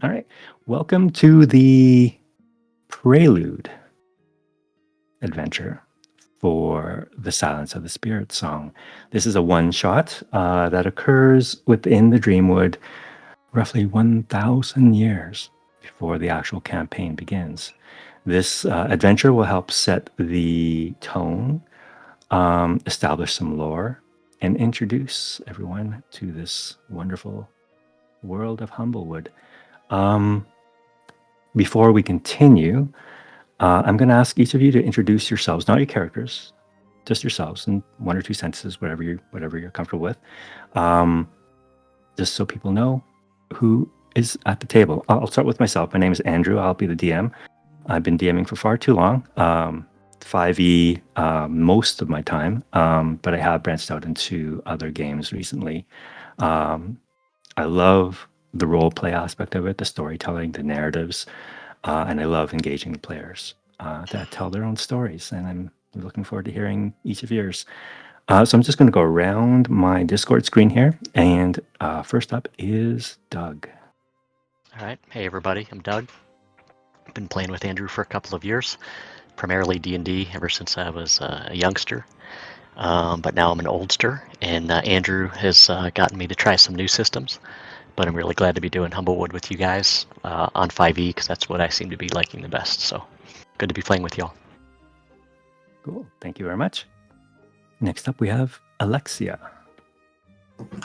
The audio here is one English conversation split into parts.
All right. Welcome to the Prelude adventure for the Silence of the Spiritsong. This is a one-shot that occurs within the Dreamwood roughly 1,000 years before the actual campaign begins. This adventure will help set the tone, establish some lore, and introduce everyone to this wonderful world of Humblewood. Before we continue, I'm going to ask each of you to introduce yourselves, not your characters, just yourselves in one or two sentences, whatever you're comfortable with, just so people know who is at the table. I'll start with myself. My name is Andrew. I'll be the DM. I've been DMing for far too long. 5e most of my time, but I have branched out into other games recently. I love the role play aspect of it, the storytelling, the narratives, and I love engaging the players to tell their own stories. And I'm looking forward to hearing each of yours. So I'm just going to go around my Discord screen here. And first up is Doug. All right. Hey, everybody. I'm Doug. I've been playing with Andrew for a couple of years, primarily D&D ever since I was a youngster. But now I'm an oldster, and Andrew has gotten me to try some new systems. But I'm really glad to be doing Humblewood with you guys on 5e, because that's what I seem to be liking the best. So good to be playing with y'all. Cool. Thank you very much. Next up, we have Alexia.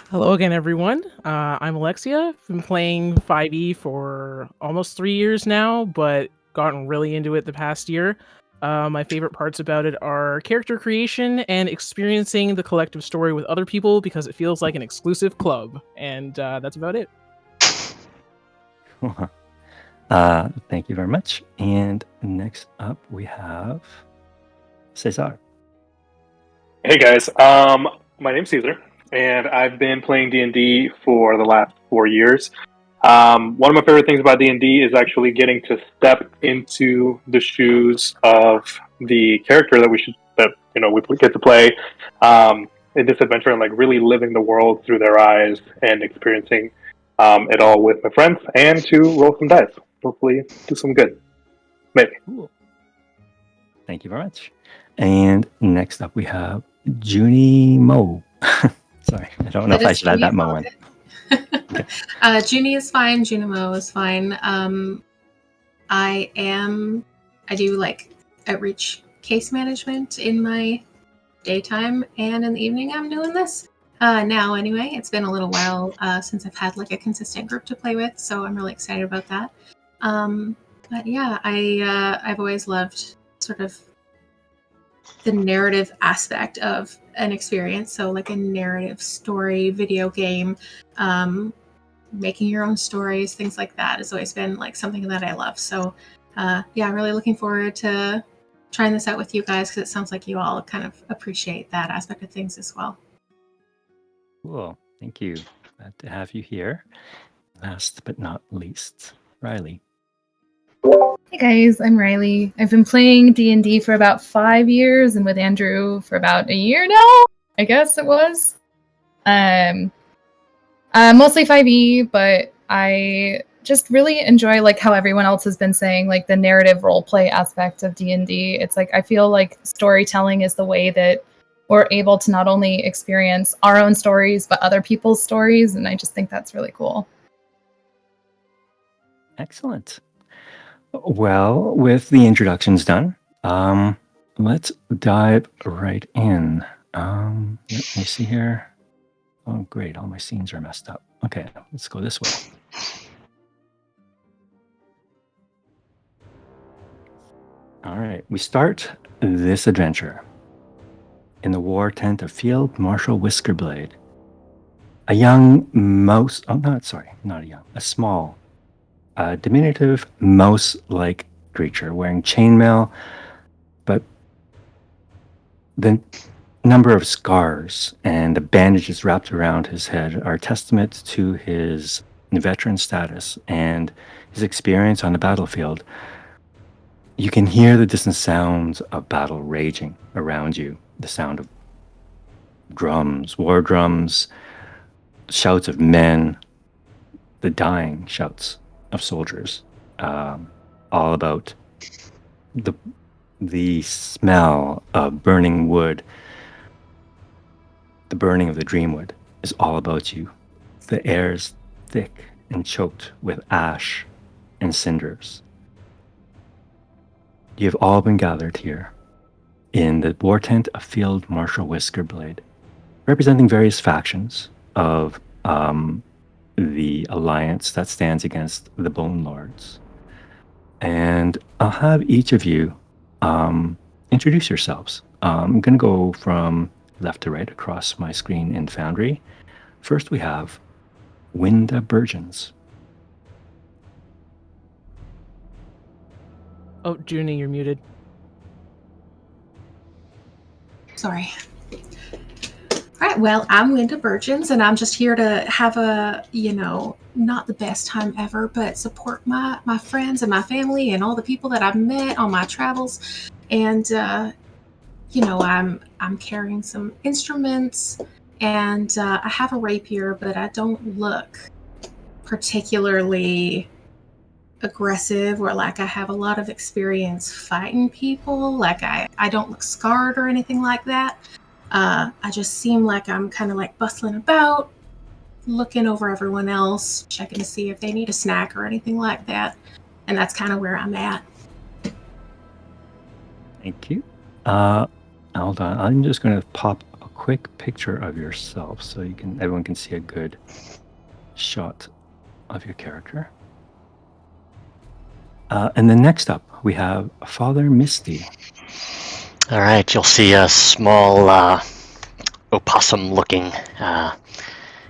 Hello again, everyone. I'm Alexia. I've been playing 5e for almost 3 years now, but gotten really into it the past year. My favorite parts about it are character creation and experiencing the collective story with other people because it feels like an exclusive club. And that's about it. Thank you very much. And next up, we have Cesar. Hey guys, my name's Caesar, and I've been playing D&D for the last 4 years. One of my favorite things about D&D is actually getting to step into the shoes of the character that we get to play in this adventure, and like really living the world through their eyes and experiencing it all with my friends, and to roll some dice. Hopefully, do some good. Maybe. Cool. Thank you very much. And next up, we have Junie Mo. Sorry, I don't know if I should add that Mo in. Okay. Junie is fine. Junimo is fine. I do like outreach case management in my daytime, and in the evening I'm doing this. Now anyway, it's been a little while since I've had like a consistent group to play with, so I'm really excited about that. But yeah, I've always loved sort of the narrative aspect of an experience. So like a narrative story, video game, making your own stories, things like that has always been like something that I love. So yeah, I'm really looking forward to trying this out with you guys because it sounds like you all kind of appreciate that aspect of things as well. Cool. Thank you. Glad to have you here. Last but not least, Riley. Hey guys, I'm Riley. I've been playing D&D for about 5 years and with Andrew for about a year now, I guess it was. Mostly 5e, but I just really enjoy like how everyone else has been saying, like the narrative roleplay aspect of D&D. It's like I feel like storytelling is the way that we're able to not only experience our own stories, but other people's stories, and I just think that's really cool. Excellent. Well, with the introductions done, let's dive right in. Let me see here. Oh, great. All my scenes are messed up. Okay, let's go this way. All right, we start this adventure in the war tent of Field Marshal Whiskerblade. A young mouse, a small, diminutive mouse-like creature wearing chainmail, but the number of scars and the bandages wrapped around his head are testament to his veteran status and his experience on the battlefield. You can hear the distant sounds of battle raging around you, the sound of drums, war drums, shouts of men, the dying shouts of soldiers, all about the smell of burning wood. The burning of the dreamwood is all about you. The air is thick and choked with ash and cinders. You have all been gathered here in the war tent of Field Marshal Whiskerblade, representing various factions of the alliance that stands against the Bone Lords. And I'll have each of you introduce yourselves. I'm going to go from left to right across my screen in Foundry. First, we have Winda Burgeons. Oh, Junie, you're muted. Sorry. All right, well, I'm Linda Burgeons, and I'm just here to have a, not the best time ever, but support my friends and my family and all the people that I've met on my travels. And, I'm carrying some instruments, and I have a rapier, but I don't look particularly aggressive or like I have a lot of experience fighting people. Like I don't look scarred or anything like that. I just seem like I'm kind of like bustling about, looking over everyone else, checking to see if they need a snack or anything like that. And that's kind of where I'm at. Thank you. Hold on. I'm just going to pop a quick picture of yourself so everyone can see a good shot of your character. And then next up, we have Father Misty. All right, you'll see a small opossum-looking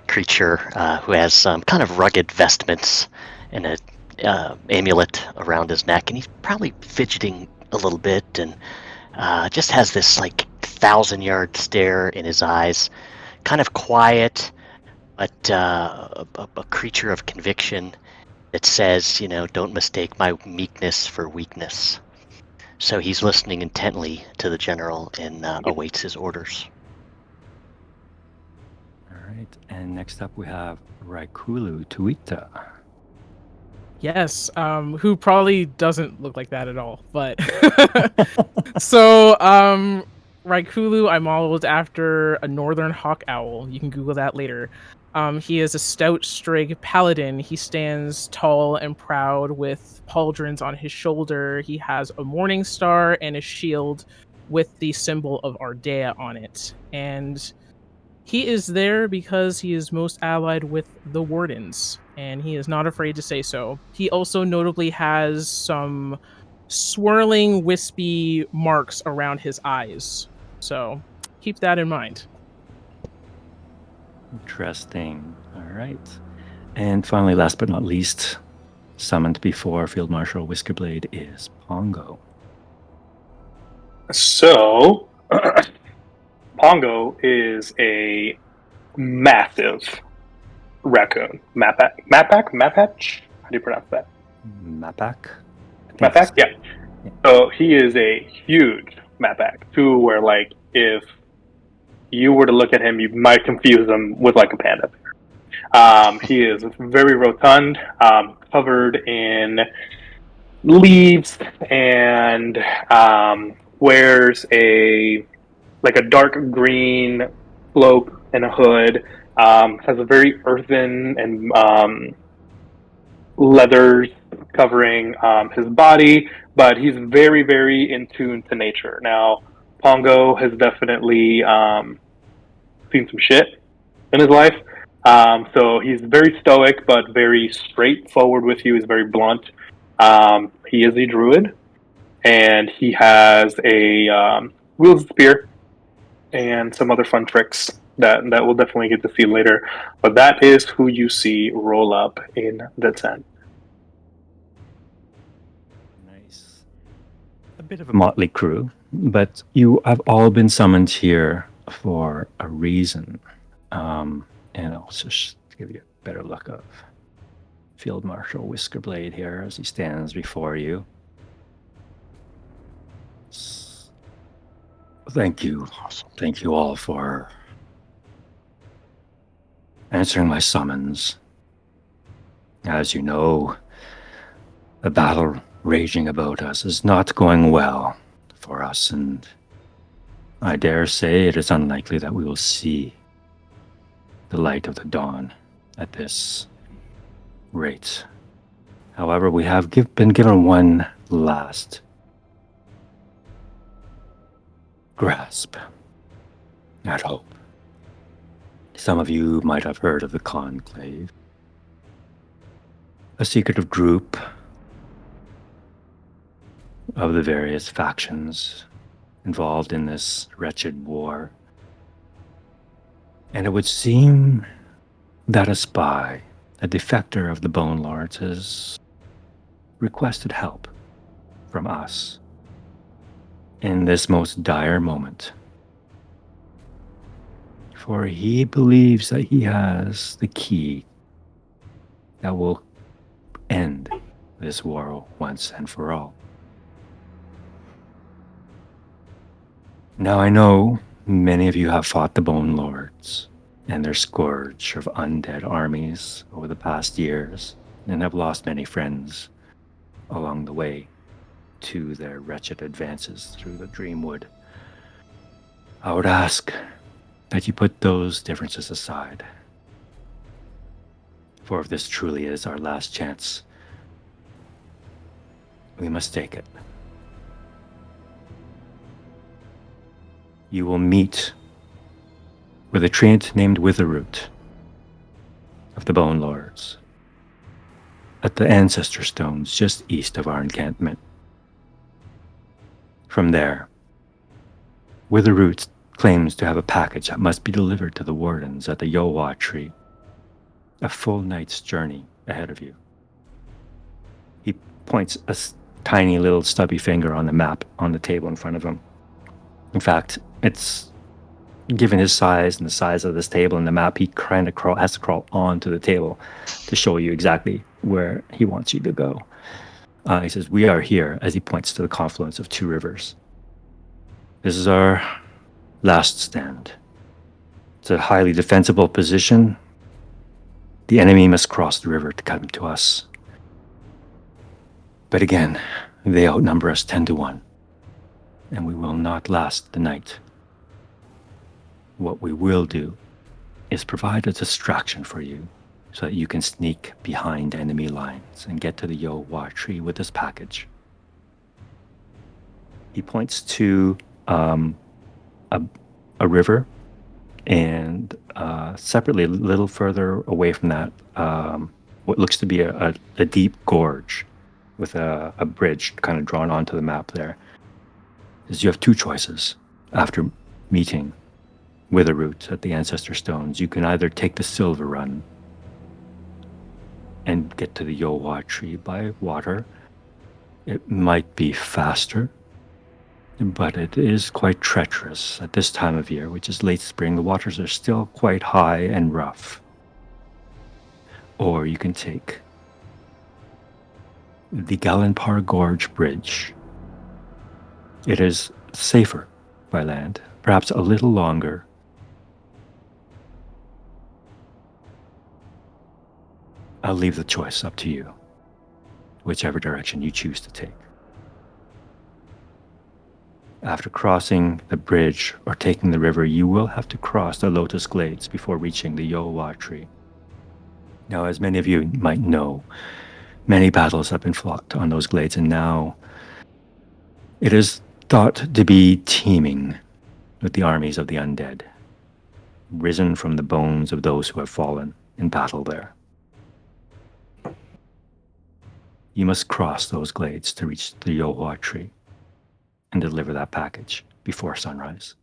creature who has some kind of rugged vestments and an amulet around his neck, and he's probably fidgeting a little bit, and just has this like 1,000-yard stare in his eyes, kind of quiet, but a creature of conviction that says, don't mistake my meekness for weakness. So he's listening intently to the general and awaits his orders. All right, and next up we have Raikulu Tuita. Yes, who probably doesn't look like that at all, but so Raikulu, I modeled after a northern hawk owl. You can Google that later. He is a stout strig paladin. He stands tall and proud with pauldrons on his shoulder. He has a morning star and a shield with the symbol of Ardea on it. And he is there because he is most allied with the Wardens, and he is not afraid to say so. He also notably has some swirling, wispy marks around his eyes. So keep that in mind. Interesting. All right. And finally, last but not least, summoned before Field Marshal Whiskerblade is Pongo. So, Pongo is a massive raccoon. Mapach? How do you pronounce that? Mapak? Mapach? Yeah. So he is a huge Mapach, too, where like if you were to look at him, you might confuse him with like a panda. He is very rotund, covered in leaves, and wears a dark green cloak and a hood. Has a very earthen and leathers covering his body, but he's very, very in tune to nature. Now, Pongo has definitely seen some shit in his life. So he's very stoic, but very straightforward with you. He's very blunt. He is a druid, and he has a wields a spear and some other fun tricks that we'll definitely get to see later. But that is who you see roll up in the tent. Nice. A bit of a motley crew, but you have all been summoned here for a reason. And I'll just give you a better look of Field Marshal Whiskerblade here as he stands before you. Thank you. Thank you all for answering my summons. As you know, The battle raging about us is not going well for us, and I dare say it is unlikely that we will see the light of the dawn at this rate. However, we have been given one last grasp at hope. Some of you might have heard of the Conclave, a secretive group of the various factions involved in this wretched war. And it would seem that a spy, a defector of the Bone Lords, has requested help from us in this most dire moment. For he believes that he has the key that will end this war once and for all. Now I know many of you have fought the Bone Lords and their scourge of undead armies over the past years, and have lost many friends along the way to their wretched advances through the Dreamwood. I would ask that you put those differences aside, for if this truly is our last chance, we must take it. You will meet with a treant named Witherroot of the Bone Lords at the Ancestor Stones just east of our encampment. From there, Witherroot claims to have a package that must be delivered to the Wardens at the Yowa Tree, a full night's journey ahead of you. He points a tiny little stubby finger on the map on the table in front of him. In fact, it's given his size and the size of this table and the map, he kind of has to crawl onto the table to show you exactly where he wants you to go. He says, "We are here," as he points to the confluence of two rivers. "This is our last stand. It's a highly defensible position. The enemy must cross the river to come to us. But again, they outnumber us 10 to 1, and we will not last the night. What we will do is provide a distraction for you so that you can sneak behind enemy lines and get to the Yowa Tree with this package." He points to a river, and separately, a little further away from that, what looks to be a deep gorge with a bridge kind of drawn onto the map there. Is you have two choices after meeting Witherroot at the Ancestor Stones. You can either take the Silver Run and get to the Yowa Tree by water. It might be faster, but it is quite treacherous at this time of year, which is late spring. The waters are still quite high and rough. Or you can take the Galenpar Gorge Bridge. It is safer by land, perhaps a little longer. I'll leave the choice up to you, whichever direction you choose to take. After crossing the bridge or taking the river, you will have to cross the Lotus Glades before reaching the Yowa Tree. Now, as many of you might know, many battles have been fought on those glades, and now it is thought to be teeming with the armies of the undead, risen from the bones of those who have fallen in battle there. You must cross those glades to reach the Yowa Tree and deliver that package before sunrise,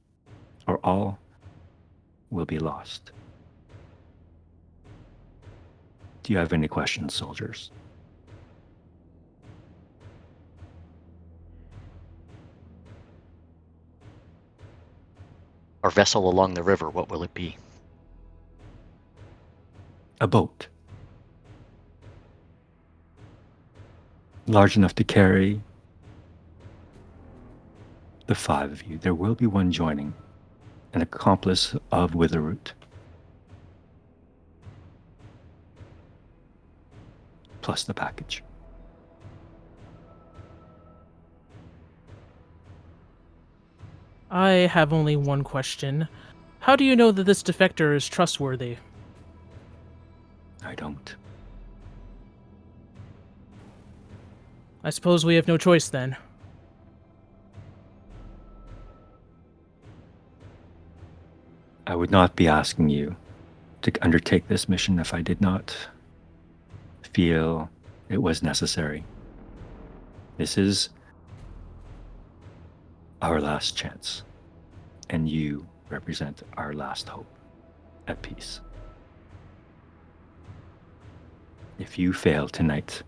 or all will be lost. Do you have any questions, soldiers? Our vessel along the river, what will it be? A boat. Large enough to carry the 5 of you. There will be one joining, an accomplice of Witherroot, plus the package. I have only one question. How do you know that this defector is trustworthy? I don't. I suppose we have no choice then. I would not be asking you to undertake this mission if I did not feel it was necessary. This is our last chance, and you represent our last hope at peace. If you fail tonight,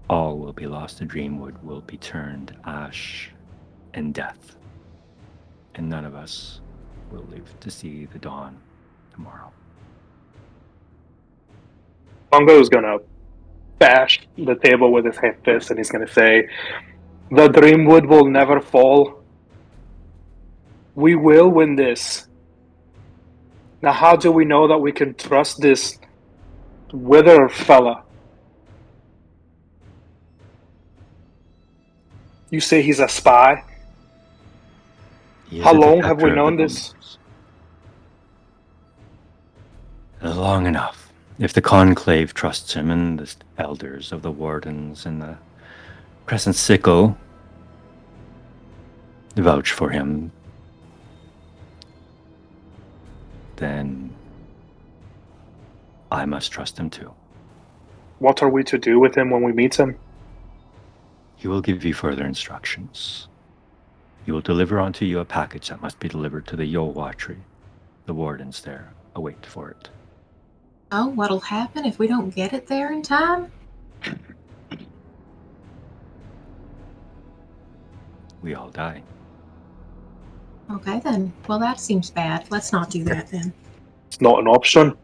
all will be lost. The Dreamwood will be turned ash and death, and none of us will live to see the dawn tomorrow. Bongo's gonna bash the table with his fist, and he's gonna say, "The Dreamwood will never fall. We will win this. Now, how do we know that we can trust this Wither fella? You say he's a spy? He is How a long have we defector of known the this? Bones. Long enough. If the Conclave trusts him, and the elders of the Wardens and the Crescent Sickle vouch for him, then I must trust him too. What are we to do with him when we meet him? He will give you further instructions. He will deliver unto you a package that must be delivered to the Yolwatry. The Wardens there await for it. Oh, what'll happen if we don't get it there in time? We all die. Okay, then. Well, that seems bad. Let's not do that then. It's not an option.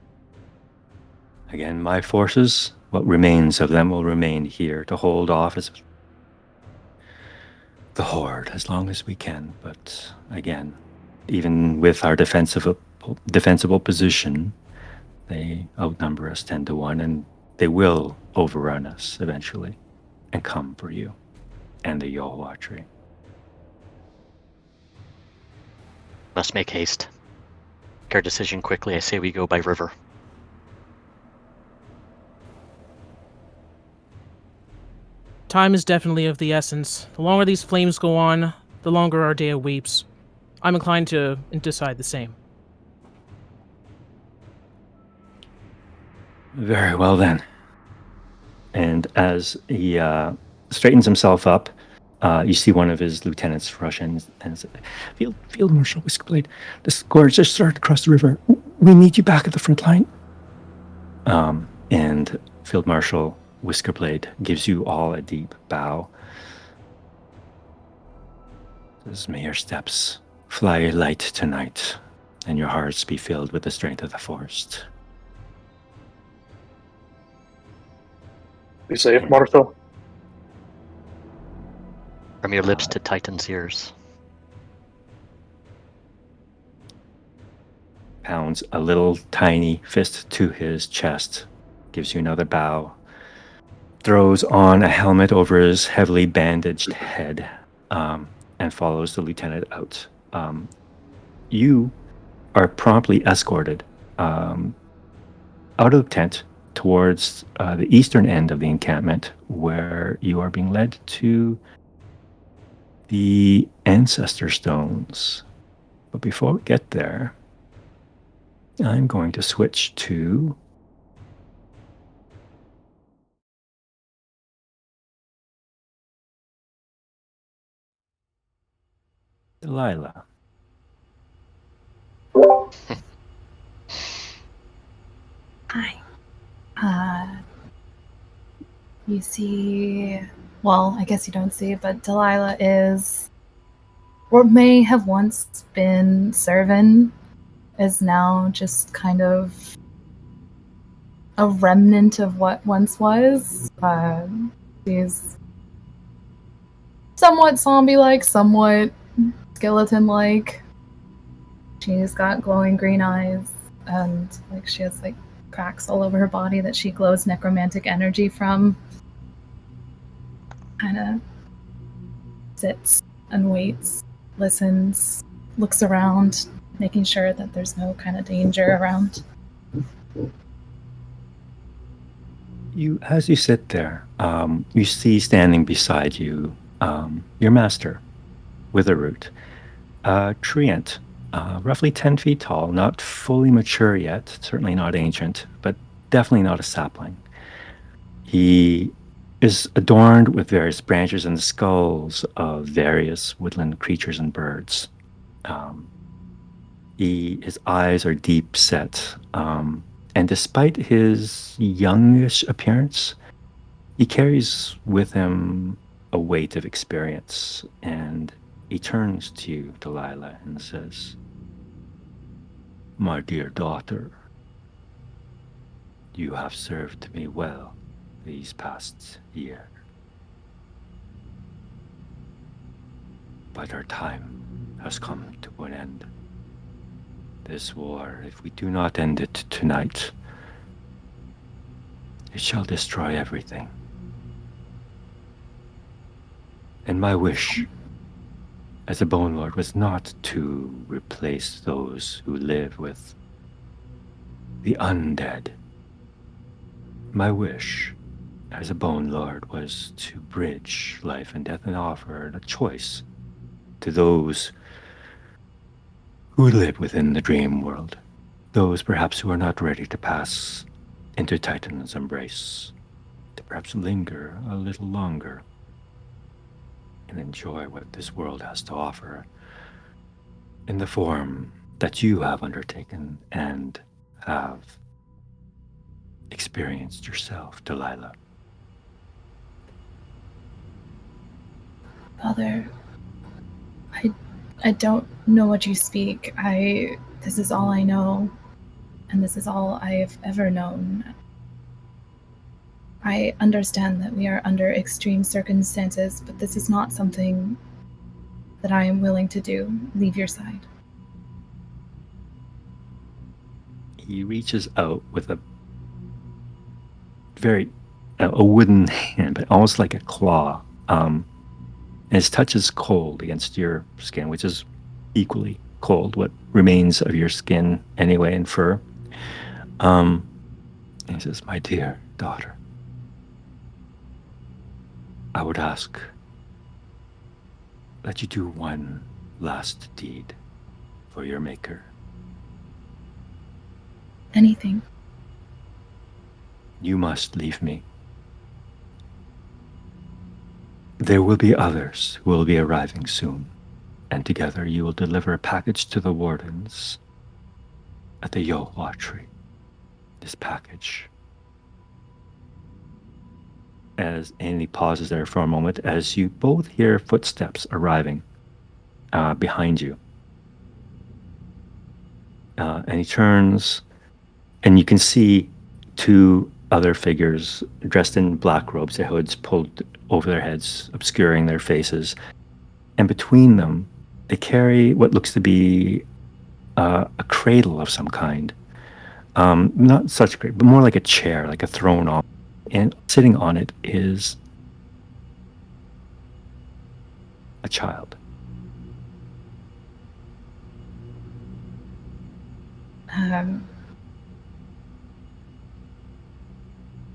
Again, my forces, what remains of them, will remain here to hold off as the Horde as long as we can. But again, even with our defensible position, they outnumber us 10-1, and they will overrun us eventually and come for you and the Yolwatry. Must make haste. Make our decision quickly. I say we go by river. Time is definitely of the essence. The longer these flames go on, the longer our day weeps. I'm inclined to decide the same. Very well then. And as he straightens himself up, you see one of his lieutenants rush in and say, Field Marshal Whiskerblade, the scourge just started across the river. We need you back at the front line. And Field Marshal Whiskerblade gives you all a deep bow. Says, may your steps fly light tonight, and your hearts be filled with the strength of the forest. Be safe, Marshal. From your lips to Titan's ears. Pounds a little tiny fist to his chest, gives you another bow, throws on a helmet over his heavily bandaged head, and follows the lieutenant out. You are promptly escorted out of the tent towards the eastern end of the encampment, where you are being led to the Ancestor Stones. But before we get there, I'm going to switch to Delilah. Hi. You see, well, I guess you don't see, but Delilah is, or may have once been Servan, is now just kind of a remnant of what once was. She's somewhat zombie-like, somewhat skeleton-like. She's got glowing green eyes, and she has cracks all over her body that she glows necromantic energy from. Kind of sits and waits listens, looks around, making sure that there's no kind of danger around. As you sit there, you see standing beside you your master, Witherroot, a treant, roughly 10 feet tall, not fully mature yet, certainly not ancient, but definitely not a sapling. He is adorned with various branches and skulls of various woodland creatures and birds. His eyes are deep set, and despite his youngish appearance, he carries with him a weight of experience, and he turns to you, Delilah, and says, "My dear daughter, you have served me well these past year. But our time has come to an end. This war, if we do not end it tonight, it shall destroy everything. And my wish as a Bone Lord was not to replace those who live with the undead. My wish as a Bone Lord was to bridge life and death and offer a choice to those who live within the dream world, those perhaps who are not ready to pass into Titan's embrace, to perhaps linger a little longer and enjoy what this world has to offer in the form that you have undertaken and have experienced yourself, Delilah." Father, I don't know what you speak. This is all I know, and this is all I've ever known. I understand that we are under extreme circumstances, but this is not something that I am willing to do. Leave your side. He reaches out with a wooden hand, but almost like a claw. And his touch is cold against your skin, which is equally cold, what remains of your skin anyway, and fur. And he says, "My dear daughter, I would ask that you do one last deed for your maker. Anything. You must leave me. There will be others who will be arriving soon, and together you will deliver a package to the wardens at the Yohua tree. This package." And he pauses there for a moment as you both hear footsteps arriving behind you. And he turns, and you can see two other figures dressed in black robes, their hoods pulled over their heads, obscuring their faces. And between them, they carry what looks to be a cradle of some kind. Not such a cradle, but more like a chair, like a throne on. And sitting on it is a child. I'm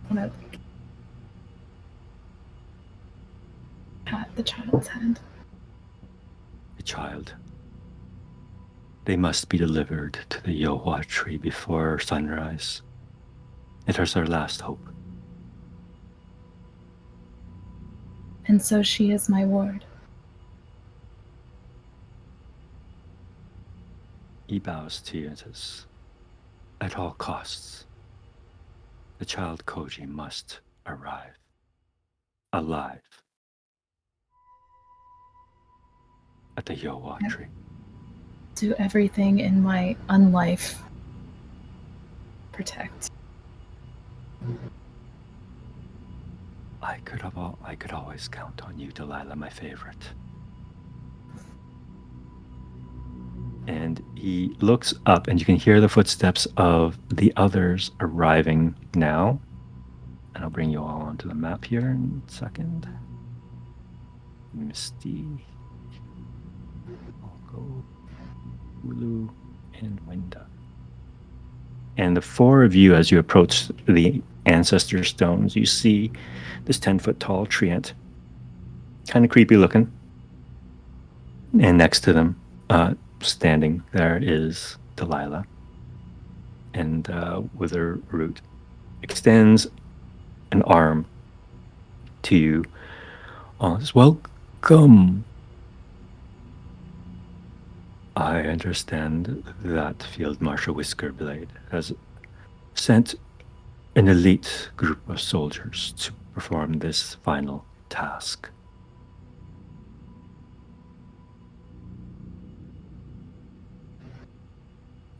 gonna pat the child's hand. The child. They must be delivered to the Yohua tree before sunrise. It is our last hope. And so she is my ward. He bows to you and says, "At all costs, the child Koji must arrive, alive, at the Yohua tree." Do everything in my unlife. Protect. I could always count on you, Delilah, my favorite. And he looks up, and you can hear the footsteps of the others arriving now. And I'll bring you all onto the map here in a second. Misty. Ulu, and Winda. And the four of you, as you approach the ancestor stones, you see this 10-foot tall treant, kind of creepy looking. And next to them, standing there, is Delilah. And with her root, extends an arm to you. Says, welcome. I understand that Field Marshal Whiskerblade has sent an elite group of soldiers to perform this final task.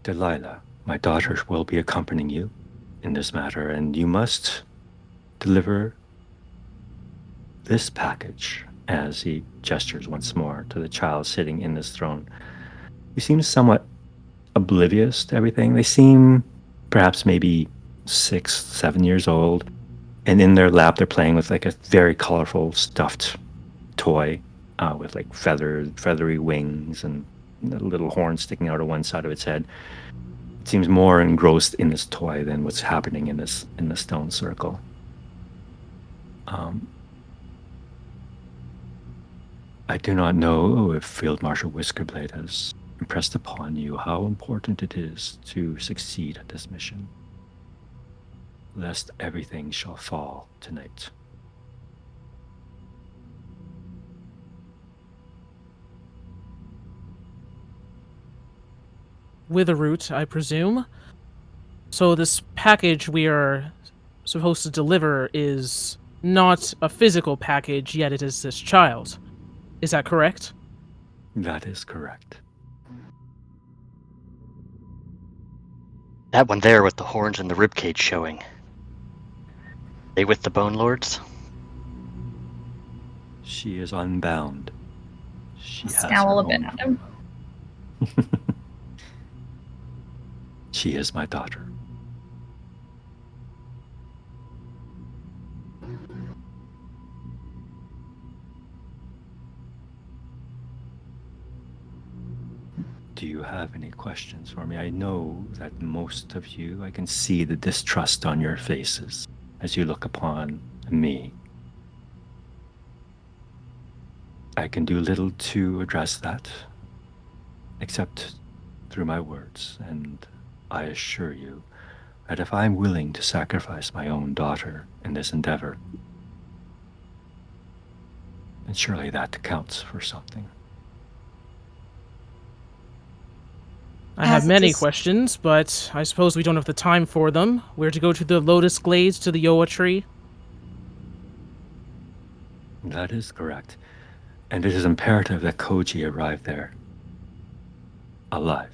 Delilah, my daughter will be accompanying you in this matter, and you must deliver this package, as he gestures once more to the child sitting in this throne. He seems somewhat oblivious to everything. They seem perhaps maybe 6, 7 years old, and in their lap they're playing with like a very colorful stuffed toy with like feathery wings and a little horn sticking out of one side of its head. It seems more engrossed in this toy than what's happening in the stone circle. I do not know if Field Marshal Whiskerblade has impressed upon you how important it is to succeed at this mission, lest everything shall fall tonight. With a root, I presume. So this package we are supposed to deliver is not a physical package, yet it is this child. Is that correct? That is correct. That one there with the horns and the ribcage showing. They with the Bone Lords? She is unbound. She has Scowl her a bit own- at him. She is my daughter. Do you have any questions for me? I know that most of you, I can see the distrust on your faces as you look upon me. I can do little to address that, except through my words, and I assure you that if I'm willing to sacrifice my own daughter in this endeavor, then surely that counts for something. I have As many dis- questions, but I suppose we don't have the time for them. We're to go to the Lotus Glades to the Yoa tree. That is correct. And it is imperative that Koji arrive there alive.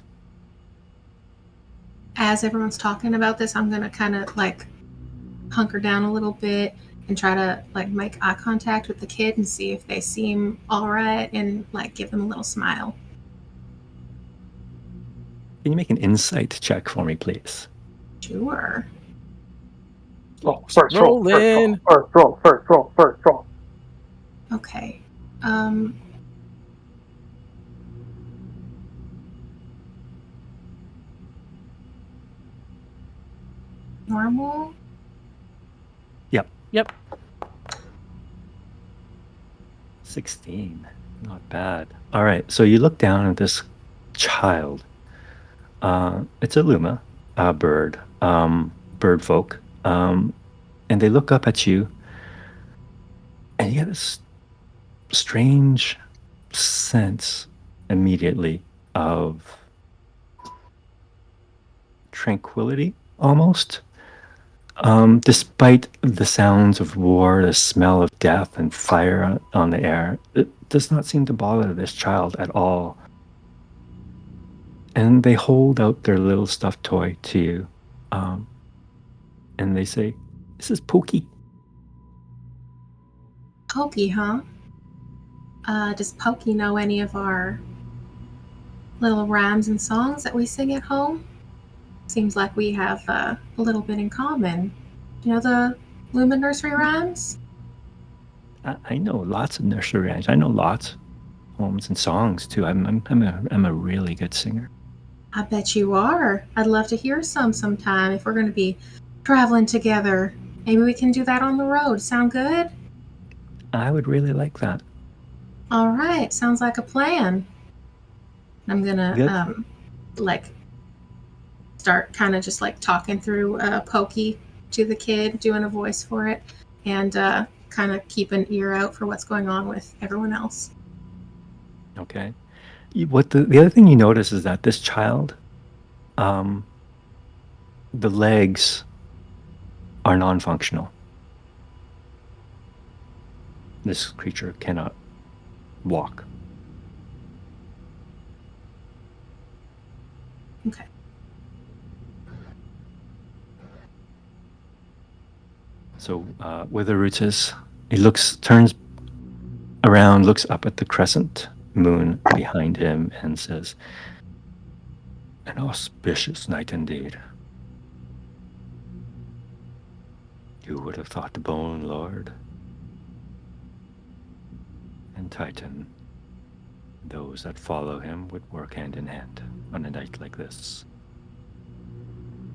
As everyone's talking about this, I'm gonna kind of like hunker down a little bit and try to like make eye contact with the kid and see if they seem all right and like give them a little smile. Can you make an insight check for me, please? Sure. Oh, first roll, Roll in. first roll. Okay. Normal. Yep. 16. Not bad. All right, so you look down at this child. It's a Luma, a bird, bird folk. And they look up at you, and you get this strange sense immediately of tranquility, almost. Despite the sounds of war, the smell of death and fire on the air, it does not seem to bother this child at all. And they hold out their little stuffed toy to you, and they say, "This is Pokey." Pokey, huh? Does Pokey know any of our little rhymes and songs that we sing at home? Seems like we have a little bit in common. You know the Lumen nursery rhymes? I know lots of nursery rhymes. I know lots. poems and songs too. I'm a really good singer. I bet you are. I'd love to hear some sometime if we're going to be traveling together. Maybe we can do that on the road. Sound good? I would really like that. All right. Sounds like a plan. I'm going Good. to like start kind of just like talking through Pokey to the kid, doing a voice for it, and kind of keep an ear out for what's going on with everyone else. Okay. What the other thing you notice is that this child, the legs are non-functional. This creature cannot walk. Okay. So where the roots is, he turns around, looks up at the crescent moon behind him, and says, "An auspicious night indeed. Who would have thought the Bone Lord and Titan, those that follow him, would work hand in hand on a night like this?"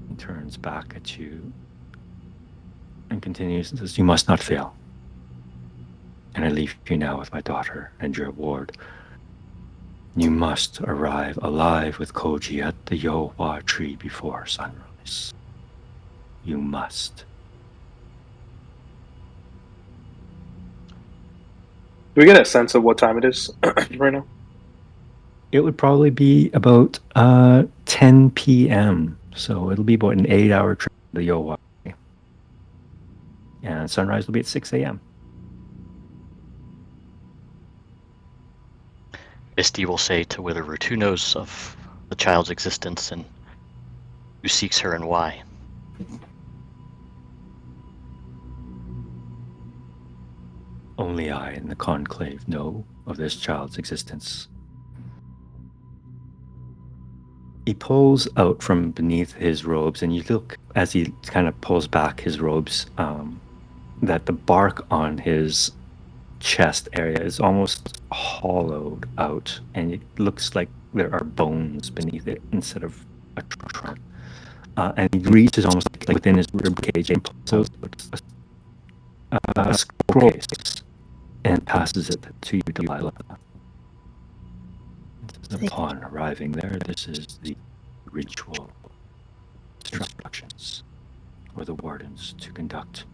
He turns back at you and continues and says, "You must not fail. And I leave you now with my daughter and your ward. You must arrive alive with Koji at the Yohwa tree before sunrise. You must." Do we get a sense of what time it is right now? It would probably be about 10 p.m. So it'll be about an 8-hour trip to the Yohwa. And sunrise will be at 6 a.m. Misty will say to Witherroot, who knows of the child's existence and who seeks her and why? Only I and the Conclave know of this child's existence. He pulls out from beneath his robes, and you look as he kind of pulls back his robes, that the bark on his chest area is almost hollowed out, and it looks like there are bones beneath it instead of a trunk. And he reaches almost like within his rib cage and pulls out a scroll case and passes it to you, Delilah. Upon arriving there, this is the ritual instructions for the wardens to conduct.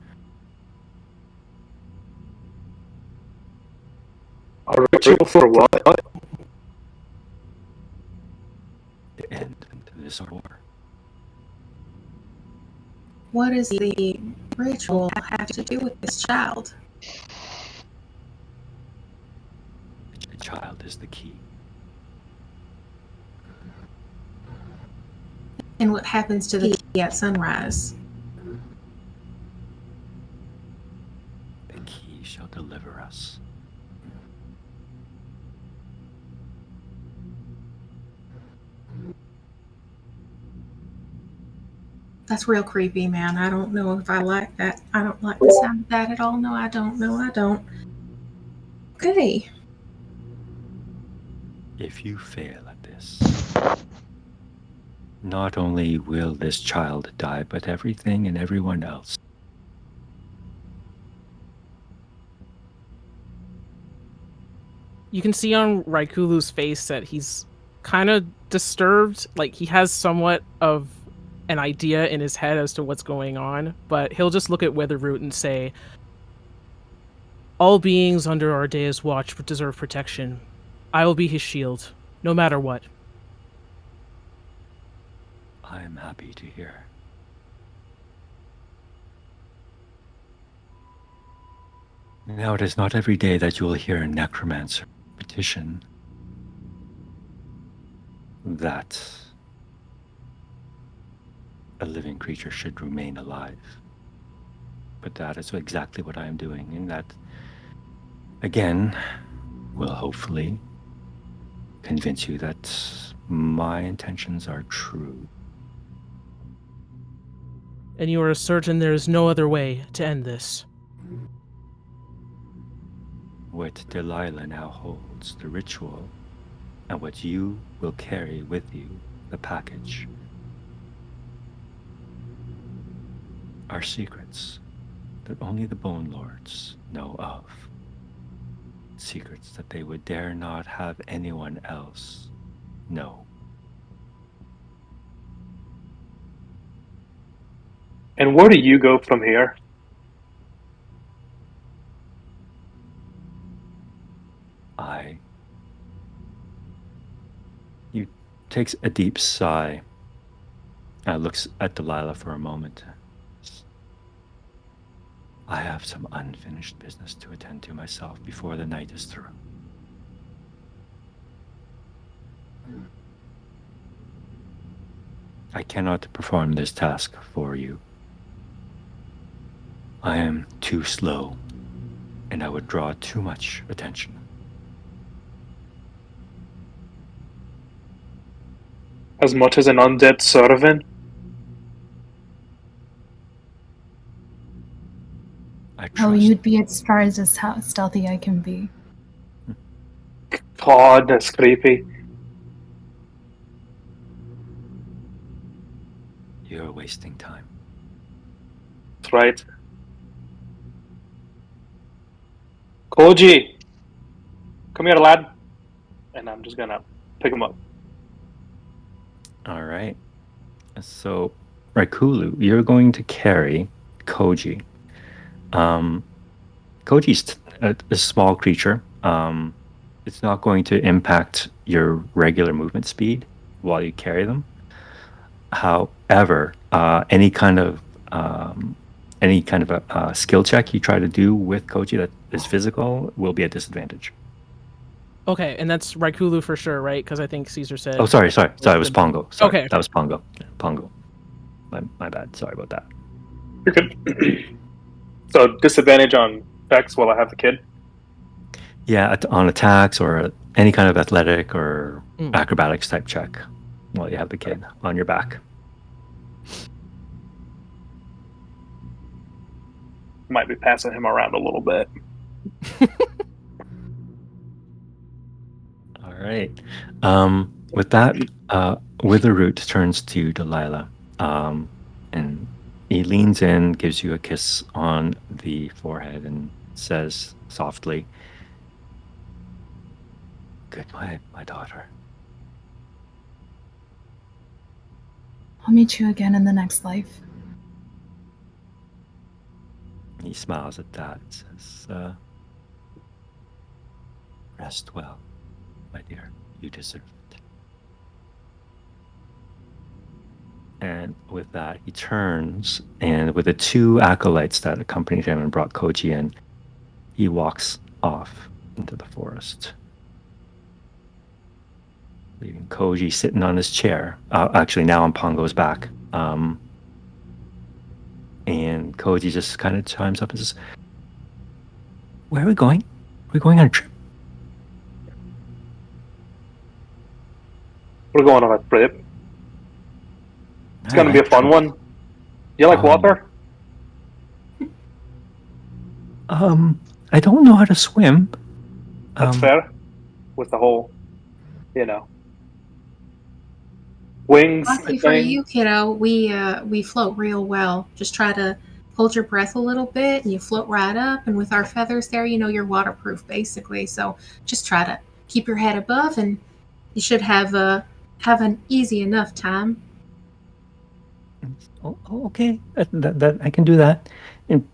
A ritual for what? The end to this war. What does the ritual have to do with this child? The child is the key. And what happens to the key at sunrise? The key shall deliver us. That's real creepy, man. I don't know if I like that. I don't like the sound of that at all. No, I don't. No, I don't. Okay. If you fail at this, not only will this child die, but everything and everyone else. You can see on Raikulu's face that he's kind of disturbed. Like, he has somewhat of an idea in his head as to what's going on, but he'll just look at Witherroot and say, "All beings under our day's watch deserve protection. I will be his shield, no matter what." I am happy to hear. Now, it is not every day that you will hear a necromancer petition that a living creature should remain alive. But that is exactly what I am doing, and that, again, will hopefully convince you that my intentions are true. And you are certain there is no other way to end this? what Delilah now holds, the ritual, and what you will carry with you, the package, are secrets that only the Bone Lords know of. Secrets that they would dare not have anyone else know. And where do you go from here? He takes a deep sigh and looks at Delilah for a moment. I have some unfinished business to attend to myself before the night is through. I cannot perform this task for you. I am too slow, and I would draw too much attention. As much as an undead servant? I trust. Oh, you'd be as far as how stealthy I can be. God, that's creepy. You're wasting time. That's right. Koji! Come here, lad. And I'm just gonna pick him up. All right. So, Raikulu, you're going to carry Koji. Koji's a small creature. It's not going to impact your regular movement speed while you carry them. However, any kind of a skill check you try to do with Koji that is physical will be a disadvantage. Okay, and that's Raikulu for sure, right? Because I think Caesar said... Oh, sorry. It was Pongo. Sorry, Okay. That was Pongo. Pongo. My bad. Sorry about that. You're good. So, disadvantage on checks while I have the kid? Yeah, on attacks or any kind of athletic or acrobatics type check while you have the kid on your back. Might be passing him around a little bit. All right. With that, Witherroot turns to Delilah, and he leans in, gives you a kiss on the forehead, and says softly, "Goodbye, my daughter." I'll meet you again in the next life. He smiles at that and says, "Rest well, my dear. You deserve it." And with that, he turns, and with the two acolytes that accompanied him and brought Koji in, he walks off into the forest, leaving Koji sitting on his chair. Actually, now on Pongo's back. And Koji just kind of chimes up and says, "Where are we going? Are we going on a trip?" We're going on a trip. It's gonna be a fun one. You like water? I don't know how to swim. That's fair. With the whole, wings. Lucky for you, kiddo, we float real well. Just try to hold your breath a little bit, and you float right up. And with our feathers there, you're waterproof basically. So just try to keep your head above, and you should have an easy enough time. Oh, okay. That I can do that. And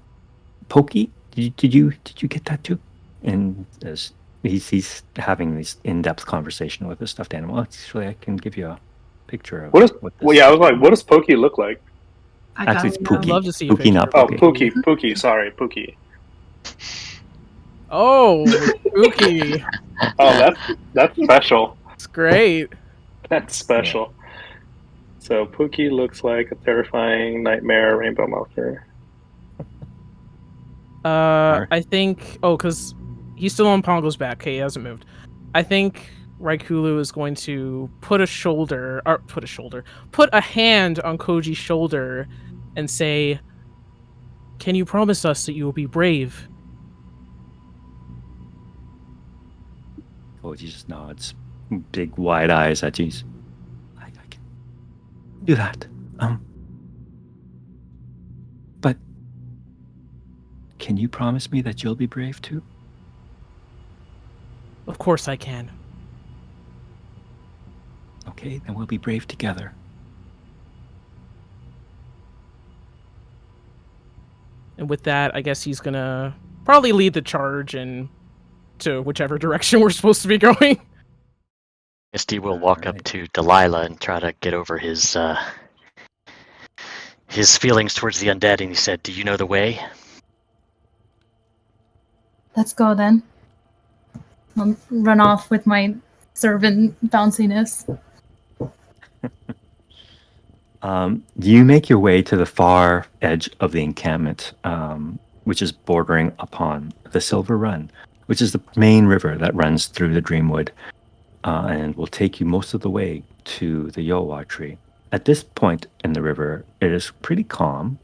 Pokey, did you get that too? And as he's having this in-depth conversation with a stuffed animal, actually, I can give you a picture of what this. I was like, what does Pokey look like? Actually, it's Pookie. I'd love to see a Pookie, picture. not Oh, Pokey. Pookie. Sorry, Pookie. Oh, Pookie. Oh, that's special. It's great. That's special. Yeah. So Pookie looks like a terrifying nightmare rainbow monster. I think... Oh, because he's still on Pongo's back. Okay, he hasn't moved. I think Raikulu is going to put a hand on Koji's shoulder and say, "Can you promise us that you will be brave?" Koji just nods, big wide eyes at you. I can do that. But can you promise me that you'll be brave too? Of course I can. Okay, then we'll be brave together. And with that, I guess he's gonna probably lead the charge and to whichever direction we're supposed to be going. Misty will walk up Alright. to Delilah and try to get over his feelings towards the undead, and he said, "Do you know the way?" Let's go then. I'll run off with my servant bounciness. You make your way to the far edge of the encampment, which is bordering upon the Silver Run, which is the main river that runs through the Dreamwood, and will take you most of the way to the Yowa tree. At this point in the river, it is pretty calm,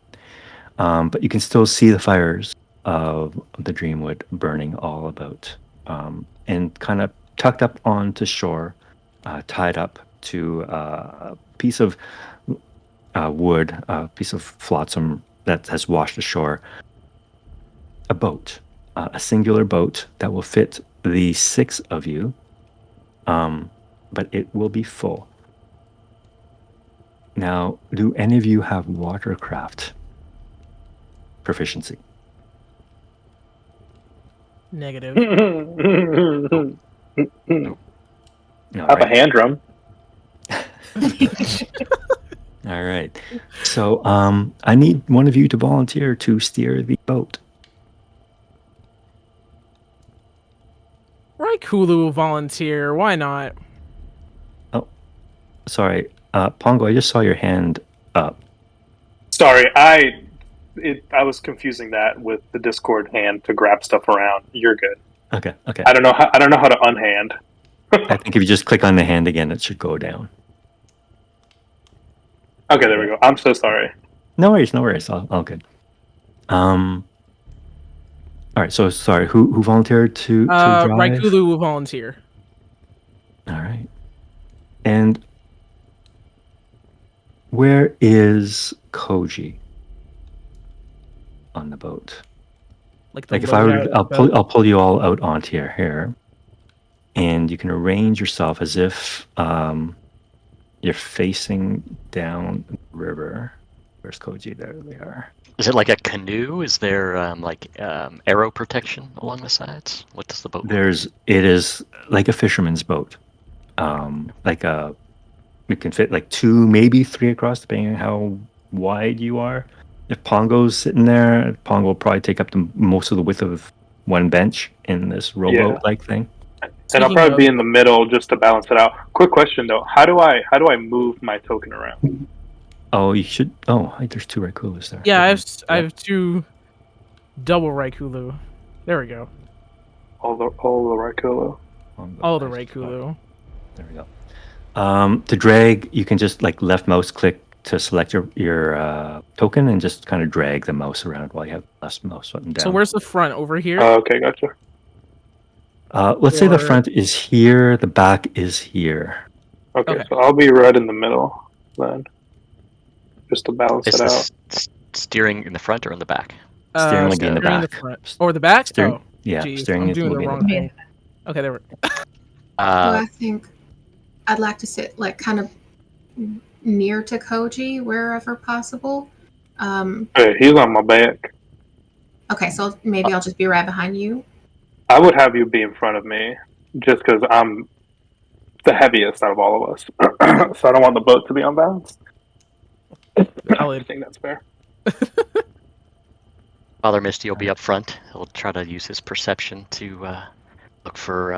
but you can still see the fires of the Dreamwood burning all about, and kind of tucked up onto shore, tied up to a piece of wood, a piece of flotsam that has washed ashore, a boat, a singular boat that will fit the 6 of you, but it will be full. Now, do any of you have watercraft proficiency? Negative. I All have a right. hand drum. All right. So I need one of you to volunteer to steer the boat. Raikulu will volunteer. Why not? Sorry, Pongo, I just saw your hand up. Sorry, I was confusing that with the Discord hand to grab stuff around. You're good. Okay. I don't know how to unhand. I think if you just click on the hand again, it should go down. Okay, there we go. I'm so sorry. No worries. All good. All right. So sorry. Who volunteered to drive? Raikulu will volunteer. All right. And where is Koji on the boat? Like If I were, I'll pull you all out onto your hair, and you can arrange yourself as if you're facing down the river. Where's Koji? There they are. Is it like a canoe? Is there arrow protection along the sides? What does the boat look like? It is like a fisherman's boat. You can fit like 2, maybe 3 across, depending on how wide you are. If Pongo's sitting there, Pongo will probably take up most of the width of one bench in this rowboat-like thing. And I'll probably be in the middle just to balance it out. Quick question though: How do I move my token around? Oh, you should. Oh, there's 2 Raikulus there. Yeah, I have 2 double Raikulu. There we go. All the Raikulu. All the Raikulu. There we go. To drag, you can just like left mouse click to select your token and just kind of drag the mouse around while you have the left mouse button down. So where's the front? Over here? Okay, gotcha. Let's say the front is here, the back is here. Okay, so I'll be right in the middle then, just to balance it out. Steering in the front or in the back? Steering would be in the back. Front. Or the back? Steering, Geez, steering I'm is doing the moving wrong in the thing. Okay, there we go. I think I'd like to sit like kind of near to Koji wherever possible. Hey, he's on my back. Okay, so maybe I'll just be right behind you. I would have you be in front of me, just because I'm the heaviest out of all of us. So I don't want the boat to be unbalanced. I think that's fair. Father Misty will be up front. He'll try to use his perception to look for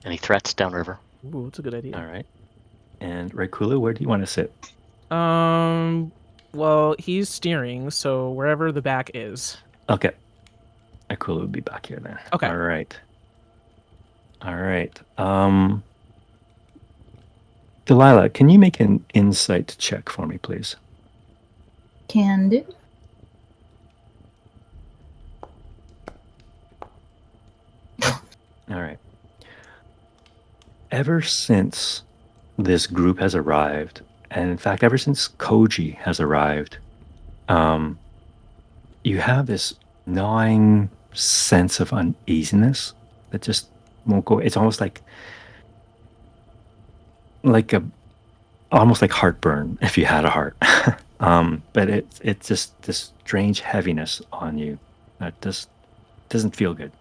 any threats downriver. Ooh, that's a good idea. All right. And Raikulu, where do you want to sit? Well, he's steering, so wherever the back is. Okay. Raikulu would be back here then. Okay. All right. Delilah, can you make an insight check for me, please? Can do. All right. ever since this group has arrived, and in fact, ever since Koji has arrived, you have this gnawing sense of uneasiness that just won't go. It's almost like almost like heartburn if you had a heart. But it's just this strange heaviness on you that just doesn't feel good.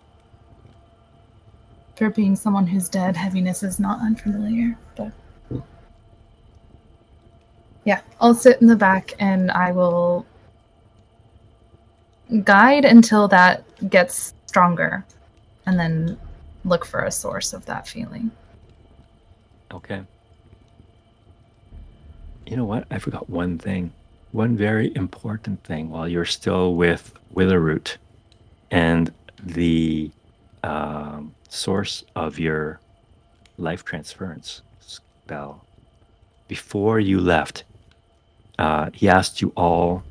For being someone who's dead, heaviness is not unfamiliar, but yeah, I'll sit in the back and I will guide until that gets stronger and then look for a source of that feeling. Okay. You know what? I forgot one thing. One very important thing while you're still with Witherroot and the source of your life transference spell. Before you left, he asked you all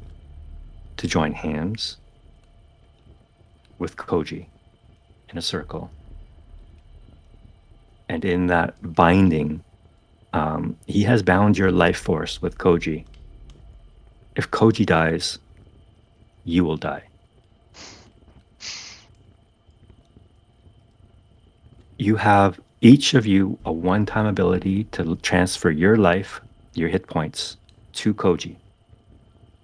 to join hands with Koji in a circle. And in that binding, he has bound your life force with Koji. If Koji dies, you will die. You have, each of you, a one-time ability to transfer your life, your hit points, to Koji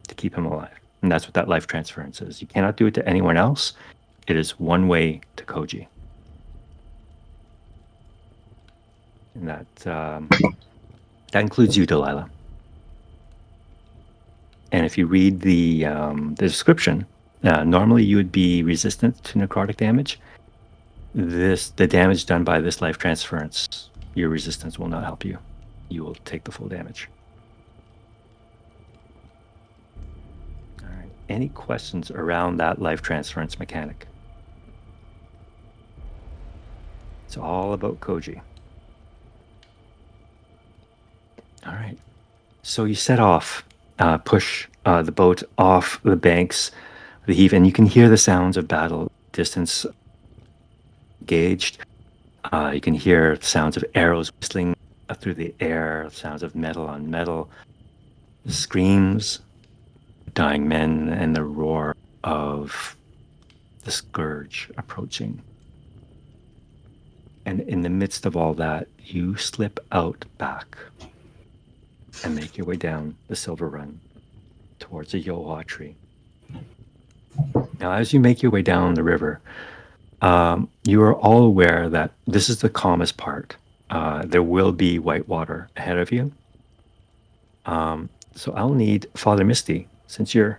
to keep him alive. And that's what that life transference is. You cannot do it to anyone else. It is one way to Koji. And that includes you, Delilah. And if you read the description, normally you would be resistant to necrotic damage. The damage done by this life transference, your resistance will not help you. You will take the full damage. All right. Any questions around that life transference mechanic? It's all about Koji. All right. So you set off, push the boat off the banks, the heave, and you can hear the sounds of battle distance gauged. You can hear the sounds of arrows whistling through the air, sounds of metal on metal, screams, dying men, and the roar of the scourge approaching. And in the midst of all that, you slip out back and make your way down the Silver Run towards the Yohua tree. Now, as you make your way down the river, you are all aware that this is the calmest part. There will be white water ahead of you. So I'll need Father Misty, since you're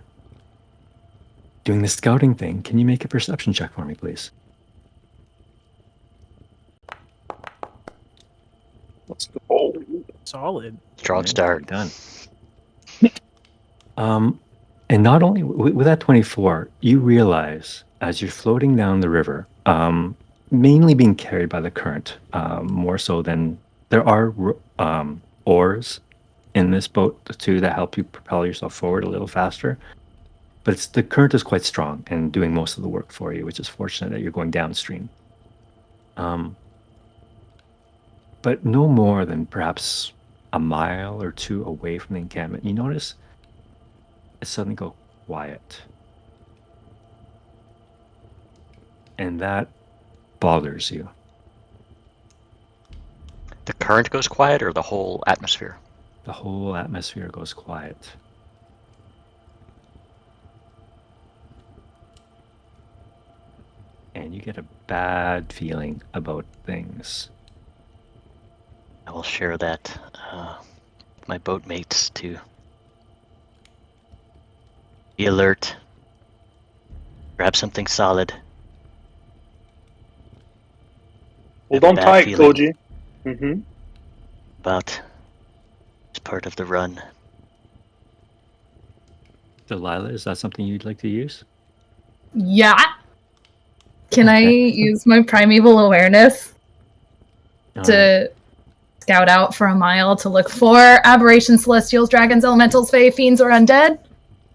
doing the scouting thing, can you make a perception check for me, please? Let's go. Solid. Strong start. Done. And not only with that 24, you realize as you're floating down the river, mainly being carried by the current, more so than there are oars in this boat too that help you propel yourself forward a little faster. But the current is quite strong and doing most of the work for you, which is fortunate that you're going downstream. But no more than perhaps a mile or two away from the encampment, you notice it suddenly go quiet. And that bothers you. The current goes quiet, or the whole atmosphere? The whole atmosphere goes quiet. And you get a bad feeling about things. I will share that with my boat mates to be alert. Grab something solid. Hold on tight, Koji. About this part of the run. Delilah, is that something you'd like to use? Yeah. Can I use my primeval awareness to scout out for a mile to look for aberrations, celestials, dragons, elementals, fae, fiends, or undead?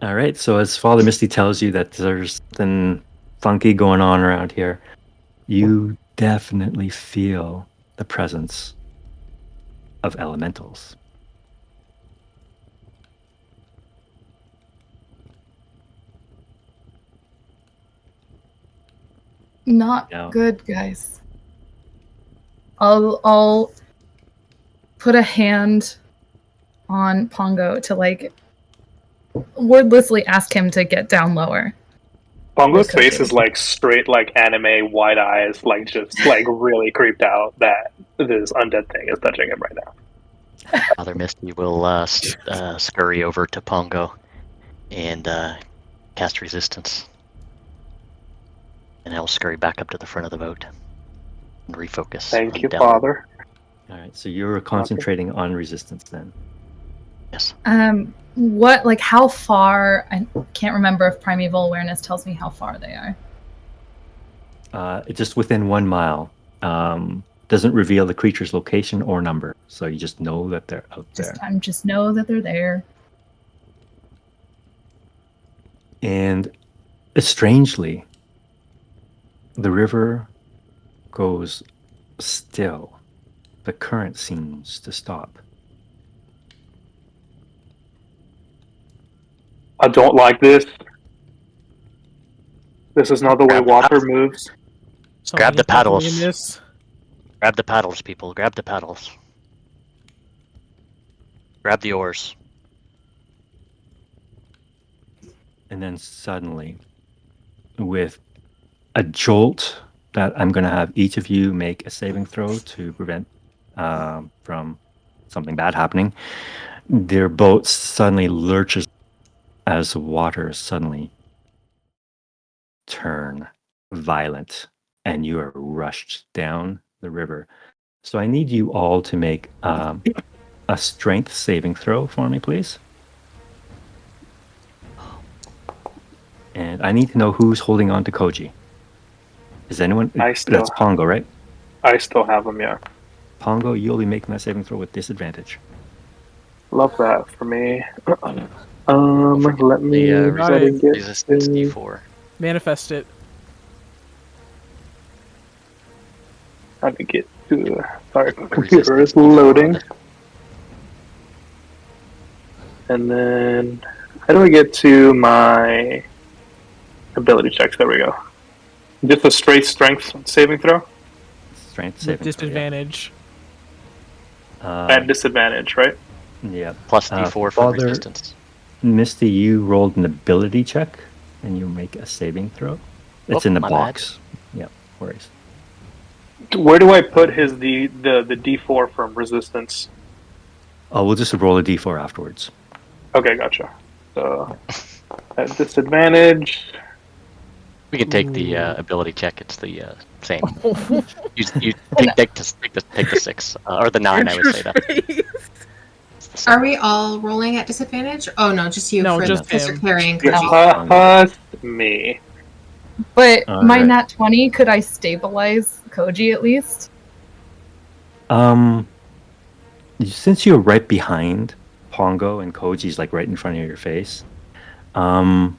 All right, so as Father Misty tells you that there's something funky going on around here, you definitely feel the presence of elementals. Not Yeah. good, guys. I'll put a hand on Pongo to like wordlessly ask him to get down lower. Pongo's With face Koji. is like straight, like anime wide eyes, like just like really creeped out that this undead thing is touching him right now. Father Misty will scurry over to Pongo and cast resistance. And I will scurry back up to the front of the boat and refocus. Thank on you, down. Father. All right, so you're concentrating on resistance then. Yes. What, like, how far? I can't remember if Primeval Awareness tells me how far they are. It's just within 1 mile. Doesn't reveal the creature's location or number, so you just know that they're out there. I just know that they're there. And strangely, the river goes still. The current seems to stop. I don't like this. This is not the way Grab the water paddles. moves. Grab the Something is happening paddles. in this. Grab the paddles, people. Grab the paddles. Grab the oars. And then suddenly, with a jolt that I'm going to have each of you make a saving throw to prevent from something bad happening, their boat suddenly lurches as the water suddenly turn violent and you are rushed down the river. So I need you all to make a strength saving throw for me, please. And I need to know who's holding on to Koji. Is anyone? That's Pongo, right? I still have them, yeah. Pongo, you'll be making that saving throw with disadvantage. Love that for me. Don't forget Let me the try to get resistance to- D4. Manifest it. How to get to? Sorry, The computer resistance is D4 loading. on the- And then, how do I get to my ability checks? There we go. Just a straight strength saving throw Strength With saving disadvantage. at disadvantage, right? Yeah. Plus D4 for Father resistance. Misty, you rolled an ability check, and you make a saving throw. It's Oh, in the my box. Yeah, worries. Where do I put his the D4 from resistance? Oh, we'll just roll a d4 afterwards. Okay, gotcha. So at disadvantage. We can take the Ooh. ability check. It's the same. You take the 6 or the 9. I would say that. It's the same. Are we all rolling at disadvantage? Oh no, just you. No, for just because you're him. carrying Yeah, Koji. just me. But All my right. nat 20, could I stabilize Koji at least? Since you're right behind Pongo and Koji's like right in front of your face, I'm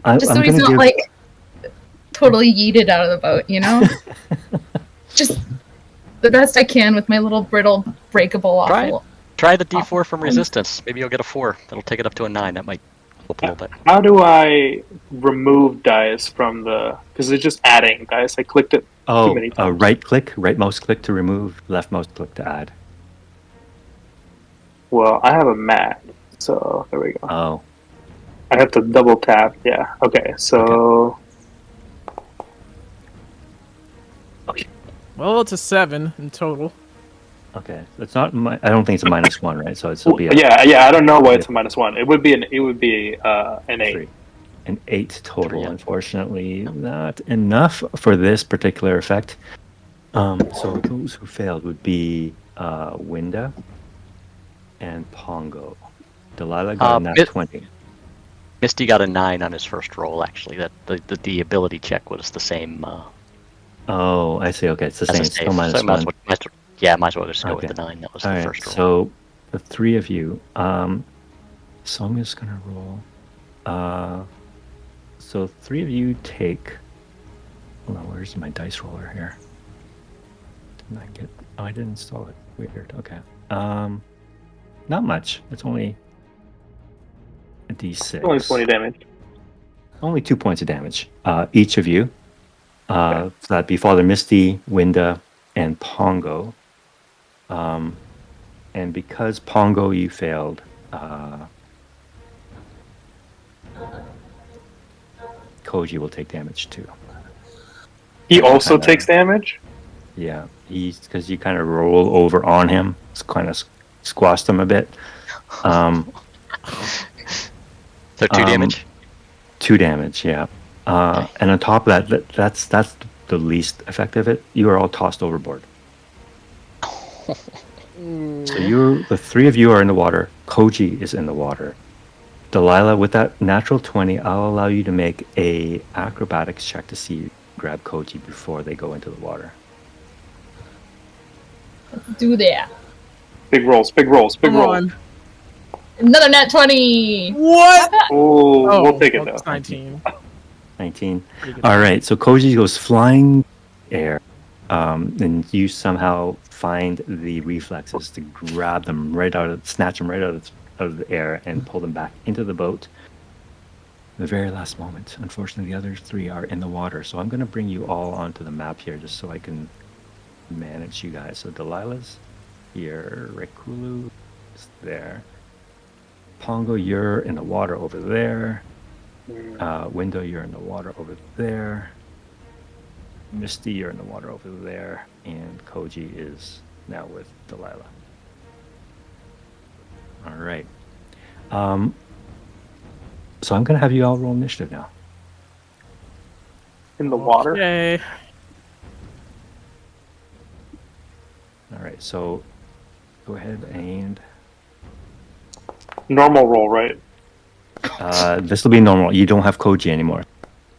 Just so he's gonna not give. like totally yeeted out of the boat, you know? Just the best I can with my little brittle, breakable, Try awful. Try the D4 from resistance. Maybe you'll get a 4. That'll take it up to a 9. That might help a little bit. How do I remove dice from the? Because it's just adding dice. I clicked it too many times. Right mouse click to remove, left mouse click to add. Well, I have a mat, so there we go. Oh, I have to double tap. Yeah. Okay. So Well, it's a 7 in total. okay. It's not. I don't think it's a -1, right? So it'll be a yeah. I don't know why it's a -1. It would be an 8. 3. An 8 total. 3, yeah. Unfortunately, not enough for this particular effect. So those who failed would be Winda and Pongo. Delilah got a nat 20. Misty got a 9 on his first roll. Actually, that the ability check was the same. Oh, I see. Okay, it's the As same. a It's save. still So -1. might as well just go Okay. with the 9. That was All the right. first roll. So the 3 of you. So I'm just gonna roll. So 3 of you take. Hold on, where's my dice roller here? Didn't I get? Oh, I didn't install it. weird. Okay. Not much. It's only a d6. Only 20 damage. Only 2 points of damage. Each of you. Okay. So that'd be Father Misty, Winda, and Pongo. And because Pongo you failed, Koji will take damage too. He also takes damage? Yeah, because you kind of roll over on him. It's kind of squashed him a bit. So 2 damage. 2 damage, yeah. And on top of that, that's the least effect of it. You are all tossed overboard. So the 3 of you are in the water. Koji is in the water. Delilah, with that natural 20, I'll allow you to make a acrobatics check to see you grab Koji before they go into the water. Let's do that. Big rolls, big rolls, big Come rolls. on. Another nat 20. What? Oh, we'll take it well, though. 19. 19. Pretty good. All right, so Koji goes flying air, and you somehow find the reflexes to grab them snatch them right out of the air and pull them back into the boat. The very last moment. Unfortunately, the other 3 are in the water, so I'm going to bring you all onto the map here just so I can manage you guys. So Delilah's here, Rekulu is there. Pongo, you're in the water over there. Window, you're in the water over there. Misty, you're in the water over there. And Koji is now with Delilah. All right. So I'm going to have you all roll initiative now. In the water? Okay. All right, so go ahead and... Normal roll, right? this will be normal. You don't have Koji anymore.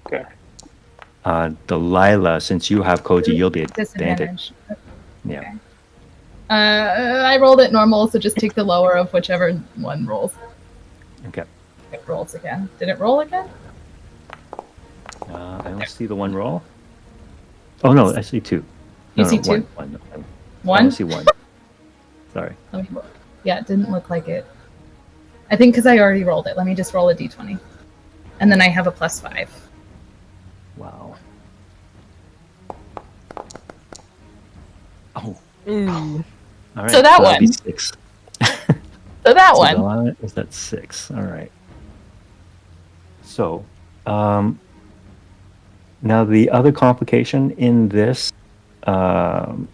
Okay. Delilah, since you have Koji, you'll be at advantage. Disadvantage. Yeah. I rolled it normal, so just take the lower of whichever one rolls. Okay. It rolls again. Did it roll again? I don't see the one roll. Oh no, I see 2. You see 2? One. One? I see 1. Sorry. Let me look. Yeah, it didn't look like it. I think because I already rolled it. Let me just roll a d20. And then I have a +5. Wow. Oh. Ooh. All right. So that that'll be one. 6. So that So one. Delilah is at 6. All right. So, now the other complication in this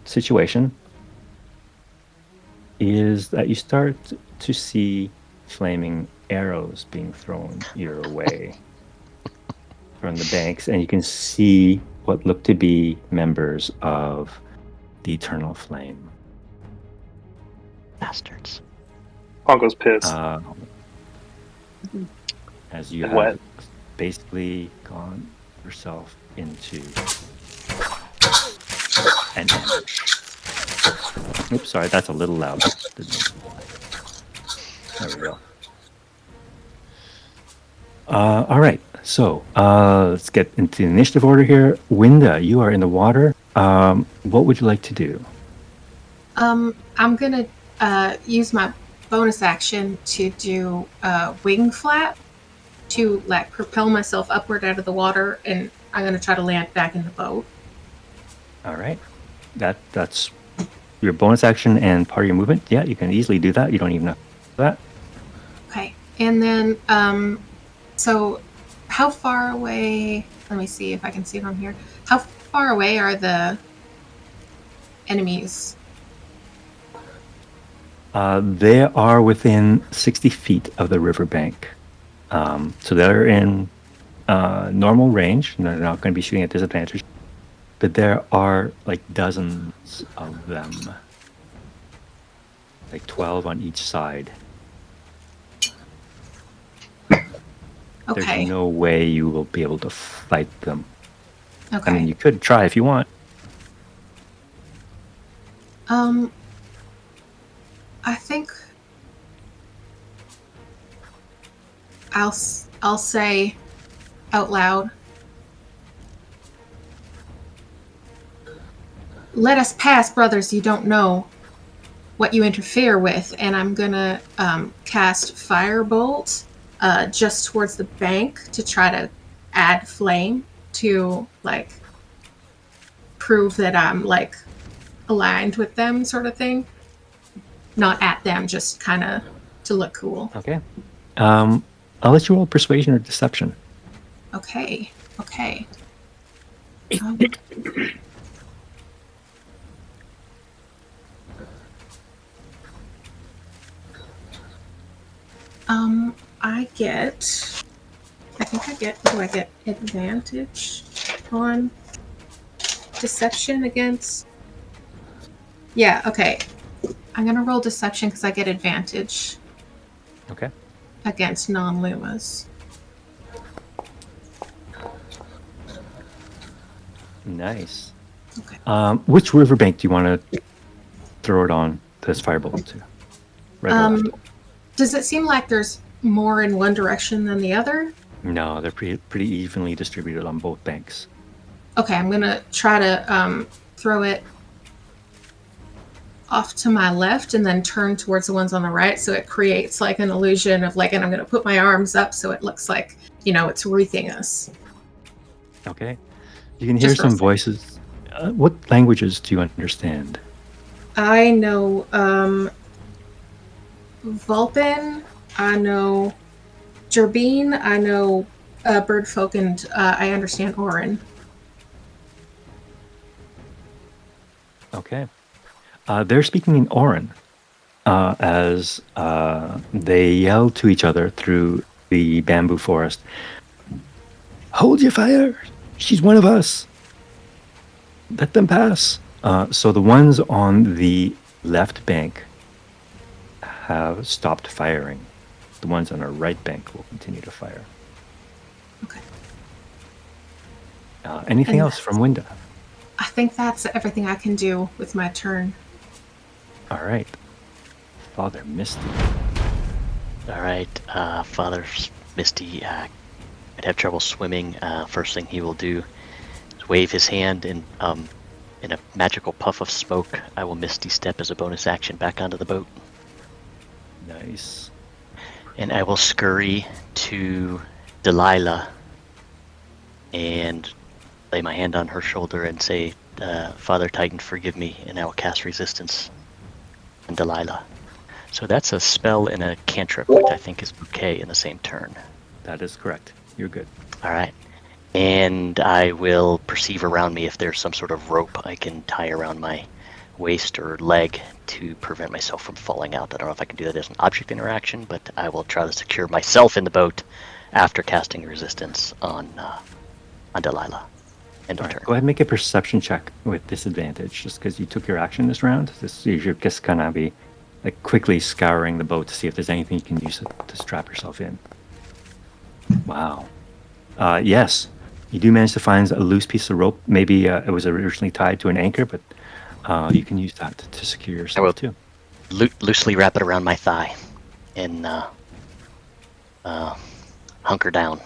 situation is that you start to see flaming arrows being thrown your way from the banks, and you can see what look to be members of the Eternal Flame. Bastards. Pongo's pissed. As you And have wet. basically gone yourself into an ambush. Oops, sorry, that's a little loud. There we go. All right, so let's get into the initiative order here. Winda, you are in the water. What would you like to do? I'm gonna use my bonus action to do wing flap to like propel myself upward out of the water, and I'm gonna try to land back in the boat. All right, that's your bonus action and part of your movement. Yeah, you can easily do that. You don't even know that. Okay, and then so how far away? Let me see if I can see from here. How far away are the enemies? They are within 60 feet of the riverbank. So they're in normal range. They're not going to be shooting at disadvantage. But there are like dozens of them. Like 12 on each side. Okay. There's no way you will be able to fight them. Okay. I mean, you could try if you want. I think I'll say out loud, "Let us pass, brothers you don't know." what you interfere with, and I'm gonna cast Firebolt just towards the bank to try to add flame to like prove that I'm like aligned with them, sort of thing. Not at them, just kind of to look cool. Okay. I'll let you roll persuasion or deception. Okay. Do I get advantage on deception against? Yeah, okay. I'm gonna roll deception because I get advantage Okay. against non-lumas. Nice. Okay. Which riverbank do you want to throw it on this firebolt to? Right or left? Does it seem like there's more in one direction than the other? No, they're pretty evenly distributed on both banks. Okay, I'm gonna try to throw it off to my left and then turn towards the ones on the right, so it creates like an illusion of like, and I'm gonna put my arms up so it looks like, it's wreathing us. Okay. You can hear Just for a some second. voices. What languages do you understand? I know Vulpin, I know Gerbine, I know Birdfolk, and I understand Orin. Okay. They're speaking in Orin as they yell to each other through the bamboo forest. Hold your fire! She's one of us! Let them pass! So the ones on the left bank have stopped firing. The ones on our right bank will continue to fire. Okay. Anything And else from Winda? I think that's everything I can do with my turn. All right. Father Misty. All right, Father Misty, I'd have trouble swimming. First thing he will do is wave his hand, and in a magical puff of smoke, I will Misty Step as a bonus action back onto the boat. Nice. And I will scurry to Delilah and lay my hand on her shoulder and say, Father Titan, forgive me, and I will cast resistance on Delilah. So that's a spell and a cantrip, which I think is bouquet in the same turn. That is correct. You're good. All right. And I will perceive around me if there's some sort of rope I can tie around my waist or leg to prevent myself from falling out. I don't know if I can do that as an object interaction, but I will try to secure myself in the boat after casting resistance on Delilah. End of All right, turn. go ahead and make a perception check with disadvantage, just because you took your action this round. You should just kind of be like quickly scouring the boat to see if there's anything you can use to strap yourself in. Wow. Yes, you do manage to find a loose piece of rope. Maybe it was originally tied to an anchor, but you can use that to secure yourself too. Loosely wrap it around my thigh and hunker down.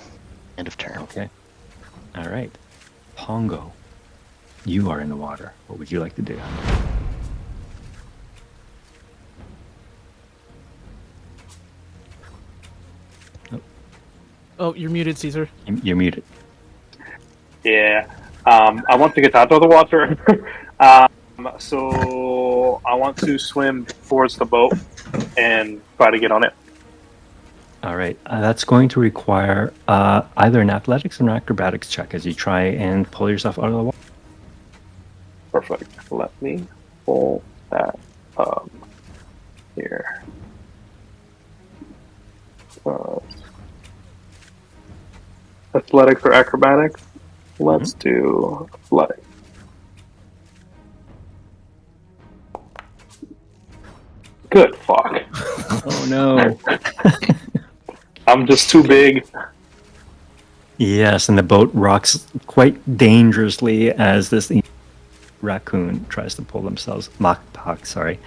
End of turn. Okay. All right. Pongo, you are in the water. What would you like to do? Oh, you're muted, Caesar. You're muted. Yeah. I want to get out of the water. So I want to swim towards the boat and try to get on it. All right. That's going to require either an athletics or an acrobatics check as you try and pull yourself out of the water. Perfect. Let me pull that up here. Athletics or acrobatics? Let's do athletics. Good fuck. Oh no. I'm just too big. Yes, and the boat rocks quite dangerously as this raccoon tries to pull themselves. Makpak, sorry,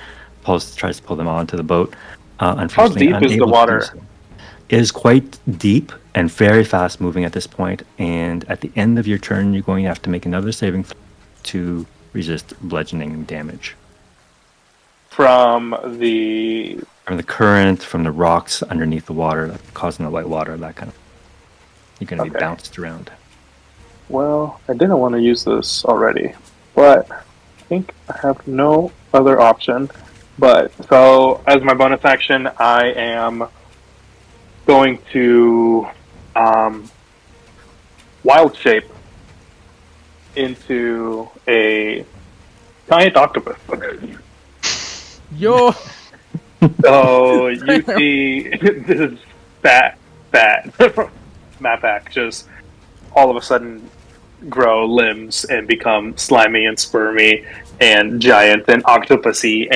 tries to pull them onto the boat. Unfortunately, How deep is the water? So. It is quite deep and very fast moving at this point. And at the end of your turn, you're going to have to make another saving throw to resist bludgeoning damage. from the current, from the rocks underneath the water, causing the white water, that kind of. You're going to be Okay. bounced around. Well, I didn't want to use this already, but I think I have no other option. But so as my bonus action, I am going to wild shape into a giant octopus. Yo, So you see this fat map pack just all of a sudden grow limbs and become slimy and spermy and giant and octopusy,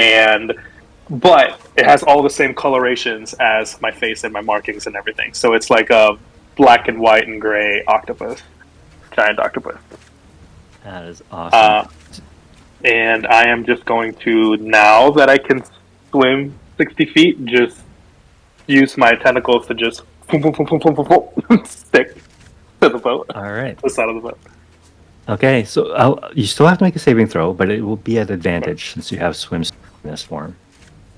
but it has all the same colorations as my face and my markings and everything. So it's like a black and white and gray octopus, giant octopus. That is awesome. And I am just going to, now that I can swim 60 feet, just use my tentacles to just stick to the boat, All right. the side of the boat. Okay, so you still have to make a saving throw, but it will be at advantage since you have swim in this form.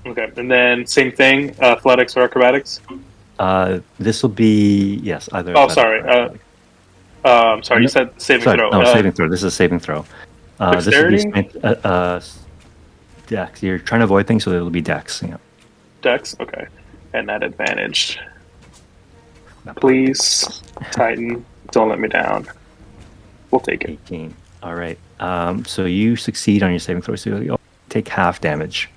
Okay, and then same thing, athletics or acrobatics? This will be, yes, either. Oh, athletic sorry. or athletic. Sorry, you said saving Sorry, throw. no, saving throw. This is a saving throw. This will be Dexterity? dex. You're trying to avoid things, so it'll be dex. Yeah. Dex? Okay. And at advantage. Please, Titan, don't let me down. We'll take it. 18. All right. So you succeed on your saving throw, so you'll take half damage.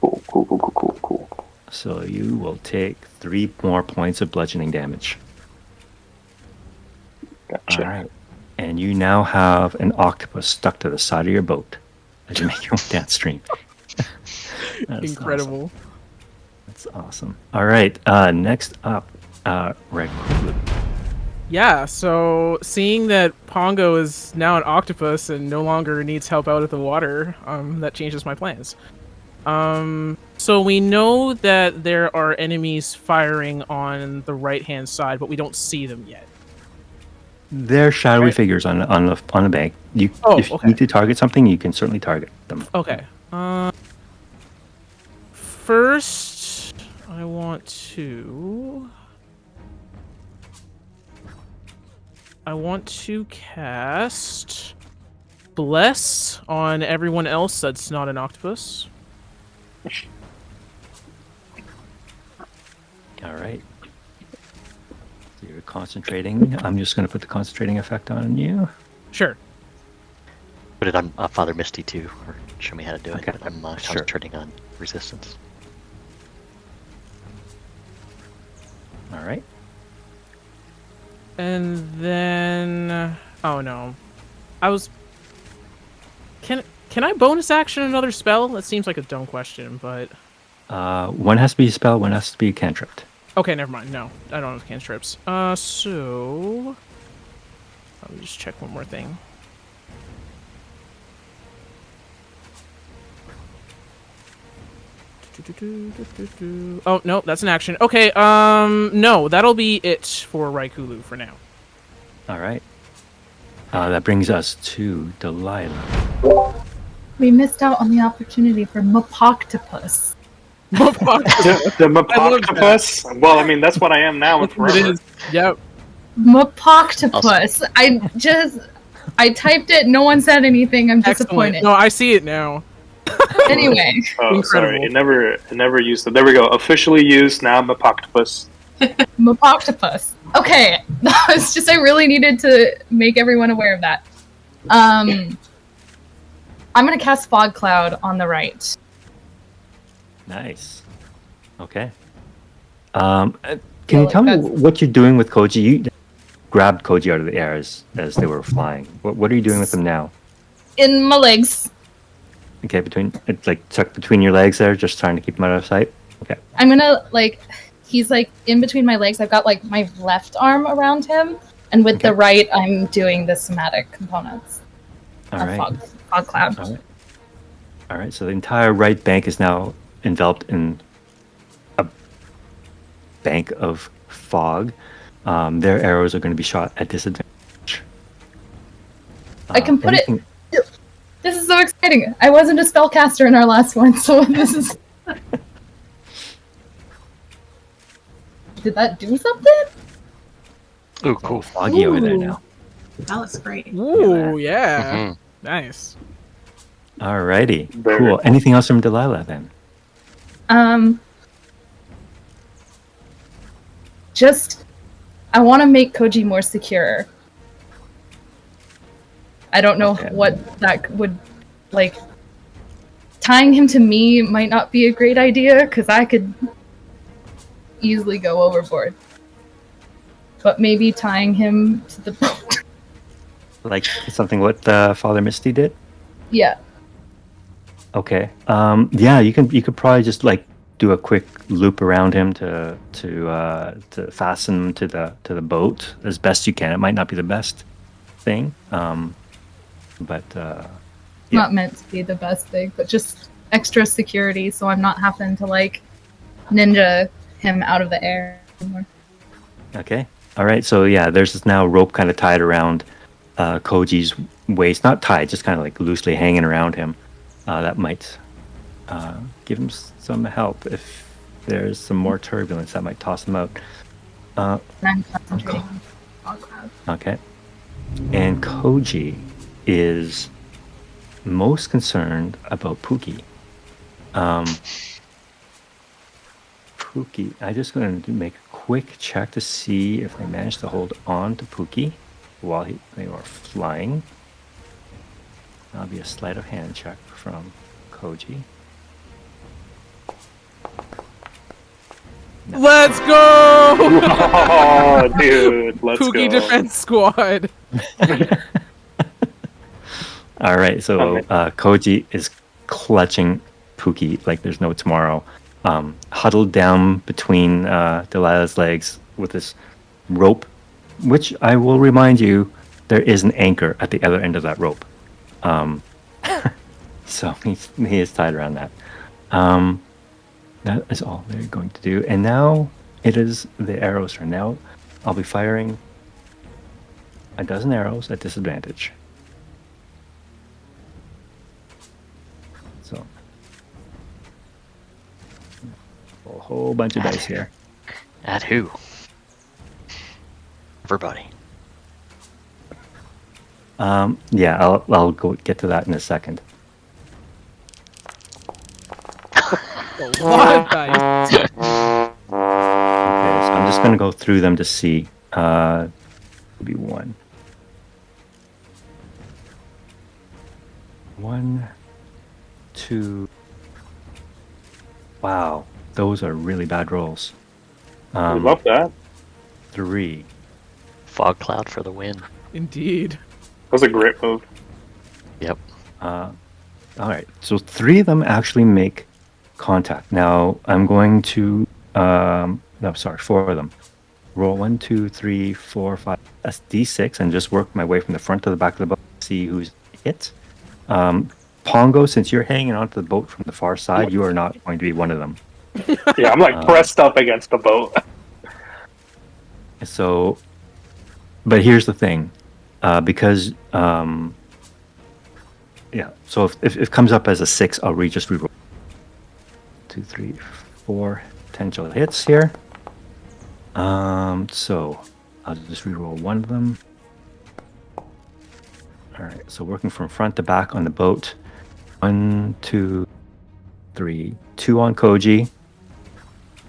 Cool. So you will take 3 more points of bludgeoning damage. Gotcha. All right. And you now have an octopus stuck to the side of your boat as you make your way downstream. That's incredible. Awesome. That's awesome. All right. Next up, Red. Yeah, so seeing that Pongo is now an octopus and no longer needs help out of the water, that changes my plans. So we know that there are enemies firing on the right-hand side, but we don't see them yet. They're shadowy Right. figures on a bank. If you okay. need to target something, you can certainly target them. Okay. First, I want to cast Bless on everyone else that's not an octopus. All right. So you're concentrating. I'm just going to put the concentrating effect on you. Sure. Put it on Father Misty too, or show me how to do it. Okay. But I'm Sure. concentrating on resistance. All right. And then, oh no, Can I bonus action another spell? That seems like a dumb question, but One has to be a spell, one has to be a cantrip. okay, never mind. No, I don't have cantrips. So let me just check one more thing. Oh no, that's an action. Okay, no, that'll be it for Raikulu for now. All right. That brings us to Delilah. We missed out on the opportunity for Mopoctopus. The Mopoctopus? Well, I mean, that's what I am now and It forever. is. Yep. Mopoctopus. I typed it. No one said anything. I'm disappointed. Excellent. No, I see it now. Anyway, Oh, sorry. Incredible. It never used it. There we go. Officially used now, Mopoctopus. Mopoctopus. Okay, it's just I really needed to make everyone aware of that. I'm gonna cast Fog Cloud on the right. Nice. Okay. Can you tell me what you're doing with Koji? You grabbed Koji out of the air as they were flying. What are you doing with them now? In my legs. Okay, it's like tucked between your legs there, just trying to keep him out of sight. Okay. I'm gonna he's like in between my legs. I've got like my left arm around him, and with the right, I'm doing the somatic components. All right. Fog cloud. All right. So the entire right bank is now enveloped in a bank of fog. Their arrows are going to be shot at disadvantage. I can put it. This is so exciting. I wasn't a spellcaster in our last one, so this is... Did that do something? Ooh, cool. Foggy over there Ooh. now. That looks great. Ooh, yeah. Mhm. Nice. Alrighty, Very cool. cool. Anything else from Delilah then? Just, I want to make Koji more secure. I don't know Okay. what that would, like, tying him to me might not be a great idea, because I could easily go overboard. But maybe tying him to the boat. Like something what Father Misty did? Yeah. Okay. Yeah, you could probably just like do a quick loop around him to fasten him to the boat as best you can. It might not be the best thing, but yeah. Not meant to be the best thing, but just extra security so I'm not having to, like, ninja him out of the air anymore. Okay. All right. So yeah, there's this now rope kind of tied around Koji's waist, not tied, just kind of like loosely hanging around him. That might give him some help if there's some more turbulence. That might toss him out. And I'm concentrating on fog cloud. Okay. And Koji is most concerned about Pookie. Pookie, I'm just going to make a quick check to see if they manage to hold on to Pookie while they are flying. That'll be a sleight of hand check from Koji. Let's go! Oh, dude, let's Pookie go. Defense Squad. All right, so Okay. Koji is clutching Pookie like there's no tomorrow, huddled down between Delilah's legs with this rope, which I will remind you, there is an anchor at the other end of that rope. So he is tied around that. That is all they're going to do. And now it is the arrows turn. Now I'll be firing a dozen arrows at disadvantage. So a whole bunch of dice here. At who? Everybody. Yeah, I'll go get to that in a second. A lot of dice. Okay, so I'm just gonna go through them to see. Be one. 1, 2. Wow, those are really bad rolls. We love that. 3. Fog cloud for the win. Indeed. That was a great move. Yep. All right, so 3 of them actually make contact. Now I'm going to 4 of them. Roll 1, 2, 3, 4, 5. That's D6, and just work my way from the front to the back of the boat. See who's hit. Pongo, since you're hanging onto the boat from the far side, you are not going to be one of them. Yeah, I'm like pressed up against the boat. So, but here's the thing, because yeah. So if it comes up as a 6, I'll just reroll. 2, 3, 4 potential hits here. So I'll just reroll one of them. All right. So working from front to back on the boat. 1, 2, 3, 2 on Koji,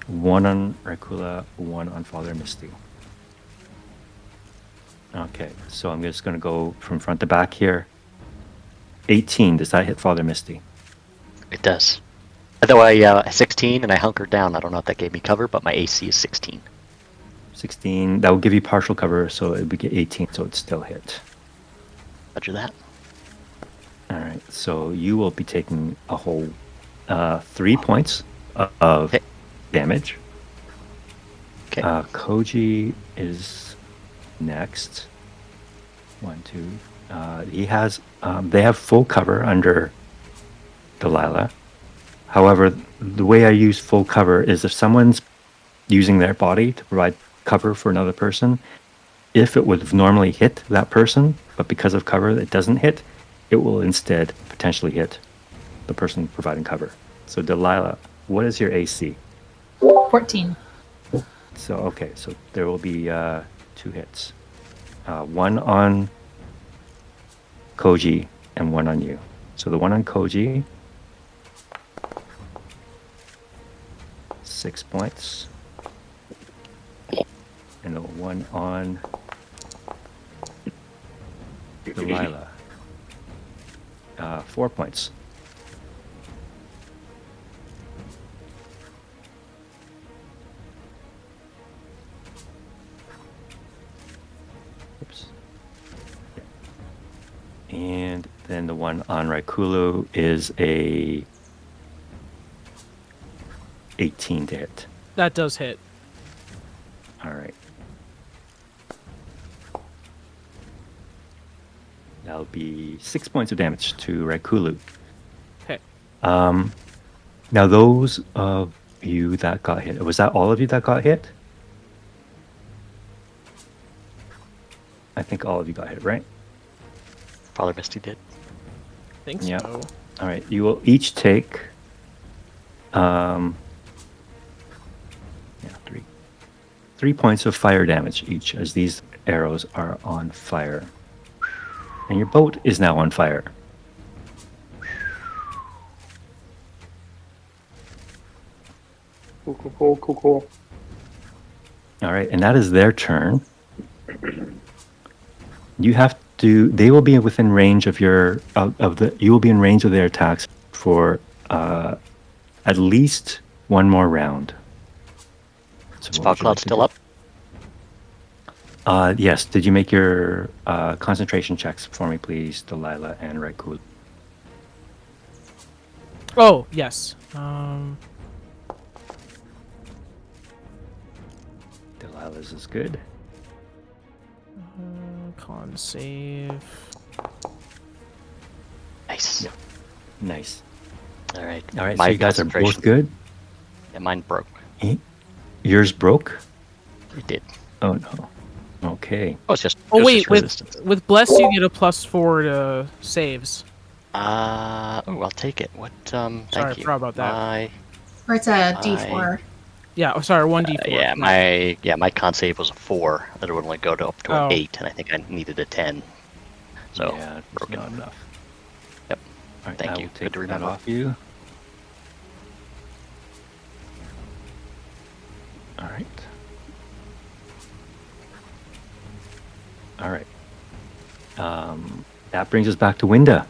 1 on Recula, 1 on Father Misty. Okay, so I'm just going to go from front to back here. 18, does that hit Father Misty? It does. Although I 16 and I hunkered down. I don't know if that gave me cover, but my AC is 16. 16, that will give you partial cover, so it would get 18, so it's still hit. Roger that. All right, so you will be taking a whole 3 points of Okay. damage. Okay. Koji is next. 1, 2. He has. They have full cover under Delilah. However, the way I use full cover is if someone's using their body to provide cover for another person, if it would have normally hit that person, but because of cover it doesn't hit, it will instead potentially hit the person providing cover. So Delilah, what is your AC? 14. So okay, so there will be 2 hits, one on Koji and one on you. So the one on Koji, 6 points, and the one on Delilah, 4 points. Oops. And then the one on Raikulu is a 18 to hit. That does hit. All right. That'll be 6 points of damage to Raikulu. Okay. Now those of you that got hit, was that all of you that got hit? I think all of you got hit, right? Father Misty did. I think Yeah. so. All right. You will each take, three points of fire damage each, as these arrows are on fire. And your boat is now on fire. Cool. All right, and that is their turn. You have to. They will be within range of your You will be in range of their attacks for at least one more round. So Is what Fog would you Cloud like to still do? up? Yes. Did you make your concentration checks for me, please, Delilah and Raikul? Oh, yes. Delilah's is good. Con save. Nice. Yeah. Nice. All right. All right, My so you guys are both concentration- good. Yeah, mine broke. Yours broke? It did. Oh, no. Okay. Oh, it's just. Oh it was wait, just with resistance. Bless you get a +4 to saves. Oh, I'll take it. What? Sorry, I Thank you. forgot about that. Or it's a D4. Yeah, oh, sorry, 1d4. My con save was a 4. That it would only go to up to Oh. an 8, and I think I needed a 10. So yeah, it's broken. not enough. Yep. All right, Thank I you. will Good take to that remember. off you. All right. All right. That brings us back to Winda.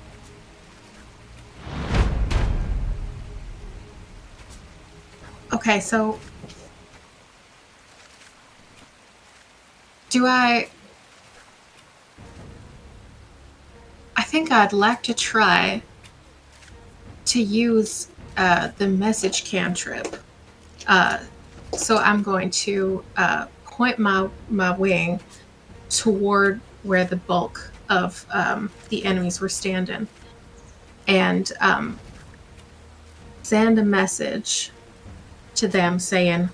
Okay, so I think I'd like to try to use the message cantrip. So I'm going to point my wing toward where the bulk of the enemies were standing and send a message to them saying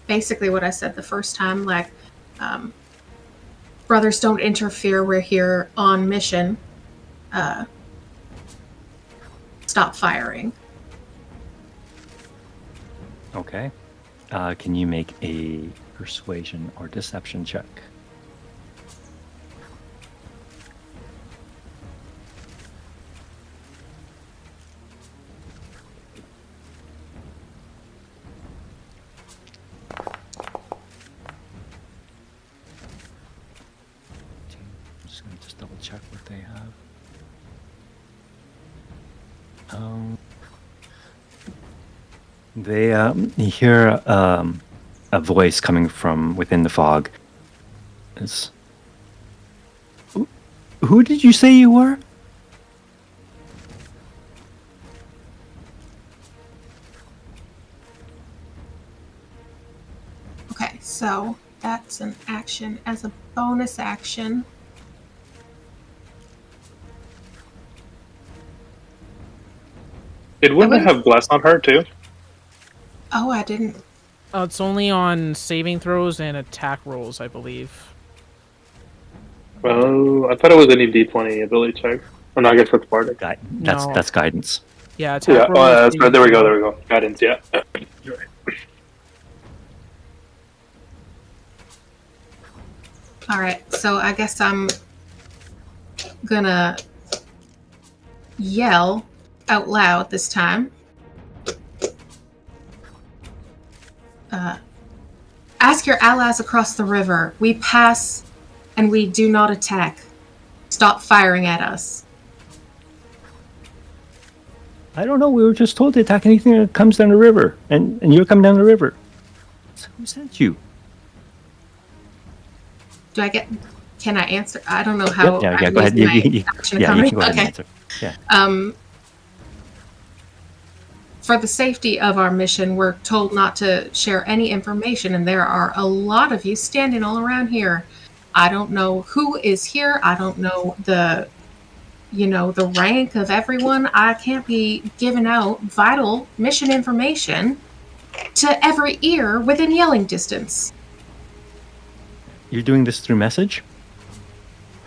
basically what I said the first time, like, brothers, don't interfere, we're here on mission. Stop firing. Okay. Can you make a persuasion or deception check? I'm just going to double check what they have. They you hear a voice coming from within the fog. It's, who did you say you were? Okay, so that's an action. As a bonus action, Did Winda have Bless on her too? oh, I didn't. It's only on saving throws and attack rolls, I believe. Oh, I thought it was any D20 ability check. Oh, no, I guess that's Bardic. No. That's guidance. Yeah, Yeah, attack roll. that's right. There we go. Guidance, yeah. You're right. All right, so I guess I'm gonna yell out loud this time. Ask your allies across the river. We pass and we do not attack. Stop firing at us. I don't know. We were just told to attack anything that comes down the river, and you're coming down the river. So who sent you? Can I answer? I don't know how. Yeah, go ahead. You can go ahead and answer. Yeah. For the safety of our mission, we're told not to share any information, and there are a lot of you standing all around here. I don't know who is here. I don't know the rank of everyone. I can't be giving out vital mission information to every ear within yelling distance. You're doing this through message?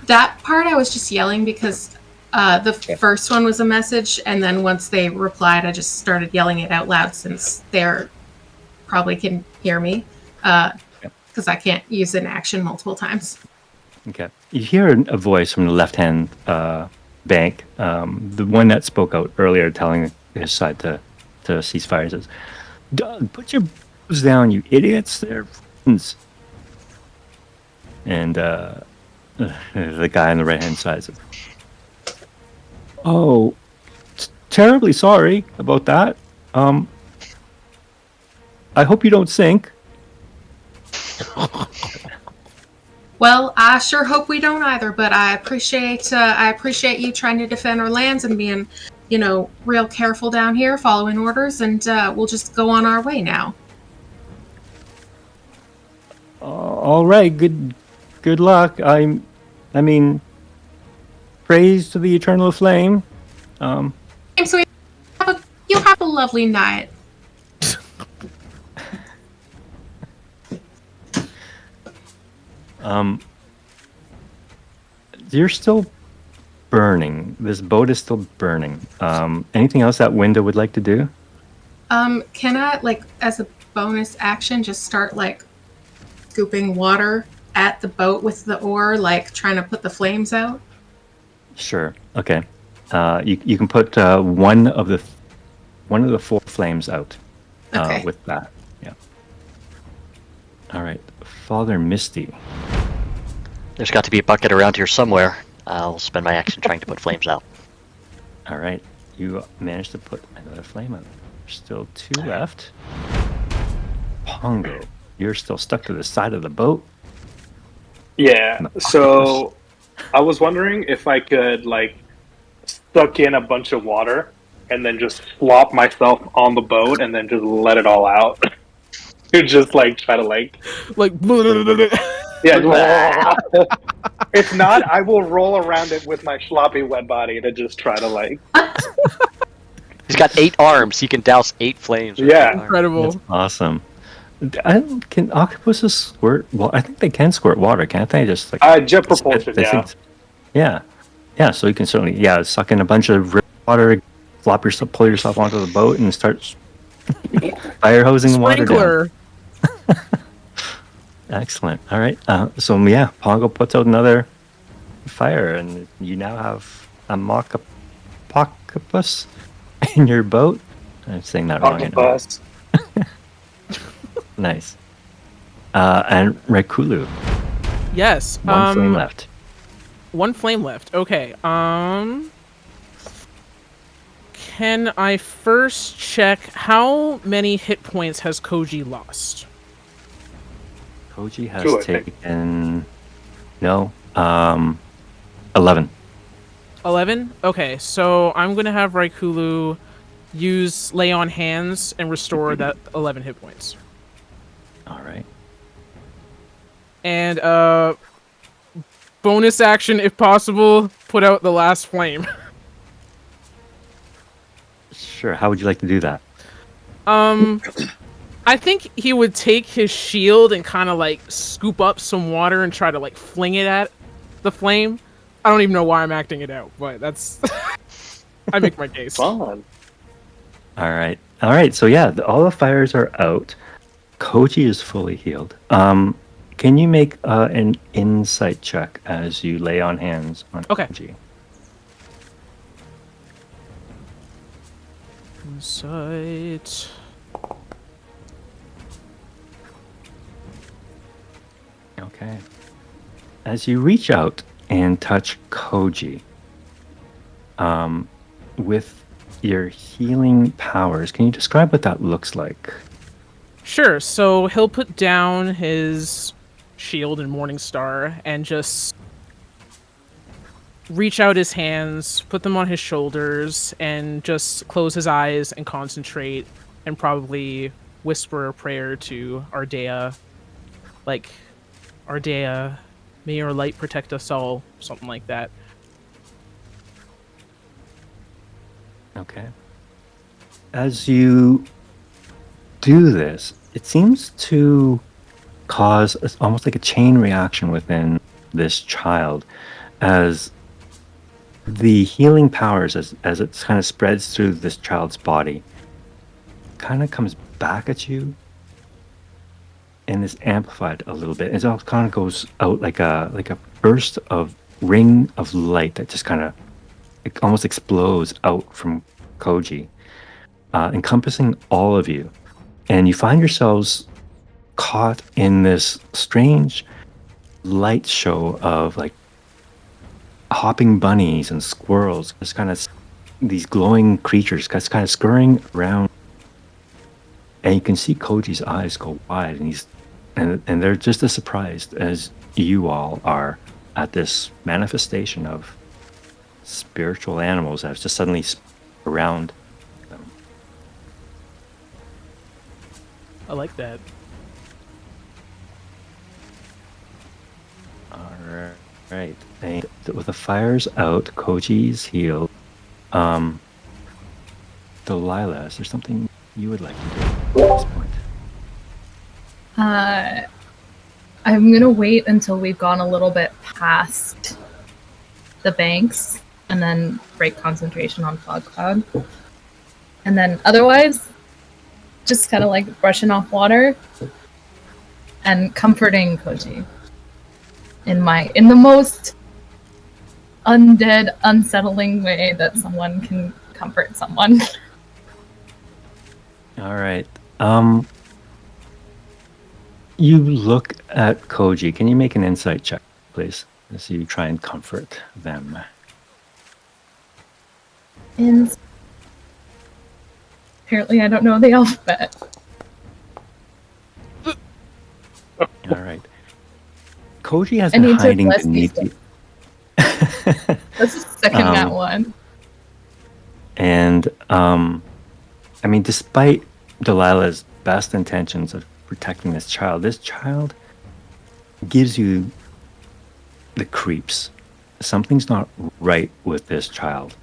That part I was just yelling because the first one was a message, and then once they replied, I just started yelling it out loud since they're probably can hear me because I can't use an action multiple times. Okay. You hear a voice from the left-hand bank, the one that spoke out earlier telling his side to cease fire, says, "Doug, put your bows down, you idiots. They're friends." And the guy on the right-hand side says, "Oh, terribly sorry about that. I hope you don't sink." Well, I sure hope we don't either, but I appreciate you trying to defend our lands and being, real careful down here, following orders, and we'll just go on our way now. All right, good luck. I mean, praise to the eternal flame. And so you have a lovely night. You're still burning. This boat is still burning. Anything else that Winda would like to do? Can I, as a bonus action, just start, scooping water at the boat with the oar, trying to put the flames out? Sure. Okay. You can put one of the 4 flames out Okay. with that. Yeah. All right. Father Misty. There's got to be a bucket around here somewhere. I'll spend my action trying to put flames out. All right. You managed to put another flame out. There's still 2 left. Pongo, you're still stuck to the side of the boat. Yeah, so I was wondering if I could, suck in a bunch of water and then just flop myself on the boat and then just let it all out. Just, try to, yeah. If not, I will roll around it with my sloppy wet body to just try to, He's got 8 arms. He can douse 8 flames. with Yeah. 8 arms. Incredible. That's awesome. Can octopuses squirt? Well, I think they can squirt water, can't they? Just jet propulsion, yeah. Yeah, so you can certainly, suck in a bunch of water, pull yourself onto the boat, and start fire hosing the water down. Sprinkler. Excellent. All right. Pongo puts out another fire, and you now have a mock octopus in your boat. I'm saying that wrong. Octopus. Nice. And Rekulu. Yes. One flame left. One flame left. Okay. Can I first check how many hit points has Koji lost? Koji has taken 11. 11? Okay, so I'm gonna have Raikulu use Lay on Hands and restore that 11 hit points. All right. And bonus action, if possible, put out the last flame. Sure. How would you like to do that? I think he would take his shield and kind of scoop up some water and try to fling it at the flame. I don't even know why I'm acting it out, but that's I make my case. Fun. All right. So yeah, all the fires are out. Koji is fully healed. Can you make an insight check as you lay on hands on Okay. Koji? Insight. Okay. As you reach out and touch Koji, with your healing powers, can you describe what that looks like? Sure. So he'll put down his shield and Morning Star and just reach out his hands, put them on his shoulders, and just close his eyes and concentrate and probably whisper a prayer to Ardea. Like, Ardea, may your light protect us all. Something like that. Okay. As you do this, it seems to cause almost like a chain reaction within this child as the healing powers, as it kind of spreads through this child's body, kind of comes back at you and is amplified a little bit. It all kind of goes out like a burst of ring of light that just kind of almost explodes out from Koji, encompassing all of you. And you find yourselves caught in this strange light show of like hopping bunnies and squirrels, just kind of these glowing creatures just kind of scurrying around. And you can see Koji's eyes go wide, and they're just as surprised as you all are at this manifestation of spiritual animals that's just suddenly around them. I like that. All right. And with the fires out, Koji's healed. Delilah, is there something you would like to do at this point? I'm gonna wait until we've gone a little bit past the banks and then break concentration on Fog Cloud. And then otherwise, just kind of like brushing off water and comforting Koji in the most undead, unsettling way that someone can comfort someone. All right. You look at Koji. Can you make an insight check, please, as you try and comfort them? And apparently I don't know the alphabet. All right. Koji has I been need to hiding bless beneath these you. Let's just second that one. And I mean, despite Delilah's best intentions of protecting this child gives you the creeps. Something's not right with this child.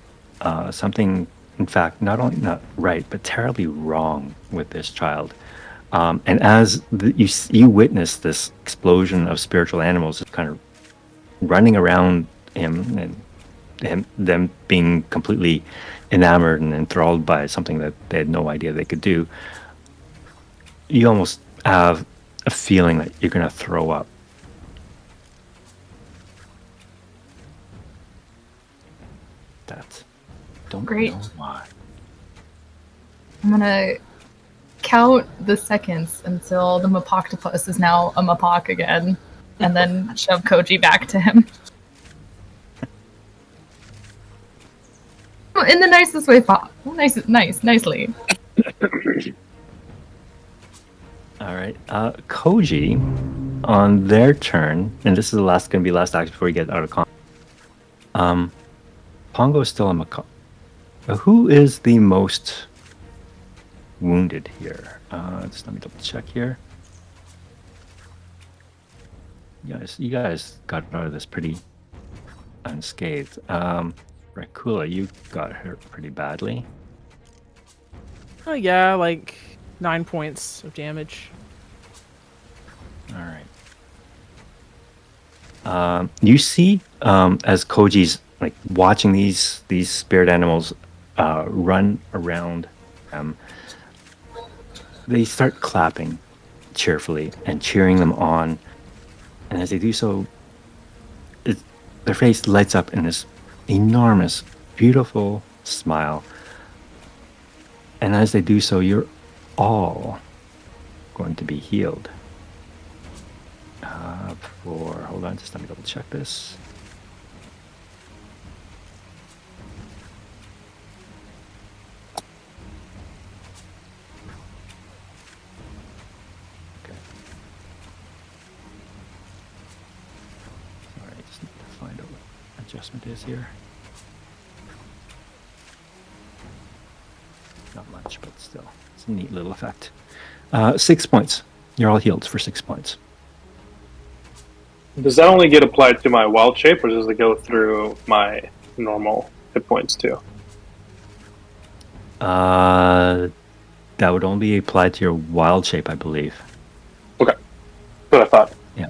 Something, in fact, not only not right, but terribly wrong with this child. And as you witness this explosion of spiritual animals just kind of running around him, and them being completely enamored and enthralled by something that they had no idea they could do, you almost have a feeling that you're going to throw up. Don't Great. know why. I'm gonna count the seconds until the Mapoctopus is now a Mapoc again, and then shove Koji back to him. In the nicest way possible. Nicely. All right. Koji, on their turn, and this is going to be last action before we get out of con. Pongo is still a macaw. Who is the most wounded here? Just let me double check here. You guys got out of this pretty unscathed. Rakula, you got hurt pretty badly. Oh yeah, like 9 points of damage. All right. You see as Koji's like watching these spirit animals run around them, they start clapping cheerfully and cheering them on. And as they do so, their face lights up in this enormous, beautiful smile. And as they do so, you're all going to be healed. Hold on, just let me double check this. Okay. Sorry, I just need to find out what adjustment is here. Not much, but still, it's a neat little effect. 6 points. You're all healed for 6 points. Does that only get applied to my wild shape, or does it go through my normal hit points too? That would only apply to your wild shape, I believe. Okay, that's what I thought. Yeah,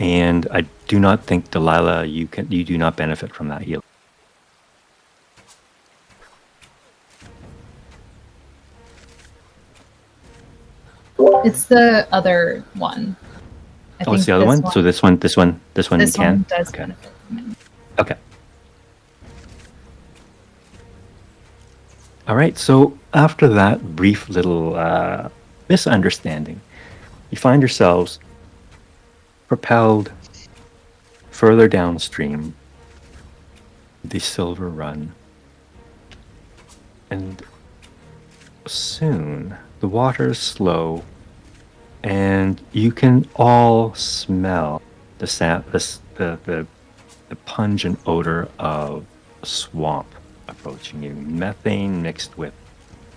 and I do not think, Delilah, you do not benefit from that heal. It's the other one. Oh, it's the other one? So this one you can? This one does benefit from it. Okay. All right, so after that brief little misunderstanding, you find yourselves propelled further downstream the Silver Run. And soon the water is slow, and you can all smell the pungent odor of swamp approaching you. Methane mixed with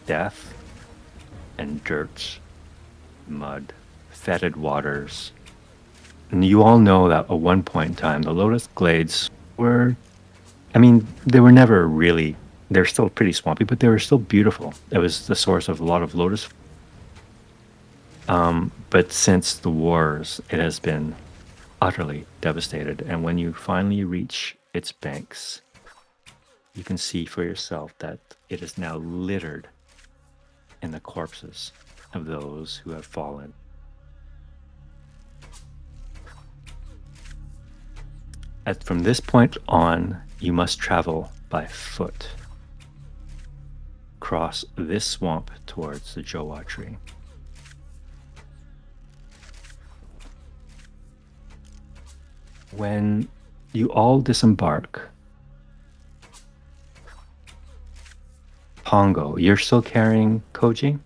death and dirt, mud, fetid waters. And you all know that at one point in time, the Lotus Glades were, they were never really, they're still pretty swampy, but they were still beautiful. It was the source of a lot of lotus. But since the wars, it has been utterly devastated. And when you finally reach its banks, you can see for yourself that it is now littered in the corpses of those who have fallen. From this point on, you must travel by foot, cross this swamp towards the Jowa tree. When you all disembark, Pongo, you're still carrying Koji?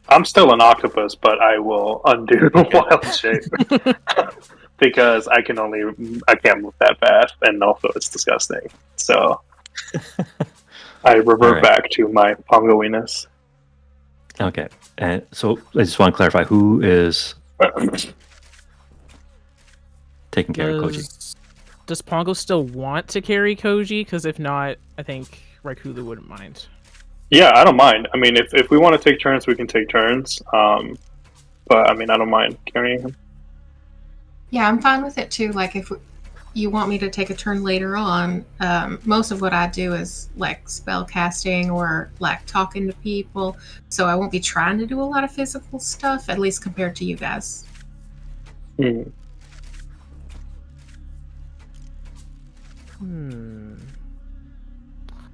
I'm still an octopus, but I will undo the wild shape because I can't move that fast, and also it's disgusting. So I revert back to my Pongoiness. Okay, and so I just want to clarify, who is taking care of Koji? Does Pongo still want to carry Koji? Because if not, I think Raikulu wouldn't mind. Yeah, I don't mind. I mean, if we want to take turns, we can take turns. But I don't mind carrying him. Yeah, I'm fine with it too. Like, if you want me to take a turn later on, most of what I do is like spell casting or like talking to people. So I won't be trying to do a lot of physical stuff, at least compared to you guys. Mm.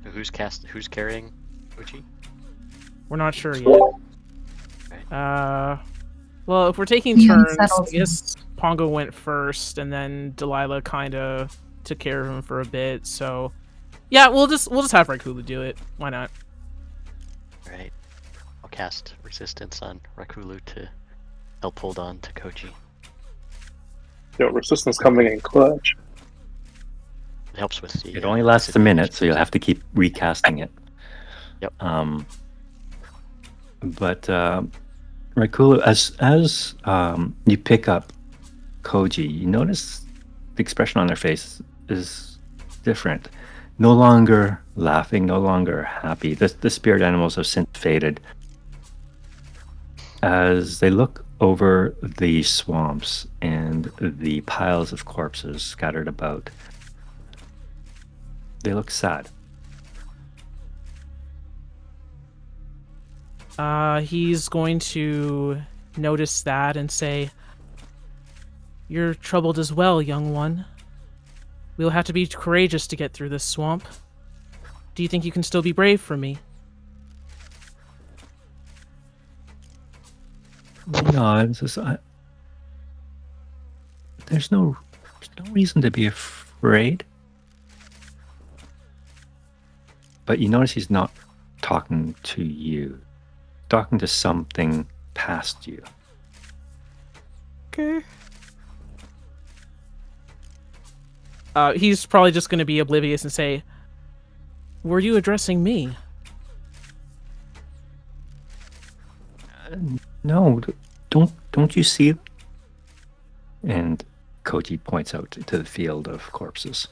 Who's carrying Uchi? We're not sure yet. Right. Well, if we're taking turns, I guess Pongo went first, and then Delilah kind of took care of him for a bit. So, yeah, we'll just have Raikulu do it. Why not? All right. I'll cast resistance on Raikulu to help hold on to Koji. Yo, resistance coming in clutch. It helps with the. It only lasts a minute, so you'll have to keep recasting it. Yep. But Raikulu, as you pick up Koji, you notice the expression on their face is different. No longer laughing, no longer happy. The spirit animals have since faded. As they look over the swamps and the piles of corpses scattered about. They look sad. He's going to notice that and say, "You're troubled as well, young one. We'll have to be courageous to get through this swamp. Do you think you can still be brave for me?" No, there's no reason to be afraid. But you notice he's not talking to you, talking to something past you. Okay. He's probably just going to be oblivious and say, "Were you addressing me?" No, don't you see? And Koji points out to the field of corpses.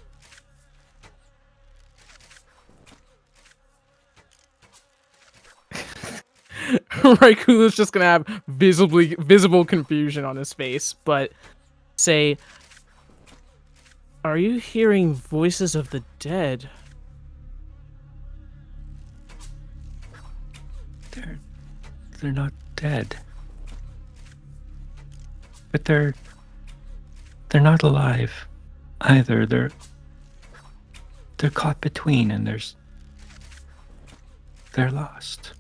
Raikulu's just gonna have visible confusion on his face, but say, "Are you hearing voices of the dead?" They're not dead. But they're not alive either. They're caught between, and they're lost.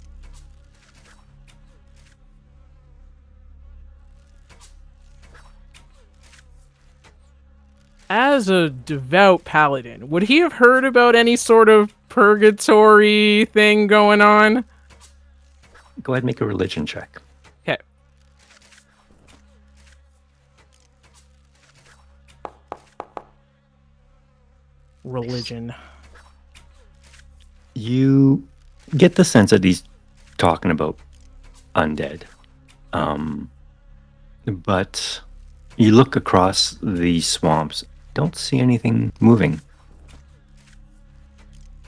As a devout paladin, would he have heard about any sort of purgatory thing going on? Go ahead and make a religion check. Okay. Religion. You get the sense that he's talking about undead. But you look across the swamps, don't see anything moving.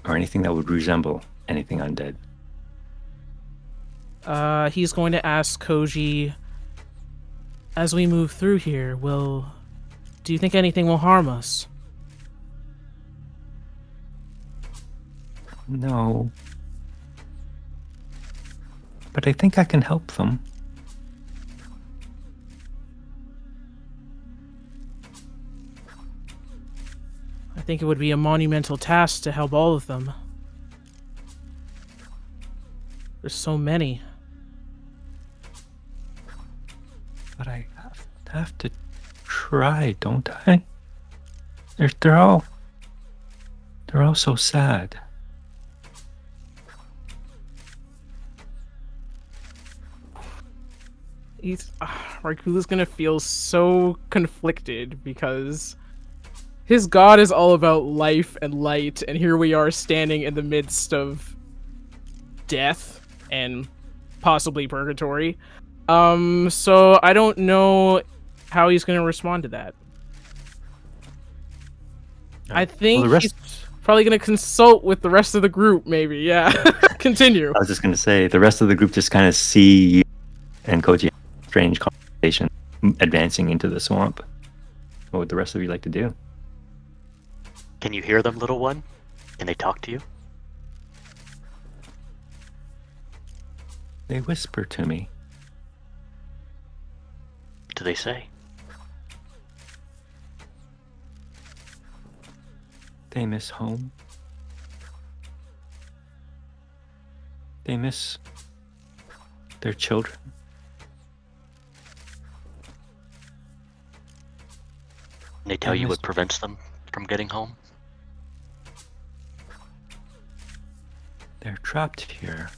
Or anything that would resemble anything undead. He's going to ask Koji, "As we move through here, do you think anything will harm us?" No. But I think I can help them. I think it would be a monumental task to help all of them. There's so many. But I have to try, don't I? They're all so sad. Raikulu's gonna feel so conflicted because his god is all about life and light, and here we are standing in the midst of death and possibly purgatory. So I don't know how he's gonna respond to that. I think he's probably gonna consult with the rest of the group, maybe. Yeah. Continue. I was just gonna say the rest of the group just kind of see you and Koji have a strange conversation advancing into the swamp. What would the rest of you like to do? Can you hear them, little one? Can they talk to you? They whisper to me. What do they say? They miss home. They miss their children. And they tell you what prevents them from getting home? They're trapped here.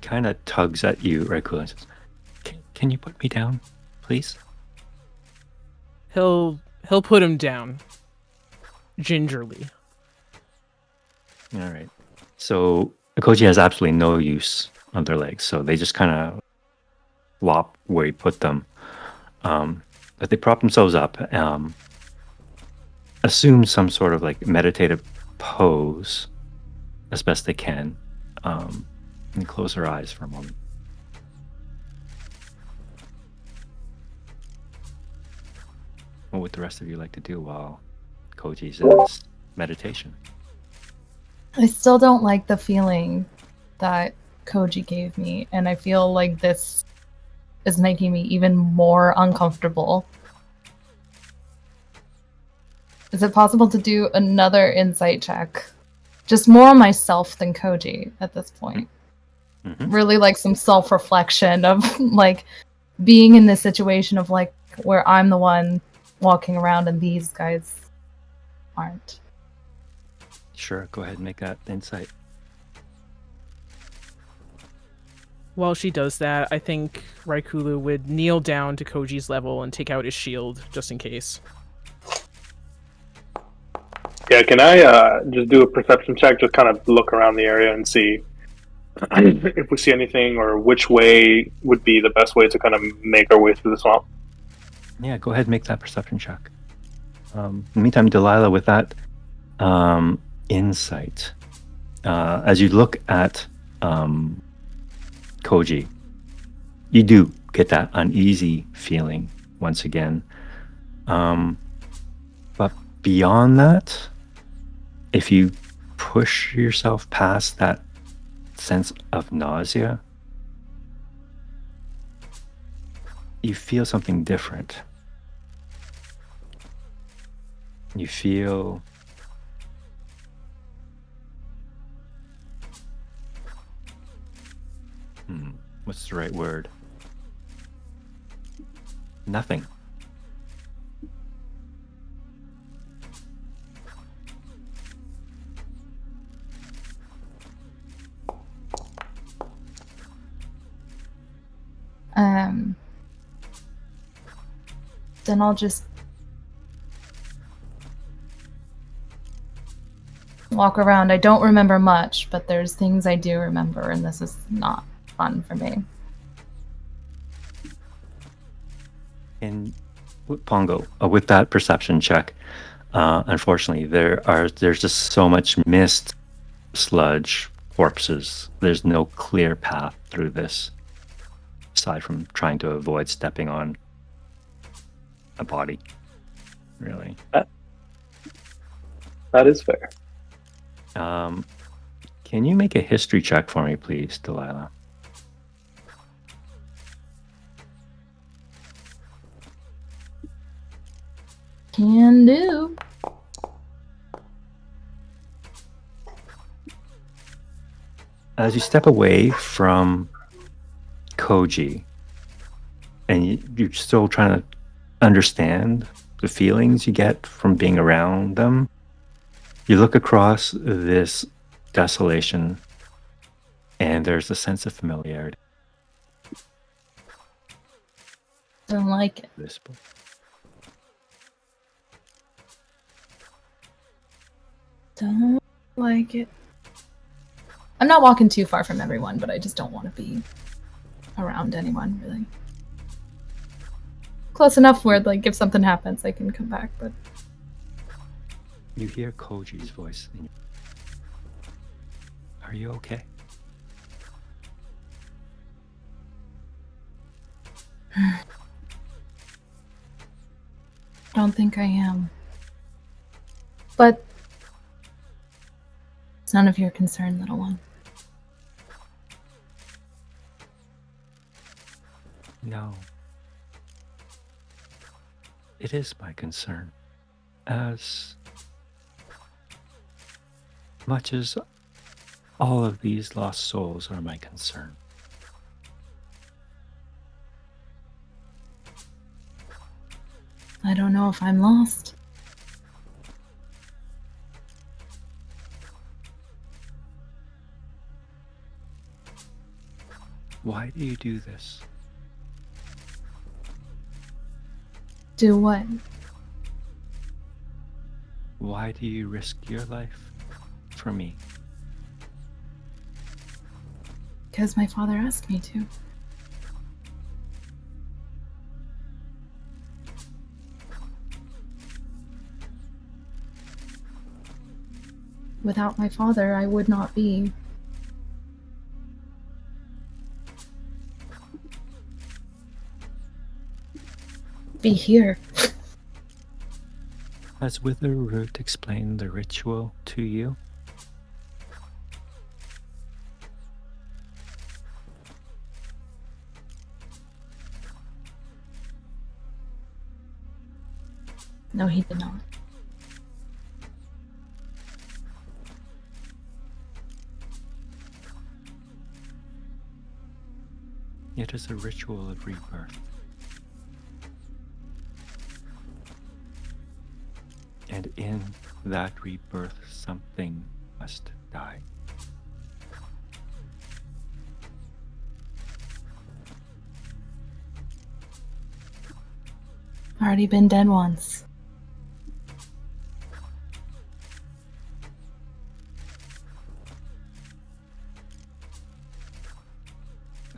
Kind of tugs at you, Raikulu, and says, "Can you put me down, please?" He'll put him down. Gingerly. All right. So Koji has absolutely no use of their legs, so they just kind of flop where he put them. But they prop themselves up, assume some sort of like meditative pose as best they can, and close their eyes for a moment. What would the rest of you like to do while Koji's in this meditation? I still don't like the feeling that Koji gave me, and I feel like this is making me even more uncomfortable. Is it possible to do another insight check? Just more on myself than Koji at this point. Mm-hmm. Really like some self-reflection of like being in this situation of like where I'm the one walking around and these guys aren't. Sure, go ahead and make that insight. While she does that, I think Raikulu would kneel down to Koji's level and take out his shield, just in case. Yeah, can I just do a perception check, just kind of look around the area and see if we see anything or which way would be the best way to kind of make our way through the swamp? Yeah, go ahead and make that perception check. In the meantime, Delilah, with that insight, as you look at Koji, you do get that uneasy feeling once again. But beyond that, if you push yourself past that sense of nausea, you feel something different. You feel what's the right word? Nothing. Then I'll just walk around. I don't remember much, but there's things I do remember, and this is not fun for me. And Pongo, with that perception check, unfortunately, there's just so much mist, sludge, corpses. There's no clear path through this, aside from trying to avoid stepping on a body. Really. That is fair. Can you make a history check for me, please, Delilah? Can do. As you step away from Koji, and you're still trying to understand the feelings you get from being around them, you look across this desolation, and there's a sense of familiarity. Don't like it. Visible. Don't like it. I'm not walking too far from everyone, but I just don't want to be around anyone, really. Close enough where, like, if something happens, I can come back, but... You hear Koji's voice. Are you okay? I don't think I am. But it's none of your concern, little one. No. It is my concern. As much as all of these lost souls are my concern. I don't know if I'm lost. Why do you do this? Do what? Why do you risk your life for me? Because my father asked me to. without my father, I would not be here. Has Witherroot explained the ritual to you? No, he did not. It is a ritual of rebirth. And in that rebirth, something must die. Already been dead once.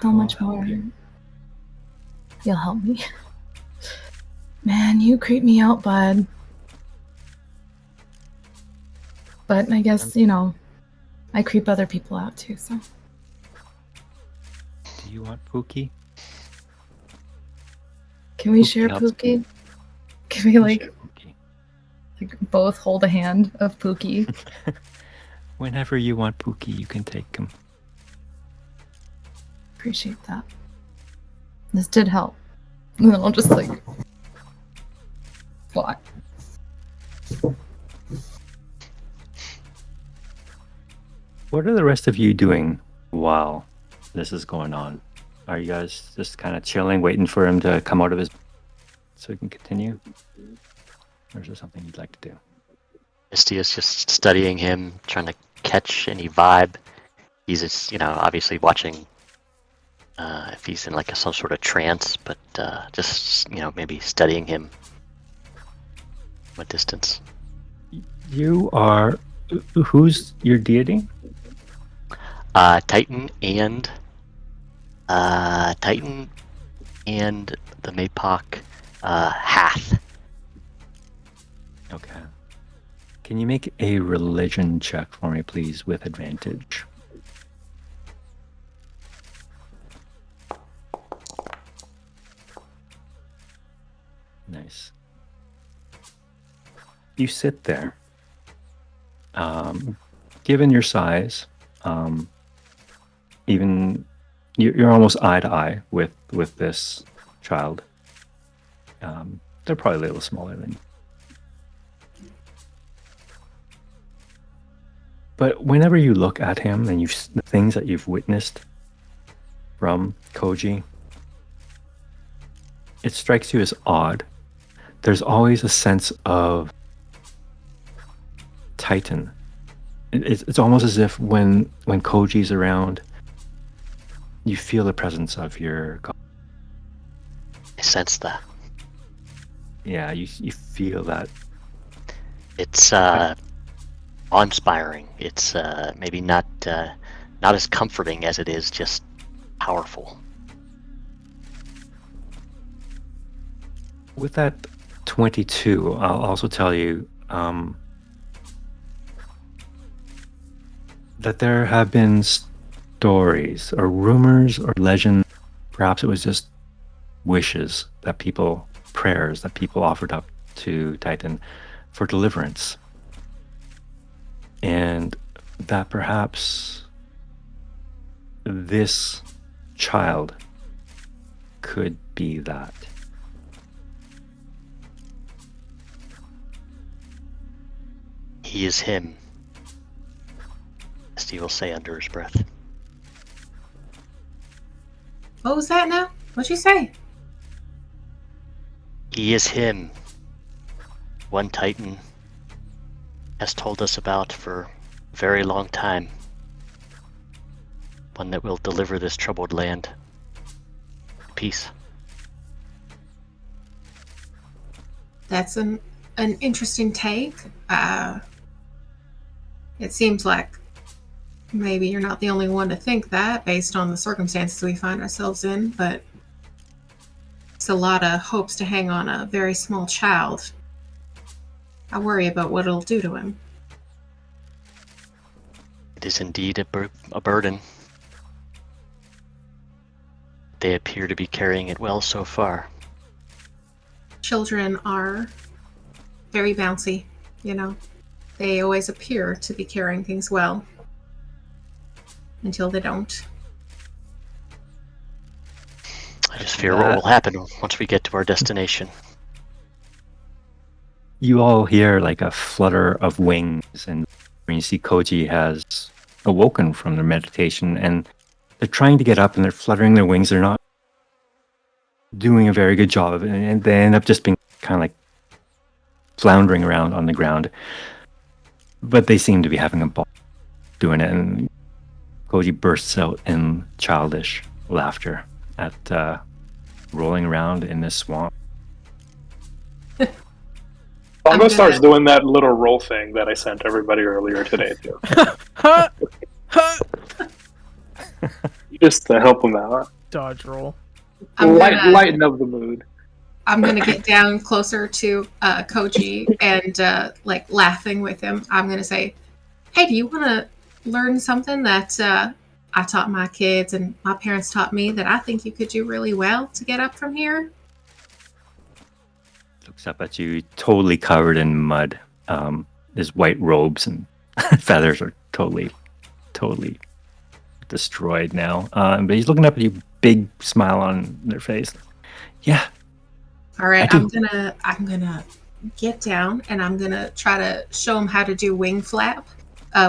How I'll much help more? you. You'll help me? Man, you creep me out, bud. But I guess, I creep other people out too, so. Do you want Pookie? Can we Pookie share helps. Pookie? Can we, I'll share Pookie. both hold a hand of Pookie? Whenever you want Pookie, you can take him. Appreciate that. This did help. And then I'll just, fly. What are the rest of you doing while this is going on? Are you guys just kind of chilling, waiting for him to come out of his... so he can continue? Or is there something you'd like to do? Misty is just studying him, trying to catch any vibe. He's just, obviously watching if he's in some sort of trance, but just, maybe studying him from a distance. You are... who's your deity? Titan and the Maypok Hath. Okay. Can you make a religion check for me, please, with advantage? Nice. You sit there. Given your size, even you're almost eye to eye with this child. They're probably a little smaller than you. But whenever you look at him and the things that you've witnessed from Koji, it strikes you as odd. There's always a sense of Titan. It's almost as if when Koji's around, you feel the presence of your god. I sense that. Yeah, you feel that. It's awe-inspiring. It's maybe not as comforting as it is just powerful. With that 22, I'll also tell you that there have been stories or rumors or legend. Perhaps it was just wishes that prayers that people offered up to Titan for deliverance. And that perhaps this child could be that. He is him, Steve will say under his breath. What was that now? What'd you say? He is him. One Titan has told us about for a very long time. One that will deliver this troubled land. Peace. That's an interesting take. It seems like maybe you're not the only one to think that based on the circumstances we find ourselves in, but it's a lot of hopes to hang on a very small child. I worry about what it'll do to him. It is indeed a burden. They appear to be carrying it well so far. Children are very bouncy, you know. They always appear to be carrying things well until they don't. I just fear what will happen once we get to our destination. You all hear like a flutter of wings, and when you see Koji has awoken from their meditation, and they're trying to get up and they're fluttering their wings. They're not doing a very good job of it, and they end up just being kind of like floundering around on the ground. But they seem to be having a ball doing it, and Koji bursts out in childish laughter at rolling around in this swamp. Bongo starts doing that little roll thing that I sent everybody earlier today too. Just to help them out. Dodge roll. Lighten up the mood. I'm gonna get down closer to Koji and like laughing with him. I'm gonna say, "Hey, do you want to learn something that I taught my kids and my parents taught me that I think you could do really well to get up from here?" Looks up at you, totally covered in mud. His white robes and feathers are totally destroyed now. But he's looking up at you, big smile on their face. Yeah. All right, I'm gonna get down and I'm gonna try to show him how to do wing flap,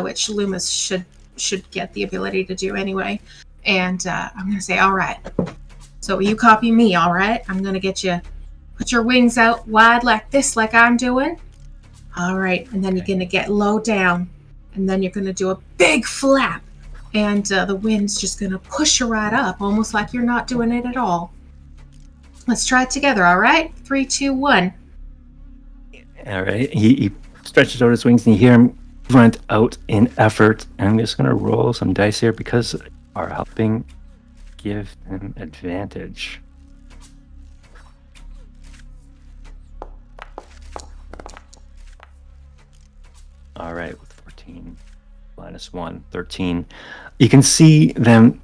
which Loomis should get the ability to do anyway. And I'm gonna say, all right. So you copy me, all right? I'm gonna get you. Put your wings out wide like this, like I'm doing. All right, and then you're gonna get low down, and then you're gonna do a big flap, and the wind's just gonna push you right up, almost like you're not doing it at all. Let's try it together, all right? 3, 2, 1. All right. He stretches out his wings, and you hear him grunt out in effort. And I'm just gonna roll some dice here because are helping give him advantage. All right, with 14 minus 1, 13. You can see them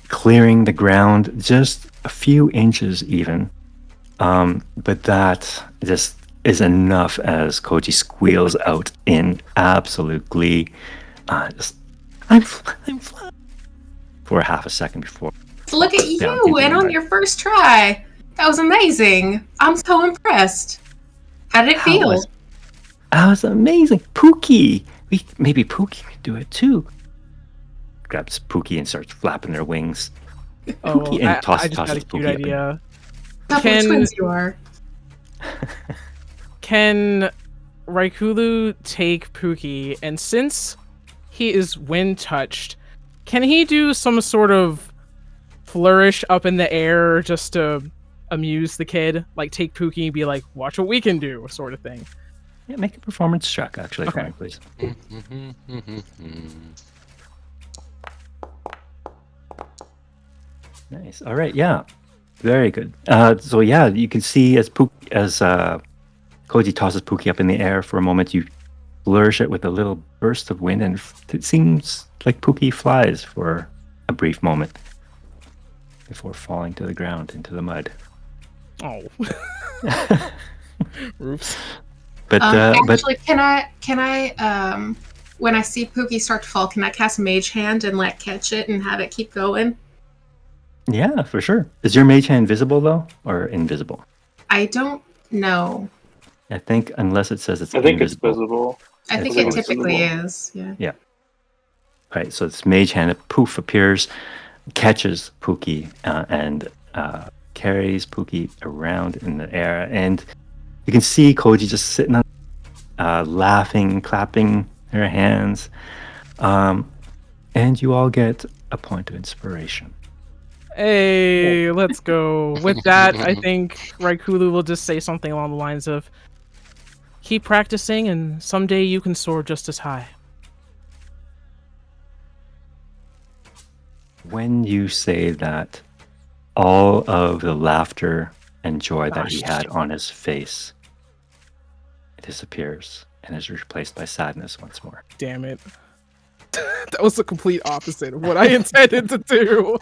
clearing the ground just a few inches even. But that just is enough as Koji squeals out in absolute glee. I'm flat for half a second before. Look at you, and on your first try. That was amazing. I'm so impressed. How did it feel? That was amazing. Pookie. Maybe Pookie could do it too. Grabs Pookie and starts flapping their wings. Pookie and tosses Pookie. Idea. Couple twins you are. Can Raikulu take Pookie, and since he is wind touched, can he do some sort of flourish up in the air just to amuse the kid? Like take Pookie and be like, watch what we can do, sort of thing. Yeah, make a performance check, actually, for me, please. Nice. All right. Yeah. Very good. So yeah, you can see as Koji tosses Pookie up in the air for a moment, you flourish it with a little burst of wind, and it seems like Pookie flies for a brief moment before falling to the ground into the mud. Oh. Oops. But actually, can I when I see Pookie start to fall, can I cast Mage Hand and like catch it and have it keep going? Yeah, for sure. Is your Mage Hand visible though, or invisible? I don't know. I think unless it says it's I think invisible. it's visible. I think it typically is. Yeah. Yeah. Right. So it's Mage Hand. It poof appears, catches Pookie, and carries Pookie around in the air, and you can see Koji just sitting on, laughing, clapping her hands, and you all get a point of inspiration. Hey, let's go. With that, I think Raikulu will just say something along the lines of, keep practicing and someday you can soar just as high. When you say that, all of the laughter and joy that he had on his face disappears and is replaced by sadness once more. Damn it. That was the complete opposite of what I intended to do.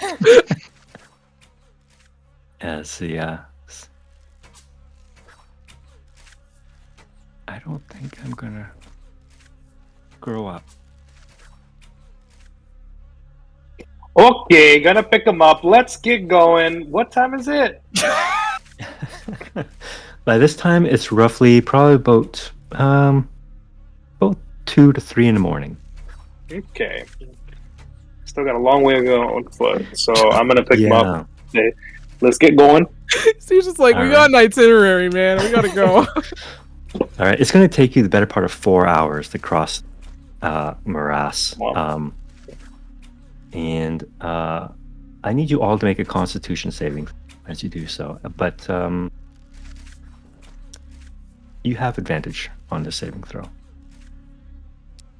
As the I don't think I'm gonna grow up. Okay, gonna pick him up. Let's get going. What time is it? By this time, it's probably about 2 to 3 in the morning. Okay. Still got a long way to go on foot, so I'm gonna pick him up. Okay, let's get going. He's just like, All we got an itinerary, man. We gotta go. All right, it's going to take you the better part of 4 hours to cross morass. Wow. And I need you all to make a Constitution saving as you do so. But you have advantage on the saving throw.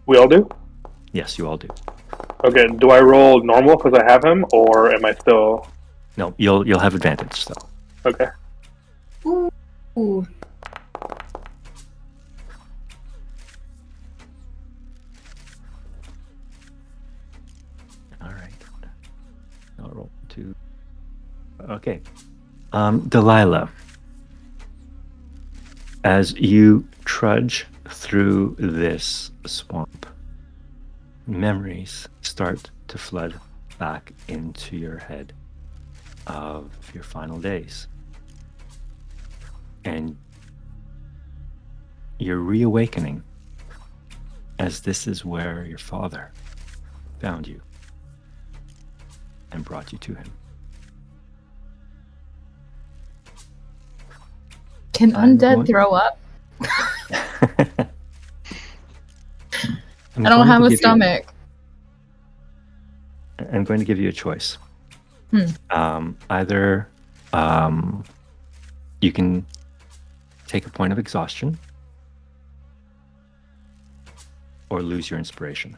We all do? Yes, you all do. Okay, do I roll normal because I have him, or am I still... No, you'll have advantage still. Okay. Ooh. All right. I'll roll 2. Okay. Delilah, as you trudge through this swamp, memories start to flood back into your head of your final days. And you're reawakening as this is where your father found you and brought you to him. Can undead throw up? I don't have a stomach. I'm going to give you a choice. Hmm. Either you can take a point of exhaustion or lose your inspiration.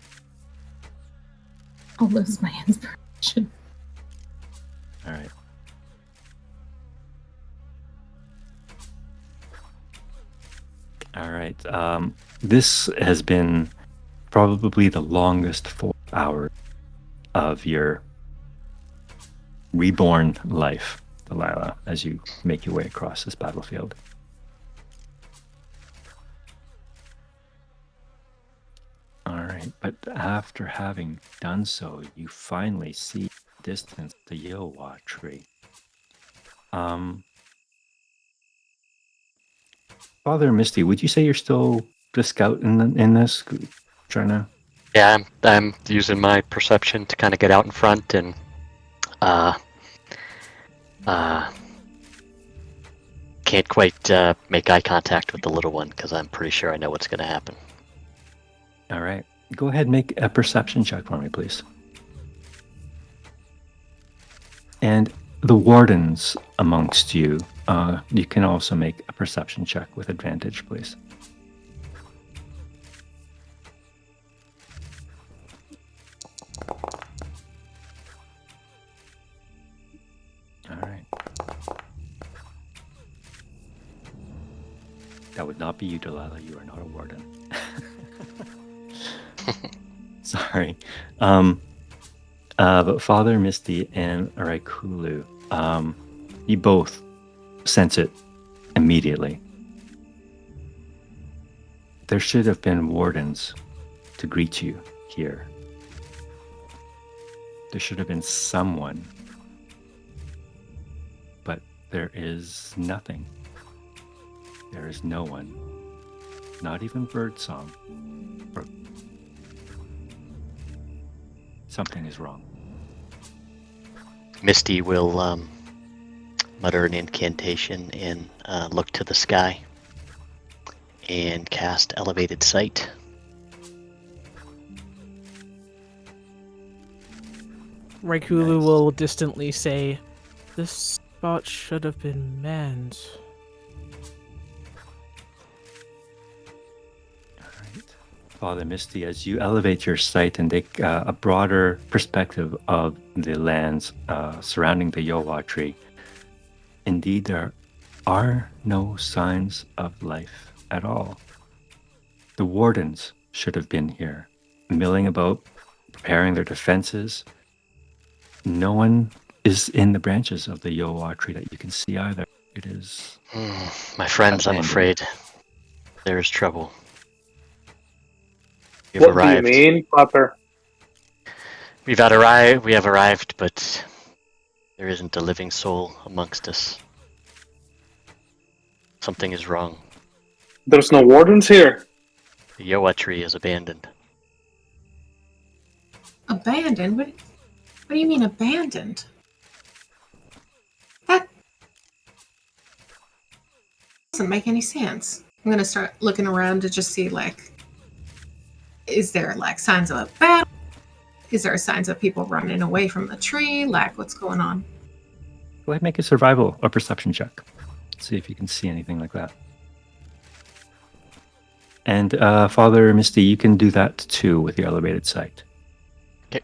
I'll lose my inspiration. All right. All right. This has been probably the longest 4 hours of your reborn life, Delilah, as you make your way across this battlefield. All right, but after having done so, you finally see in the distance the Yowa tree. Father Misty, would you say you're still the scout in this? Trying to... Yeah, I'm using my perception to kind of get out in front and can't quite make eye contact with the little one because I'm pretty sure I know what's going to happen. All right. Go ahead and make a perception check for me, please. And the wardens amongst you, you can also make a perception check with advantage, please. All right. That would not be you, Delilah. You are not a warden. Sorry. But Father Misty and Raikulu, you both sense it immediately. There should have been wardens to greet you here. There should have been someone. But there is nothing. There is no one. Not even birdsong. Something is wrong. Misty will mutter an incantation and look to the sky and cast Elevated Sight. Raikulu will distantly say, "This spot should have been manned." Father Misty, as you elevate your sight and take a broader perspective of the lands surrounding the Yowa tree, indeed there are no signs of life at all. The wardens should have been here, milling about preparing their defenses. No one is in the branches of the Yowa tree that you can see either. It is... My friends, I'm abandoned. afraid there is trouble. We've What do you arrived. mean, Pupper? We have arrived, but there isn't a living soul amongst us. Something is wrong. There's no wardens here. The Yowa tree is abandoned. Abandoned? What do you mean abandoned? That doesn't make any sense. I'm gonna start looking around to just see, like, is there, like, signs of a battle? Is there signs of people running away from the tree? Like, what's going on? Go ahead and make a survival or perception check. See if you can see anything like that. And Father Misty, you can do that too with your elevated sight.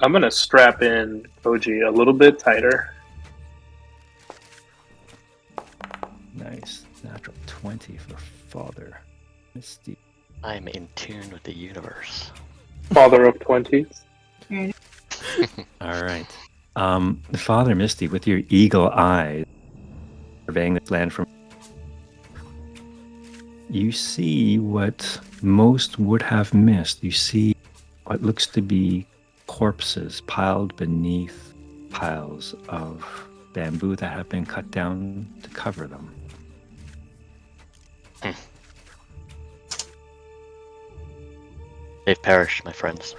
I'm gonna strap in Koji a little bit tighter. Nice. Natural 20 for Father Misty. I'm in tune with the universe. Father of 20s. All right. Father Misty, with your eagle eye, surveying this land from, you see what most would have missed. You see what looks to be corpses piled beneath piles of bamboo that have been cut down to cover them. They've perished, my friends.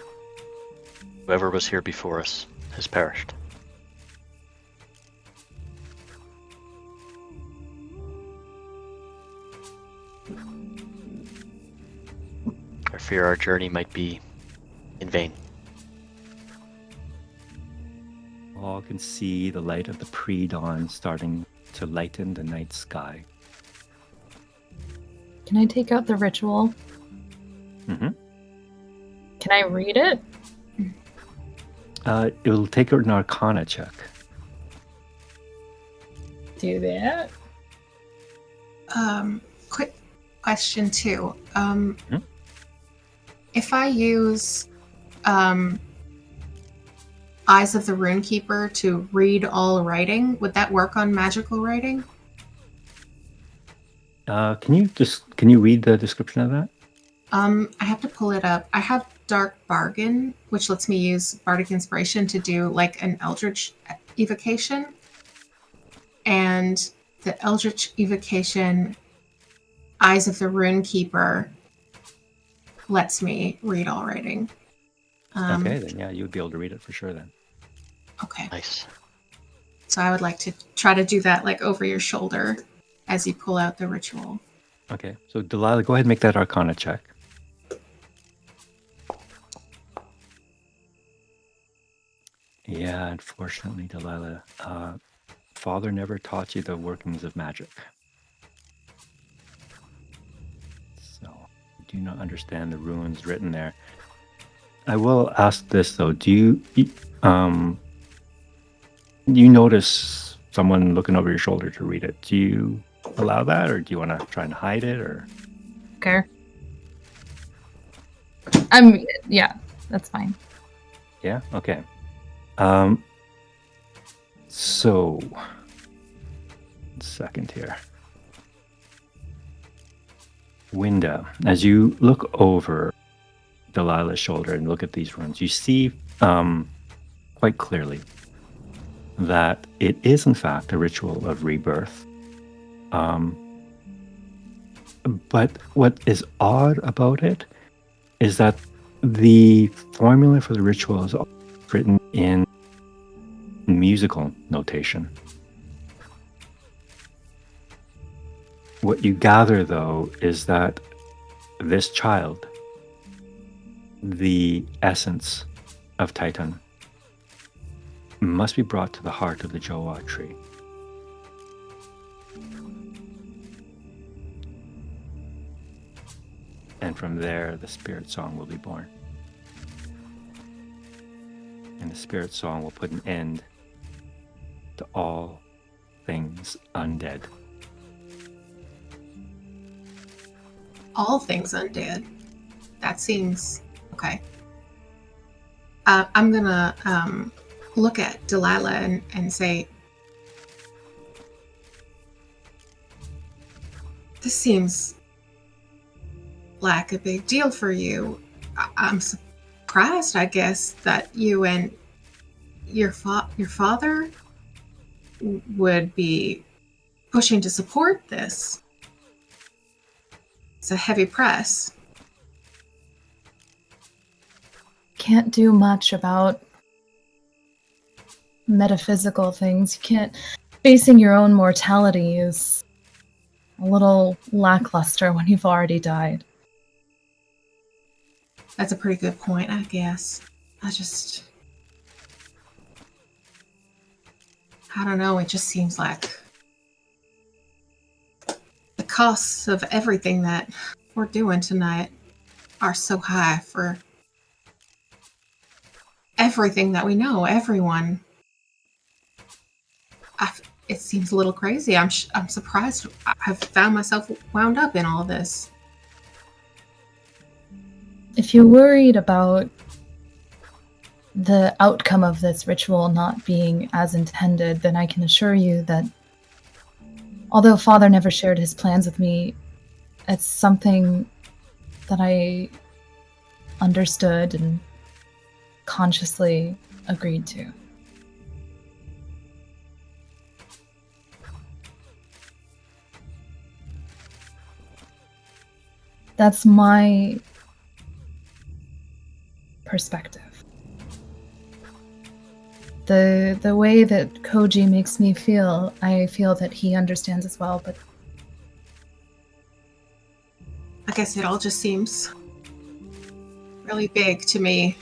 Whoever was here before us has perished. I fear our journey might be in vain. All can see the light of the pre-dawn starting to lighten the night sky. Can I take out the ritual? Mm-hmm. Can I read it? It will take an Arcana check. Do that. Quick question too. If I use Eyes of the Runekeeper to read all writing, would that work on magical writing? Can you read the description of that? I have to pull it up. I have Dark Bargain, which lets me use Bardic Inspiration to do like an Eldritch evocation. And the Eldritch evocation, Eyes of the Runekeeper, lets me read all writing. Okay, then yeah, you would be able to read it for sure then. Okay. Nice. So I would like to try to do that like over your shoulder as you pull out the ritual. Okay, so Delilah, go ahead and make that Arcana check. Yeah, unfortunately, Delilah, Father never taught you the workings of magic. So, you do not understand the runes written there. I will ask this though: do you notice someone looking over your shoulder to read it? Do you allow that, or do you want to try and hide it, or? Okay. Yeah, that's fine. Yeah. Okay. So, 1 second here. Winda, as you look over Delilah's shoulder and look at these runes, you see quite clearly that it is in fact a ritual of rebirth. But what is odd about it is that the formula for the ritual is written in musical notation. What you gather, though, is that this child, the essence of Titan, must be brought to the heart of the Jowa tree. And from there, the Spiritsong will be born. And the Spiritsong will put an end to all things undead. All things undead. That seems okay. I'm gonna look at Delilah and say, this seems like a big deal for you. I'm surprised, I guess, that you and your father would be pushing to support this. It's a heavy press. Can't do much about metaphysical things. You can't. Facing your own mortality is a little lackluster when you've already died. That's a pretty good point, I guess. I don't know, it just seems like the costs of everything that we're doing tonight are so high for everything that we know, everyone. It seems a little crazy. I'm surprised I've found myself wound up in all this. If you're worried about the outcome of this ritual not being as intended, then I can assure you that although Father never shared his plans with me, it's something that I understood and consciously agreed to. That's my perspective. The way that Koji makes me feel, I feel that he understands as well, but I guess it all just seems really big to me,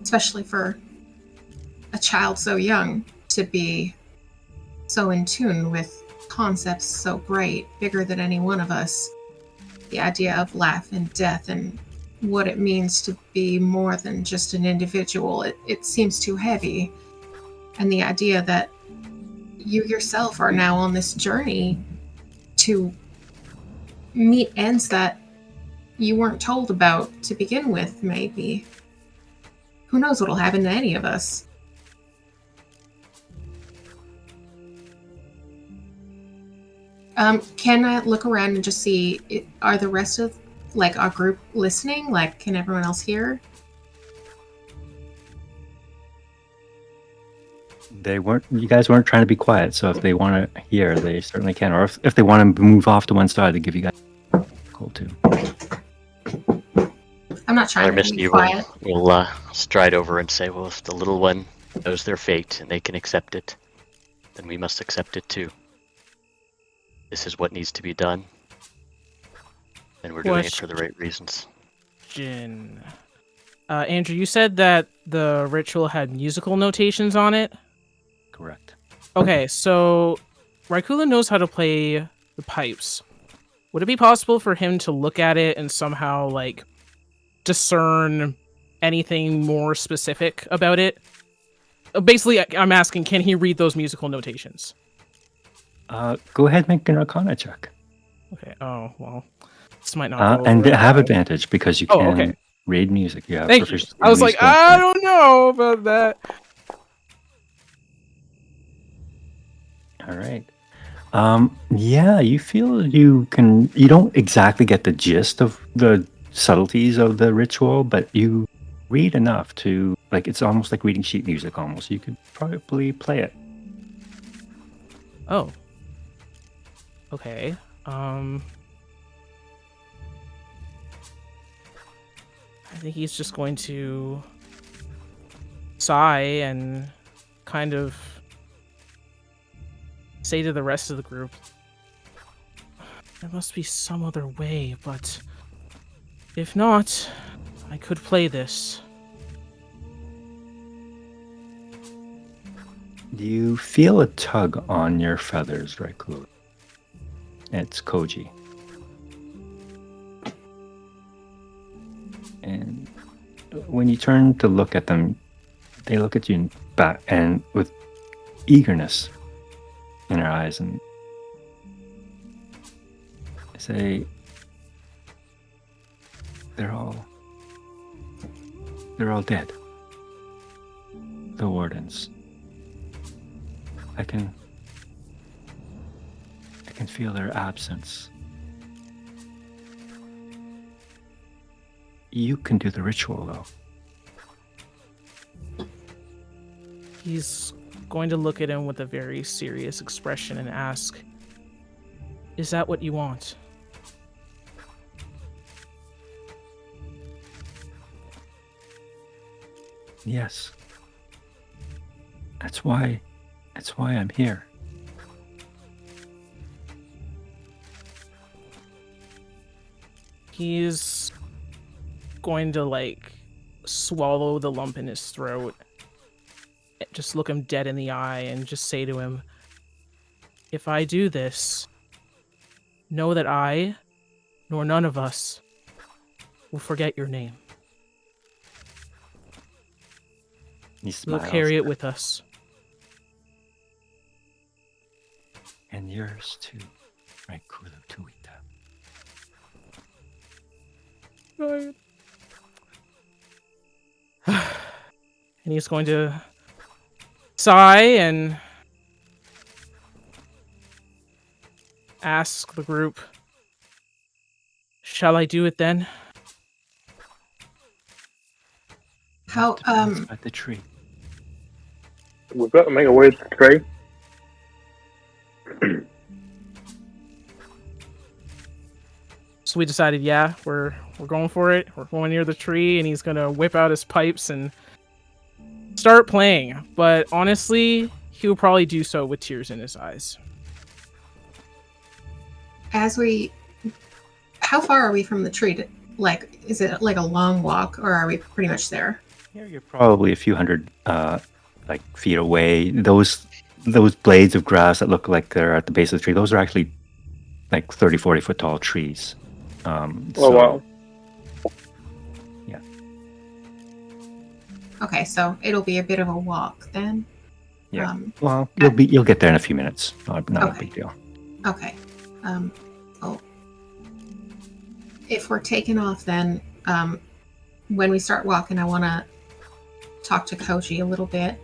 especially for a child so young to be so in tune with concepts so great, bigger than any one of us. The idea of life and death and what it means to be more than just an individual, it seems too heavy. And the idea that you yourself are now on this journey to meet ends that you weren't told about to begin with, maybe. Who knows what'll happen to any of us? Can I look around and just see, are the rest of, like, our group listening? Like, can everyone else hear? You guys weren't trying to be quiet, so if they want to hear, they certainly can. Or if they want to move off to one side, they give you guys a call too. I'm not trying to be quiet. We'll stride over and say, well, if the little one knows their fate and they can accept it, then we must accept it too. This is what needs to be done, and we're doing it for the right reasons. Andrew, you said that the ritual had musical notations on it? Correct. Okay, so Raikula knows how to play the pipes. Would it be possible for him to look at it and somehow, like, discern anything more specific about it? Basically, I'm asking, can he read those musical notations? Go ahead and make an Arcana check. Okay, oh, well, this might not go and over have well. advantage because you can okay. read music. You have Thank you. proficiency I in was like, musical I instruments. don't know about that. All right. Yeah, you feel you don't exactly get the gist of the subtleties of the ritual, but you read enough to, like, it's almost like reading sheet music almost. You could probably play it. Oh. Okay. I think he's just going to sigh and kind of say to the rest of the group, there must be some other way, but if not, I could play this. You feel a tug on your feathers, Raikula. It's Koji. And when you turn to look at them, they look at you back and with eagerness in their eyes, and say, they're all dead. the wardens. I can feel their absence. You can do the ritual, though. He's going to look at him with a very serious expression and ask, "Is that what you want?" Yes. That's why I'm here. He's going to swallow the lump in his throat, just look him dead in the eye and just say to him, "If I do this, know that I, nor none of us, will forget your name. He We'll smiles. carry it with us." And yours too, right, Kulu Tuita. And he's going to sigh and ask the group, "Shall I do it then?" How At the tree. We've got to make a way to the tree. So we decided, yeah, we're going for it. We're going near the tree, and he's gonna whip out his pipes and start playing. But honestly, he'll probably do so with tears in his eyes. how far are we from the tree? Is it like a long walk, or are we pretty much there? Here you're probably a few hundred feet away. Those blades of grass that look like they're at the base of the tree, those are actually like 30, 40 foot tall trees. Wow. Yeah. Okay, so it'll be a bit of a walk then. Yeah. Well, you'll get there in a few minutes. Not a Okay. big deal. Okay. Well, if we're taking off, then when we start walking, I want to talk to Koji a little bit.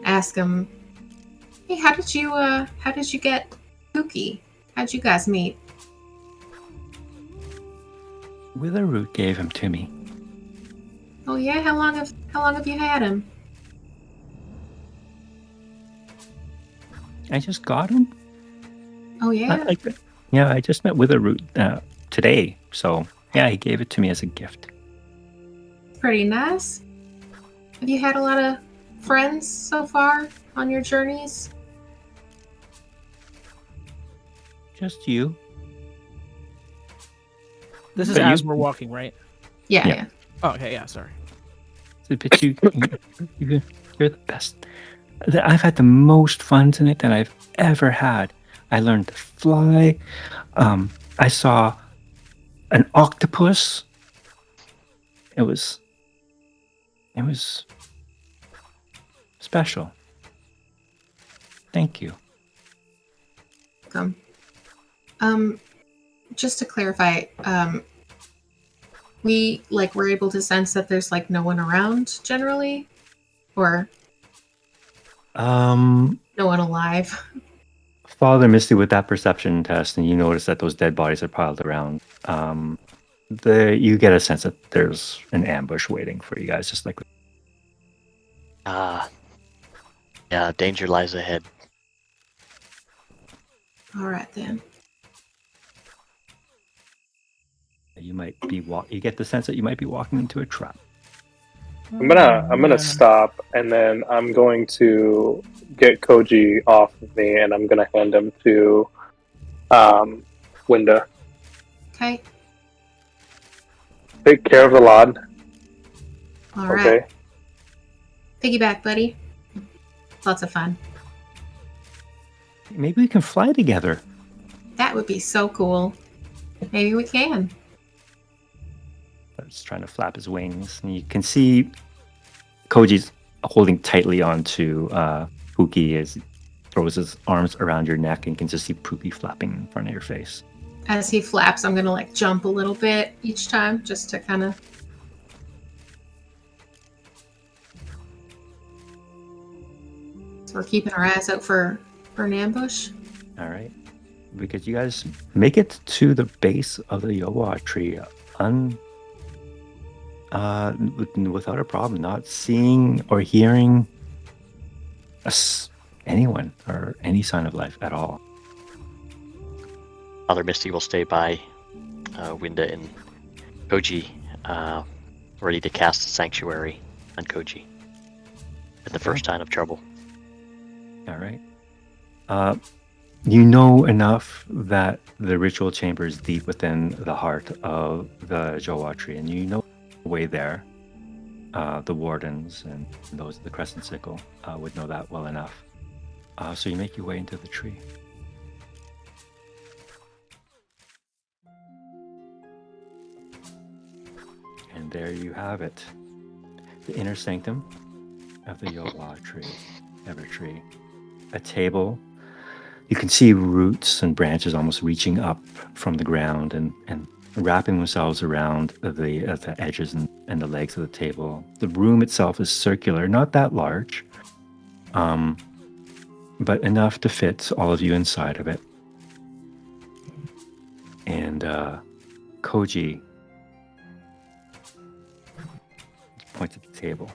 Ask him, "Hey, how did you get Pookie? How'd you guys meet?" Witherroot gave him to me. Oh yeah, how long have you had him? I just got him. Oh yeah. I just met Witherroot today. So yeah, he gave it to me as a gift. Pretty nice. Have you had a lot of friends so far on your journeys? Just you. This is But as you- we're walking, right? Yeah. Yeah. Oh, okay, yeah, sorry. But you're the best. I've had the most fun in it that I've ever had. I learned to fly. I saw an octopus. It was special. Thank you. Welcome. Just to clarify, we're able to sense that there's no one around generally, or no one alive. Father Misty with that perception test, and you notice that those dead bodies are piled around. You get a sense that there's an ambush waiting for you guys, just like. Yeah, danger lies ahead. All right then. You might be You get the sense that you might be walking into a trap. I'm gonna stop, and then I'm going to get Koji off of me, and I'm gonna hand him to Winda. Okay. Take care of the lad. All right. Okay. Piggyback, buddy. Lots of fun. Maybe we can fly together. That would be so cool. Maybe we can. Just trying to flap his wings, and you can see Koji's holding tightly onto Pookie as he throws his arms around your neck, and you can just see Pookie flapping in front of your face. As he flaps, I'm gonna jump a little bit each time, just to kind of. we're keeping our eyes out for an ambush. All right. Because you guys make it to the base of the Yowa tree without a problem, not seeing or hearing anyone or any sign of life at all. Father Misty will stay by Winda and Koji, ready to cast Sanctuary on Koji at the first sign of trouble. All right. You know enough that the ritual chamber is deep within the heart of the Jowa tree, and you know the way there. The wardens and those of the Crescent Sickle would know that well enough. So you make your way into the tree. And there you have it. The inner sanctum of the Yowa tree, ever tree. A table. You can see roots and branches almost reaching up from the ground and wrapping themselves around the edges and the legs of the table. The room itself is circular, not that large, but enough to fit all of you inside of it. And Koji points at the table.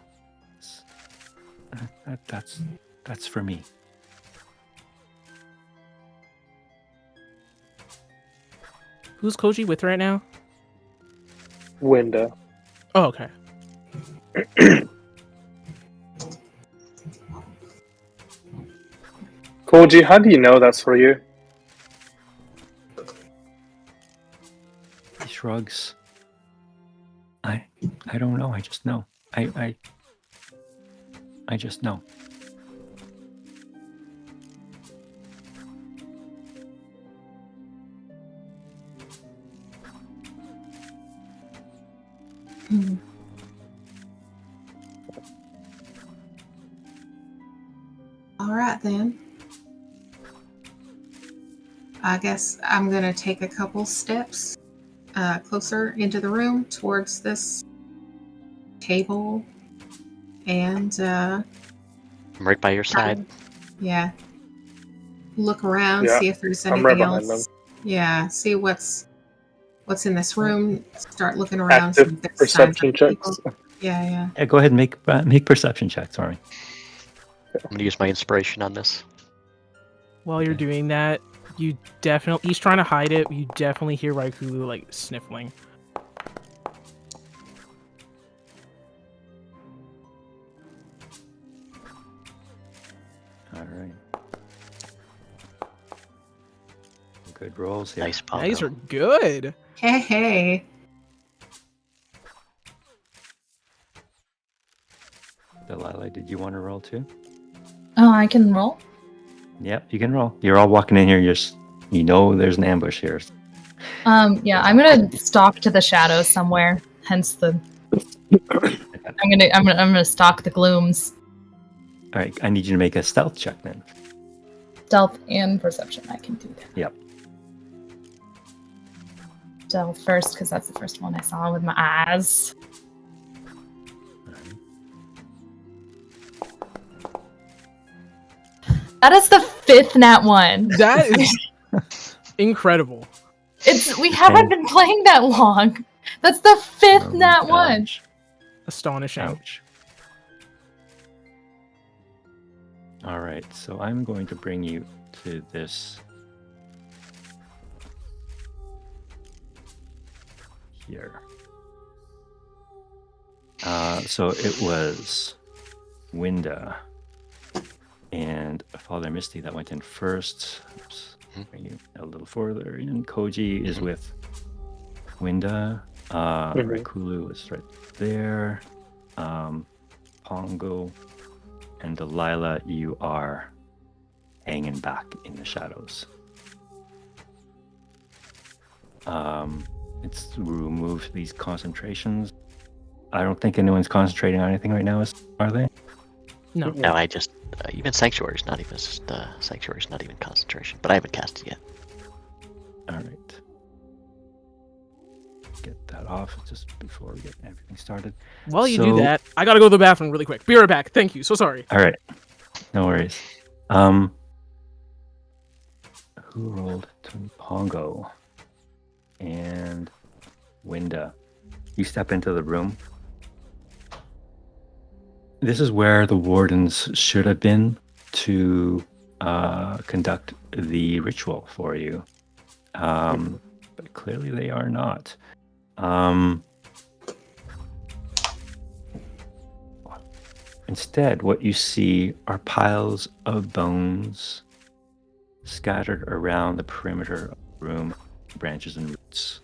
That's for me. Who's Koji with right now? Winda. Oh, okay. Koji, how do you know that's for you? He shrugs. I don't know. I just know. I just know. All right, then. I guess I'm going to take a couple steps closer into the room towards this table and I'm right by your side. Yeah. Look around, Yeah, see if there's I'm anything right behind else. Yeah, see what's in this room. Start looking around. See Active if there's perception signs of checks. people. Yeah. Yeah, go ahead and make perception checks for me. I'm going to use my inspiration on this. While you're doing that, you definitely, he's trying to hide it. You definitely hear Raikulu like sniffling. All right. Good rolls here. Nice Pongo. These are good. Hey. Delilah, did you want to roll too? Oh, I can roll? Yep, you can roll. You're all walking in here. You know there's an ambush here. Yeah, I'm gonna stalk to the shadows somewhere. Hence the. I'm gonna stalk the glooms. All right, I need you to make a stealth check then. Stealth and perception. I can do that. Yep. Stealth first, because that's the first one I saw with my eyes. That is the 5th nat one. That is incredible. We haven't been playing that long. That's the 5th Oh, nat gosh. one. Astonishing. Ouch. All right, so I'm going to bring you to this here. So it was Winda and Father Misty that went in first. Oops, bring you a little further. And Koji is with Winda. Raikulu is right there. Pongo and Delilah, you are hanging back in the shadows. It's remove these concentrations. I don't think anyone's concentrating on anything right now, are they? No. No, I just even Sanctuary's not even Sanctuary's not even concentration, but I haven't cast it yet. All right. Get that off just before we get everything started. While you So- do that, I gotta go to the bathroom really quick. Be right back. Thank you. So sorry. All right. No worries. Who rolled? Pongo and Winda. You step into the room. This is where the wardens should have been to conduct the ritual for you. But clearly they are not. Instead, what you see are piles of bones scattered around the perimeter of the room, branches and roots.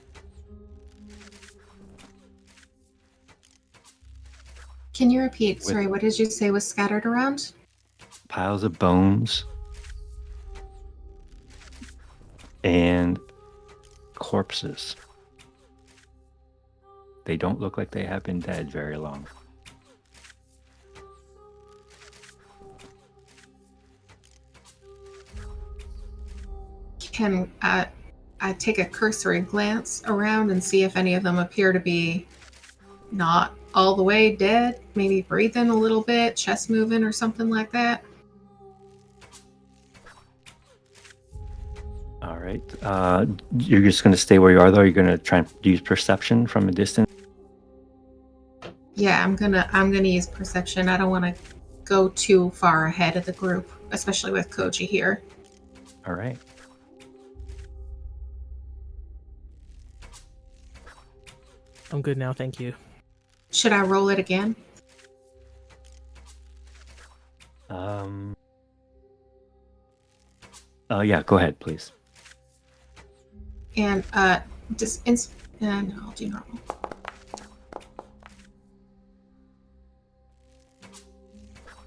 Can you repeat? Sorry, what did you say was scattered around? Piles of bones and corpses. They don't look like they have been dead very long. Can I take a cursory glance around and see if any of them appear to be not all the way dead? Maybe breathing a little bit, chest moving or something like that? All right. You're just going to stay where you are, though? You're going to try and use perception from a distance? Yeah, I'm gonna use perception. I don't want to go too far ahead of the group, especially with Koji here. All right. I'm good now, thank you. Should I roll it again? Yeah, go ahead, please. And no, I'll do normal.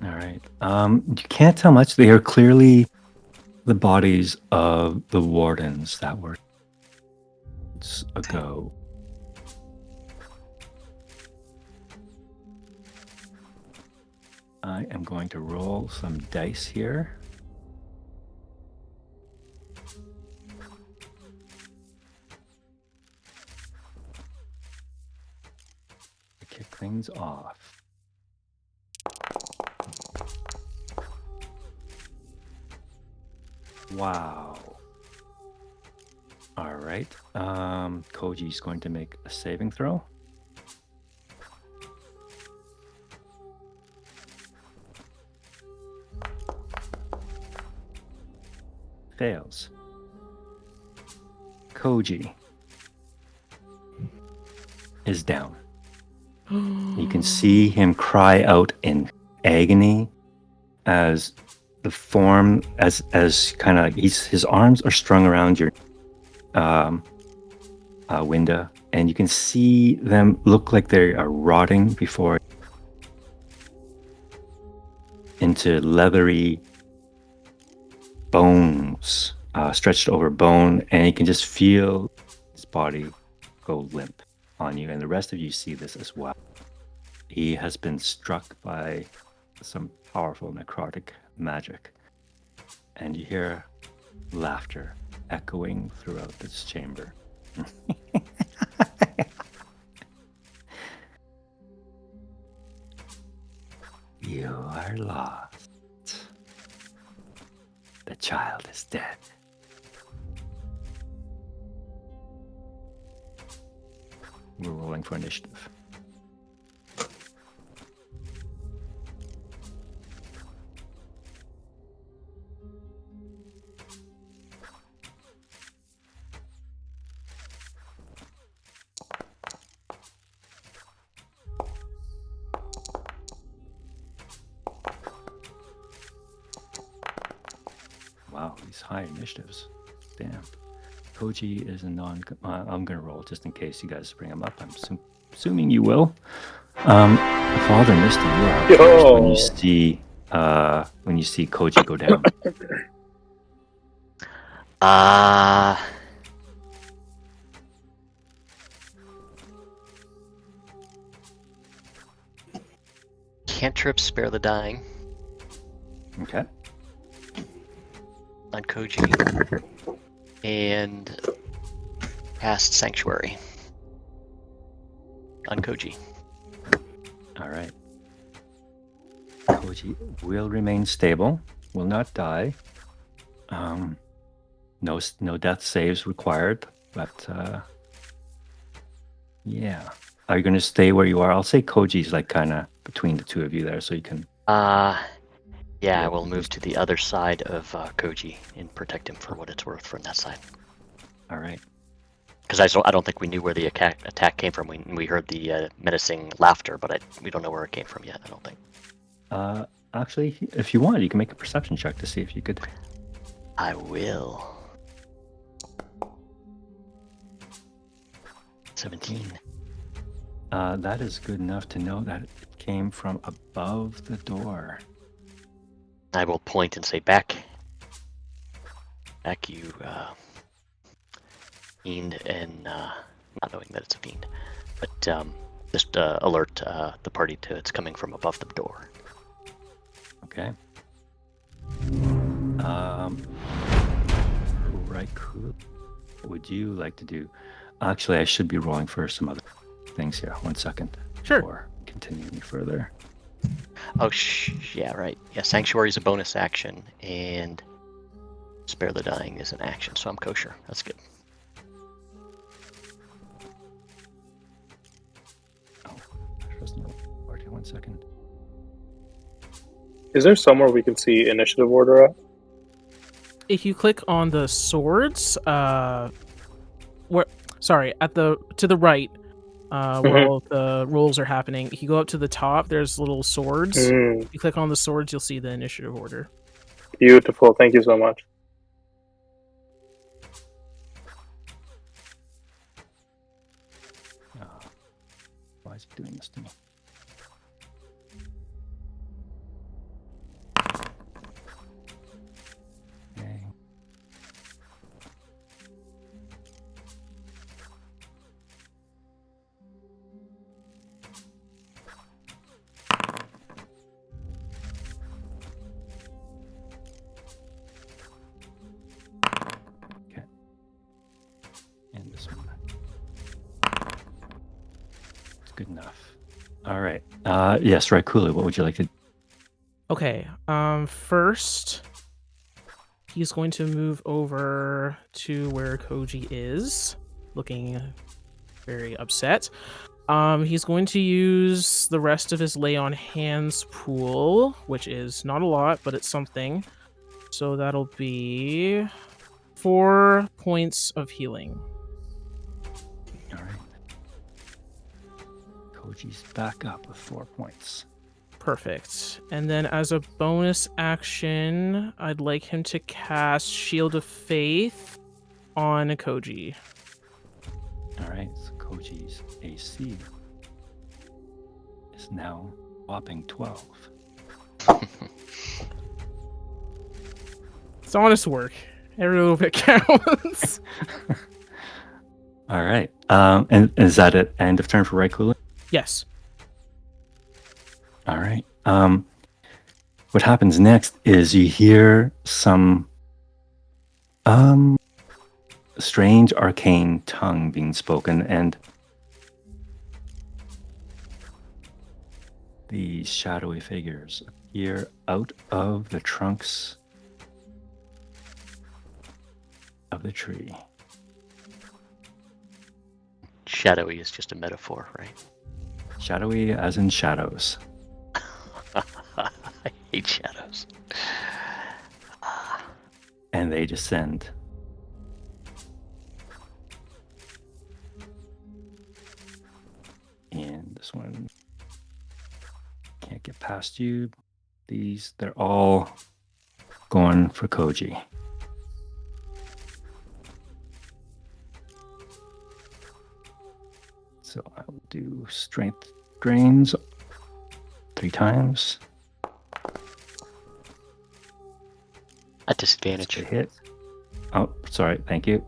All right. You can't tell much. They are clearly the bodies of the wardens that were ago. I am going to roll some dice here. To kick things off. Wow. All right. Koji's going to make a saving throw. Fails. Koji is down. You can see him cry out in agony as the form, as kind of his arms are strung around your window, and you can see them look like they are rotting before into leathery bones, stretched over bone, and you can just feel his body go limp on you, and the rest of you see this as well. He has been struck by some powerful necrotic magic, and you hear laughter echoing throughout this chamber. You are lost. The child is dead. We're rolling for initiative. Wow, these high initiatives. Damn. Koji is a I'm going to roll just in case you guys bring him up. I'm assuming you will. Father Misty, you are up first when you see Koji go down. Cantrip Spare the Dying. Okay. On Koji. And Cast Sanctuary on Koji. All right. Koji will remain stable. will not die. No death saves required, but yeah. Are you going to stay where you are? I'll say Koji's like kind of between the two of you there, so you can. Yeah, I Yeah, will move to the other side of Koji and protect him for what it's worth from that side. All right. Because I don't think we knew where the attack came from. We heard the menacing laughter, but we don't know where it came from yet, I don't think. Actually, if you want, you can make a perception check to see if you could. I will. 17. That is good enough to know that it came from above the door. I will point and say, back you, fiend, and not knowing that it's a fiend, but just alert the party to it's coming from above the door. Okay. Right, cool. What would you like to do? Actually, I should be rolling for some other things here. 1 second. Sure. Before continuing further. Oh, yeah, right. Yeah, Sanctuary is a bonus action, and Spare the Dying is an action, so I'm kosher. That's good. Oh, there's no party. 1 second. Is there somewhere we can see initiative order at? If you click on the swords, to the right, while the rolls are happening, if you go up to the top, there's little swords. If you click on the swords, you'll see the initiative order. Beautiful. Thank you so much. Why is he doing this to me? Okay. And this one. It's good enough. All right. Yes, right, Kulu, what would you like to do? Okay. First, he's going to move over to where Koji is, looking very upset. He's going to use the rest of his lay on hands pool, which is not a lot, but it's something. So that'll be 4 points of healing. All right. Koji's back up with 4 points. Perfect. And then as a bonus action, I'd like him to cast Shield of Faith on Koji. All right, so Koji's AC is now whopping 12. It's honest work. Every little bit counts. All right. And is that it? End of turn for Right Kulu? Yes. All right. What happens next is you hear some strange arcane tongue being spoken, and these shadowy figures appear out of the trunks of the tree. Shadowy is just a metaphor, right? Shadowy as in shadows. I hate shadows. And they descend. And this one can't get past you. They're all going for Koji. So I will do strength drains 3 times. At disadvantage. That's a hit. Oh, sorry. Thank you.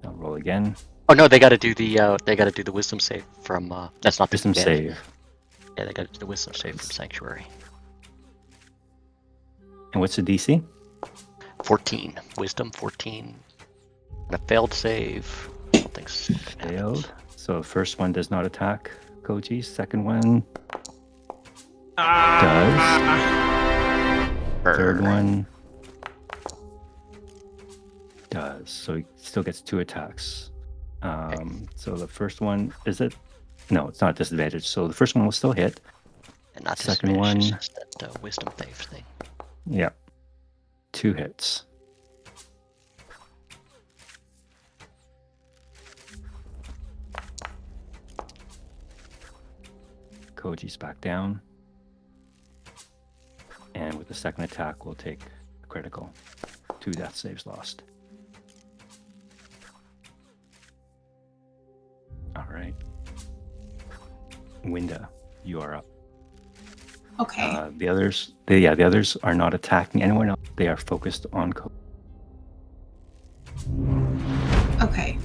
I'll roll again. Oh no, they got to do the wisdom save from. That's not the Wisdom advantage. save. Yeah, they got to do the wisdom save from Sanctuary. And what's the DC? 14 wisdom, 14, and a failed save. Something's Failed. So first one does not attack Koji. Second one does. Third one does. So he still gets 2 attacks. So the first one, is it? No, it's not disadvantage. So the first one will still hit. And not Second disadvantage, one. it's just that wisdom save thing. Yeah. 2 hits. Koji's back down. And with the second attack, we'll take a critical. 2 death saves lost. All right. Winda, you are up. Okay. The others are not attacking anyone else. They are focused on Koji. Okay.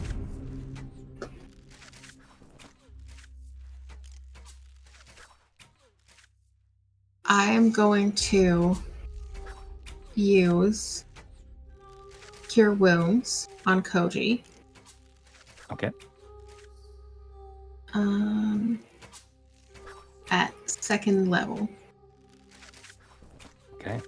I am going to use Cure Wounds on Koji. Okay. At 2nd level. Okay.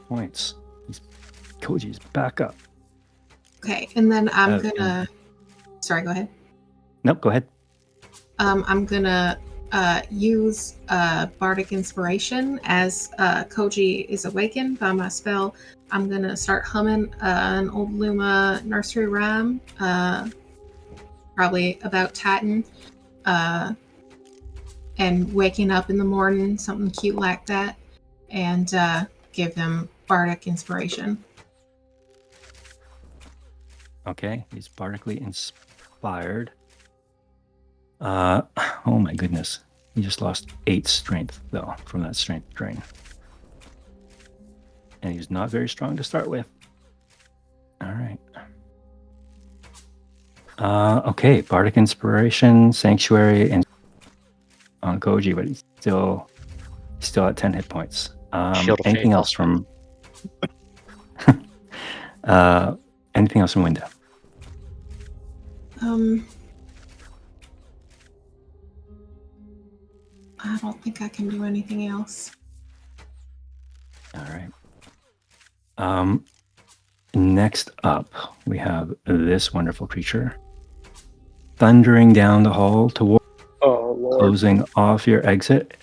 Points. Koji's back up. Okay, and then I'm gonna. Sorry, go ahead. Nope, go ahead. I'm gonna use Bardic Inspiration as Koji is awakened by my spell. I'm gonna start humming an old Luma nursery rhyme, probably about Titan, and waking up in the morning, something cute like that, and give him Bardic Inspiration. Okay, he's bardically inspired. Oh my goodness. He just lost 8 strength, though, from that strength drain. And he's not very strong to start with. All right. Okay, Bardic Inspiration, Sanctuary, and on Koji, but he's still at 10 hit points. Shield of Anything Faith else also. from anything else from Winda? I don't think I can do anything else. All right. Next up, we have this wonderful creature thundering down the hall toward closing off your exit.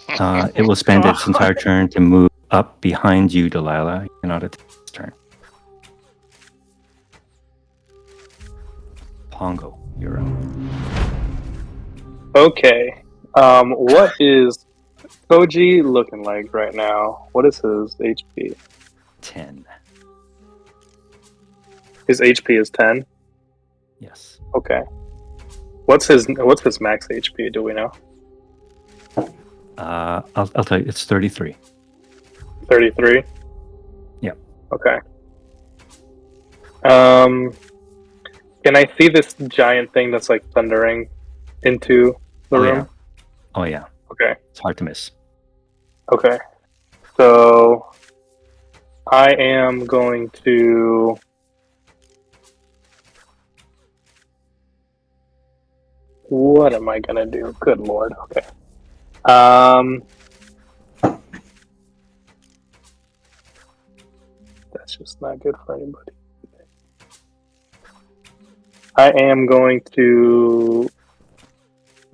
It will spend its entire turn to move up behind you, Delilah. You cannot attack its turn. Pongo, you're up. Okay. What is Koji looking like right now? What is his HP? 10. His HP is 10. Yes. Okay. What's his max HP? Do we know? I'll tell you. It's 33. 33. Yep. Okay. Can I see this giant thing that's like thundering into the room? Yeah. Oh yeah. Okay. It's hard to miss. Okay. So I am going to what am I gonna do? Good lord. Okay. That's just not good for anybody. I am going to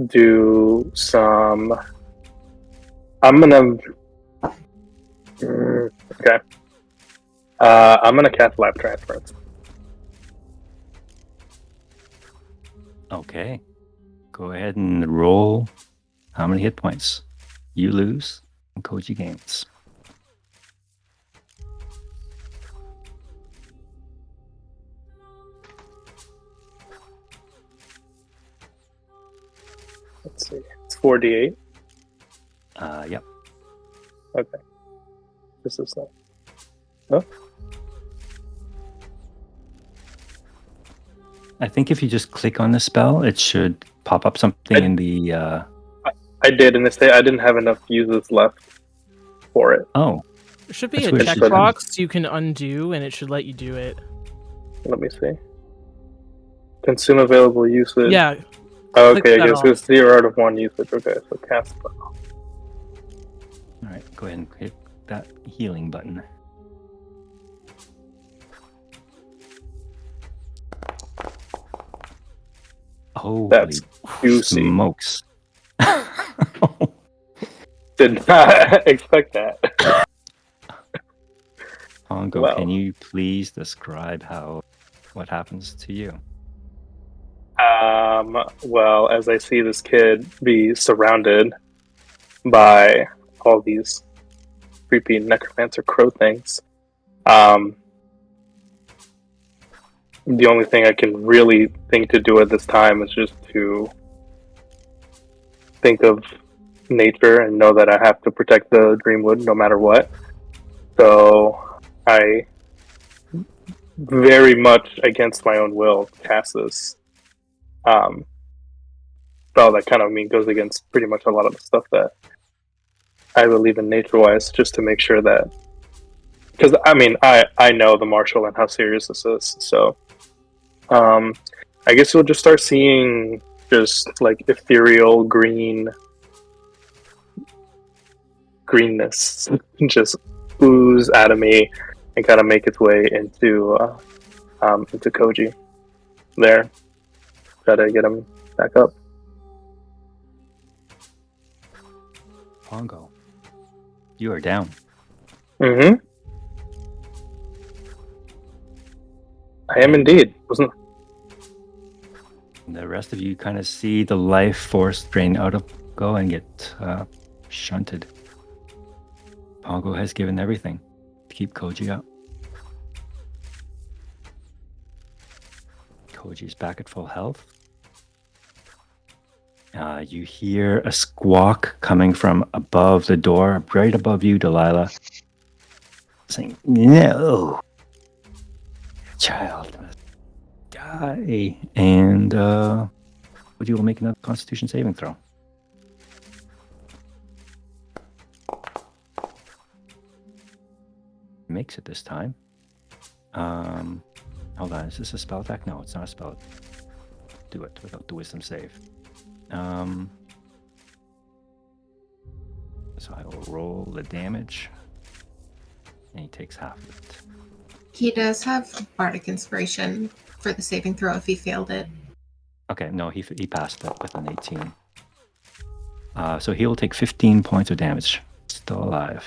do some. I'm gonna. Okay. I'm gonna cast Life Transference. Okay. Go ahead and roll. How many hit points? You lose, and Koji gains. Let's see. It's 4d8. Yep. Okay. This is not. Huh? I think if you just click on the spell, it should pop up something in the. I did, and I didn't have enough uses left for it. Oh. There should be That's a what it should checkbox you can undo, and it should let you do it. Let me see. Consume available usage. Yeah. Oh, click okay, I that guess off. it's 0 out of 1 usage. Okay, so cast spell. All right, go ahead and hit that healing button. Holy That's juicy. smokes. Did not expect that. Pongo, Well. can you please describe what happens to you? Well, as I see this kid be surrounded by all these creepy necromancer crow things, the only thing I can really think to do at this time is just to think of nature and know that I have to protect the Dreamwood no matter what. So I very much against my own will cast this spell that kind of goes against pretty much a lot of the stuff that I believe in nature-wise, just to make sure that, because I know the marshal and how serious this is, so I guess you'll just start seeing just like ethereal greenness just ooze out of me and kind of make its way into Koji. There, try to get him back up. Pongo, you are down. Mm-hmm. I am indeed. Wasn't. The rest of you kind of see the life force drain out of Go and get shunted. Pongo has given everything to keep Koji up. Koji's back at full health. You hear a squawk coming from above the door, right above you, Delilah, saying, "No, child must die." And would you will make another Constitution saving throw? Makes it this time. Hold on, is this a spell attack? No, it's not a spell. Do it without the wisdom save. So I will roll the damage, and he takes half of it. He does have Bardic Inspiration for the saving throw if he failed it. Okay, no, he passed it with an 18. So he will take 15 points of damage. Still alive.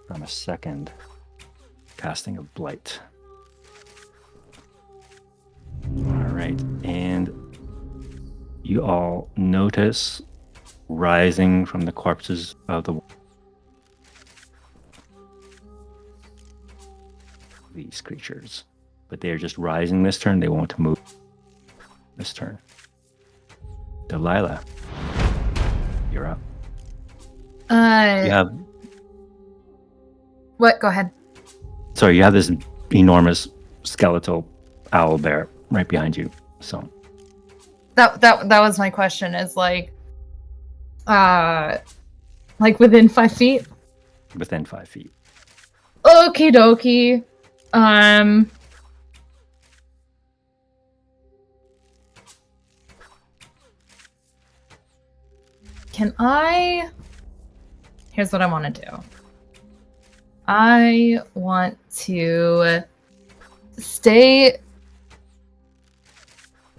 From a second casting of Blight. Alright, and you all notice rising from the corpses of these creatures. But they are just rising this turn, they won't move this turn. Delilah, you're up. You have... What? Go ahead. Sorry, you have this enormous skeletal owl bear right behind you. So that was my question. Is like within 5 feet? Within 5 feet. Okie dokie. Can I? Here's what I want to do. I want to stay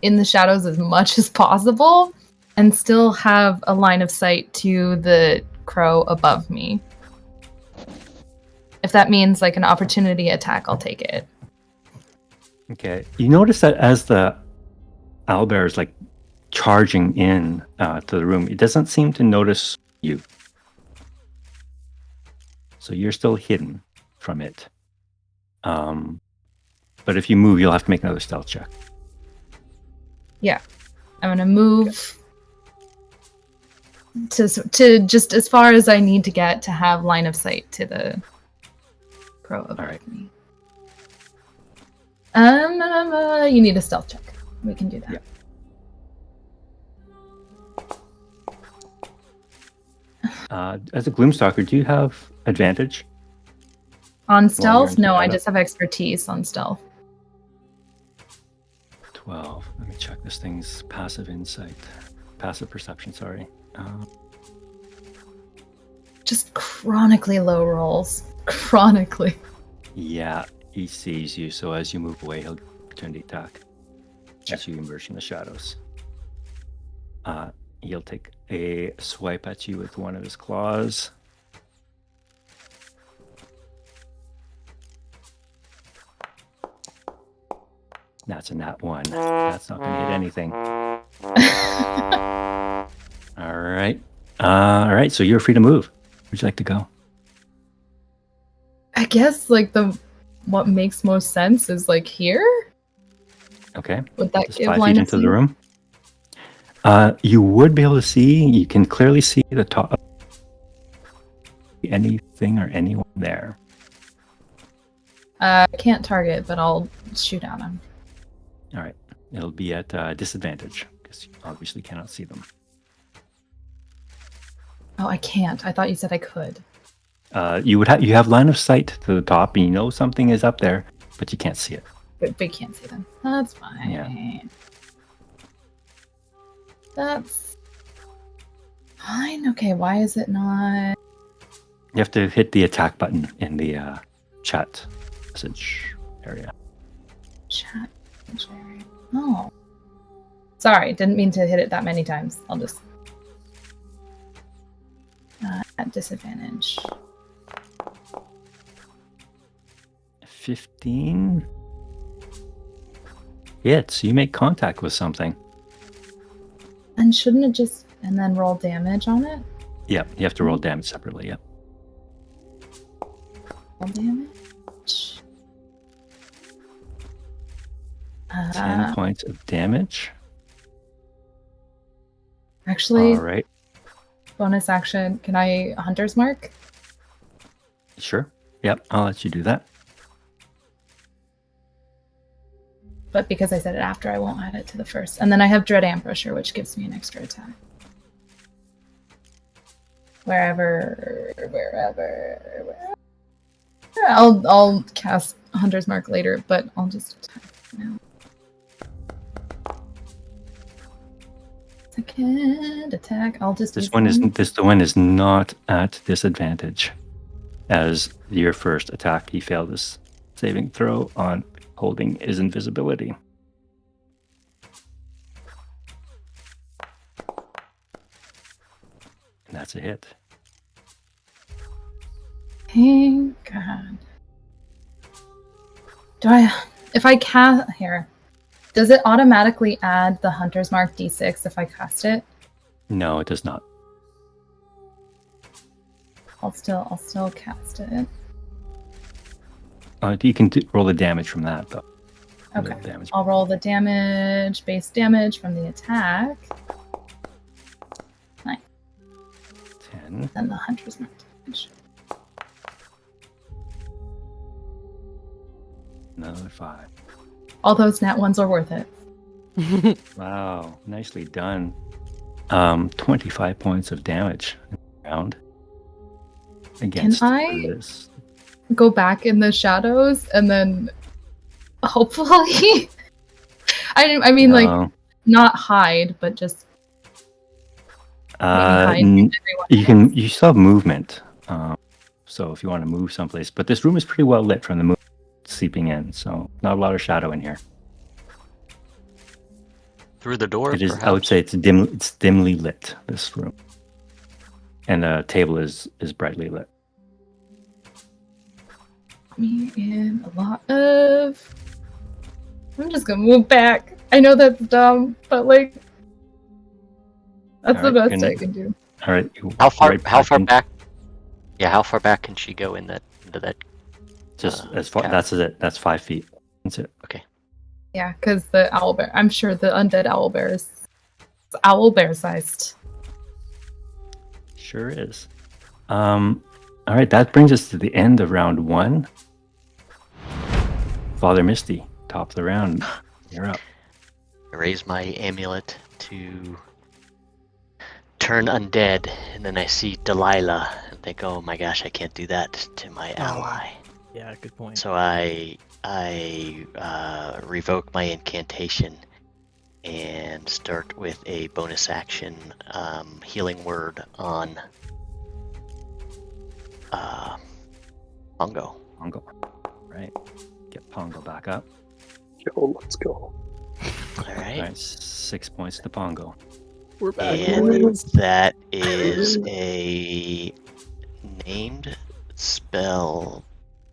in the shadows as much as possible and still have a line of sight to the crow above me. If that means like an opportunity attack, I'll take it. Okay. You notice that as the owlbear is like charging in to the room, it doesn't seem to notice you. So you're still hidden from it. But if you move, you'll have to make another stealth check. Yeah. I'm going to move to just as far as I need to get to have line of sight to the crow above me. You need a stealth check. We can do that. Yeah. As a Gloomstalker, do you have advantage? On stealth? No, I shadow. just have expertise on stealth. 12. Let me check this thing's passive insight. passive perception. Sorry. Just chronically low rolls. Chronically. Yeah, he sees you. So as you move away, he'll opportunity attack. As you emerge from the shadows. He'll take a swipe at you with one of his claws. That's a nat 1. That's not going to hit anything. All right. All right. So you're free to move. Where'd you like to go? I guess like what makes most sense is like here. Okay. Would that Just give 5 line feet of into sight? the room. You would be able to see. You can clearly see the top. Anything or anyone there. I can't target, but I'll shoot at him. All right. It'll be at disadvantage because you obviously cannot see them. Oh, I can't. I thought you said I could. You have line of sight to the top, and you know something is up there, but you can't see it. But you can't see them. That's fine. Yeah. That's fine. Okay, why is it not? You have to hit the attack button in the chat message area. Chat. Oh. Sorry, didn't mean to hit it that many times. I'll just... at disadvantage. 15. Hits. You make contact with something. And shouldn't it just... and then roll damage on it? Yep. You have to roll damage separately. Yep. Roll damage? 10 points of damage. Actually, All right. bonus action. Can I Hunter's Mark? Sure. Yep. I'll let you do that. But because I said it after, I won't add it to the first. And then I have Dread Ambusher, which gives me an extra attack. Wherever. I'll cast Hunter's Mark later, but I'll just attack now. Second attack. I'll just. This one is not at disadvantage. As your first attack, he failed his saving throw on holding his invisibility. And that's a hit. Thank God. If I cast here, does it automatically add the Hunter's Mark D6 if I cast it? No, it does not. I'll still cast it. You can roll the damage from that, though. Okay. Damage. I'll roll the damage, base damage from the attack. 9. 10. And the Hunter's Mark damage. Another 5. All those nat ones are worth it. Wow, nicely done. 25 points of damage in the round. Against Can I this. go back in the shadows and then hopefully I mean No. like not hide, but just maybe hide from everyone else. You still have movement. So if you want to move someplace, but this room is pretty well lit from the moon seeping in, so not a lot of shadow in here. Through the door, It is. perhaps? I would say it's dimly lit. This room, and the table is brightly lit. Me in a lot of. I'm just gonna move back. I know that's dumb, but like that's All the right, best I can do. All right. How far? right How far in- back? Yeah, how far back can she go into that? Just as far. cap? That's it. That's 5 feet. That's it. Yeah, because the owlbear. I'm sure the undead owlbear is owlbear sized. Sure is. All right. That brings us to the end of round 1. Father Misty, top of the round. You're up. I raise my amulet to turn undead, and then I see Delilah and think, "Oh my gosh, I can't do that to my ally." Yeah, good point. So I revoke my incantation, and start with a bonus action healing word on Pongo. Pongo. Right. Get Pongo back up. Yo, let's go. All right. All right. 6 points to Pongo. We're back. And that is a named spell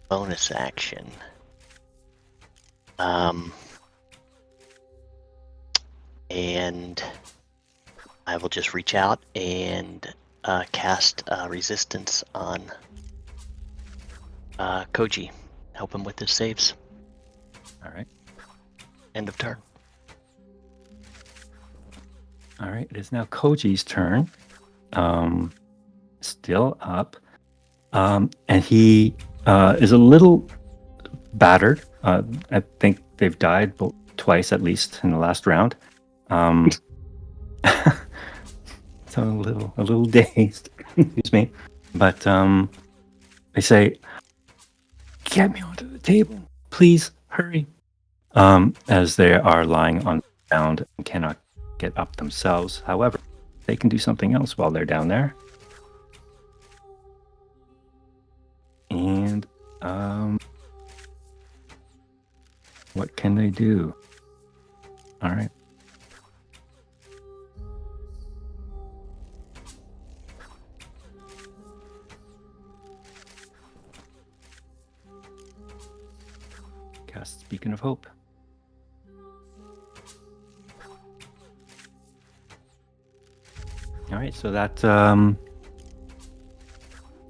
bonus action. And I will just reach out and cast resistance on Koji. Help him with his saves. All right. End of turn. All right. It is now Koji's turn. Still up. And he is a little battered. I think they've died twice at least in the last round. So a little dazed. Excuse me. But they say, "Get me onto the table, please. Hurry!" As they are lying on the ground and cannot get up themselves. However, they can do something else while they're down there. And what can they do? All right. Cast Beacon of Hope. All right, so that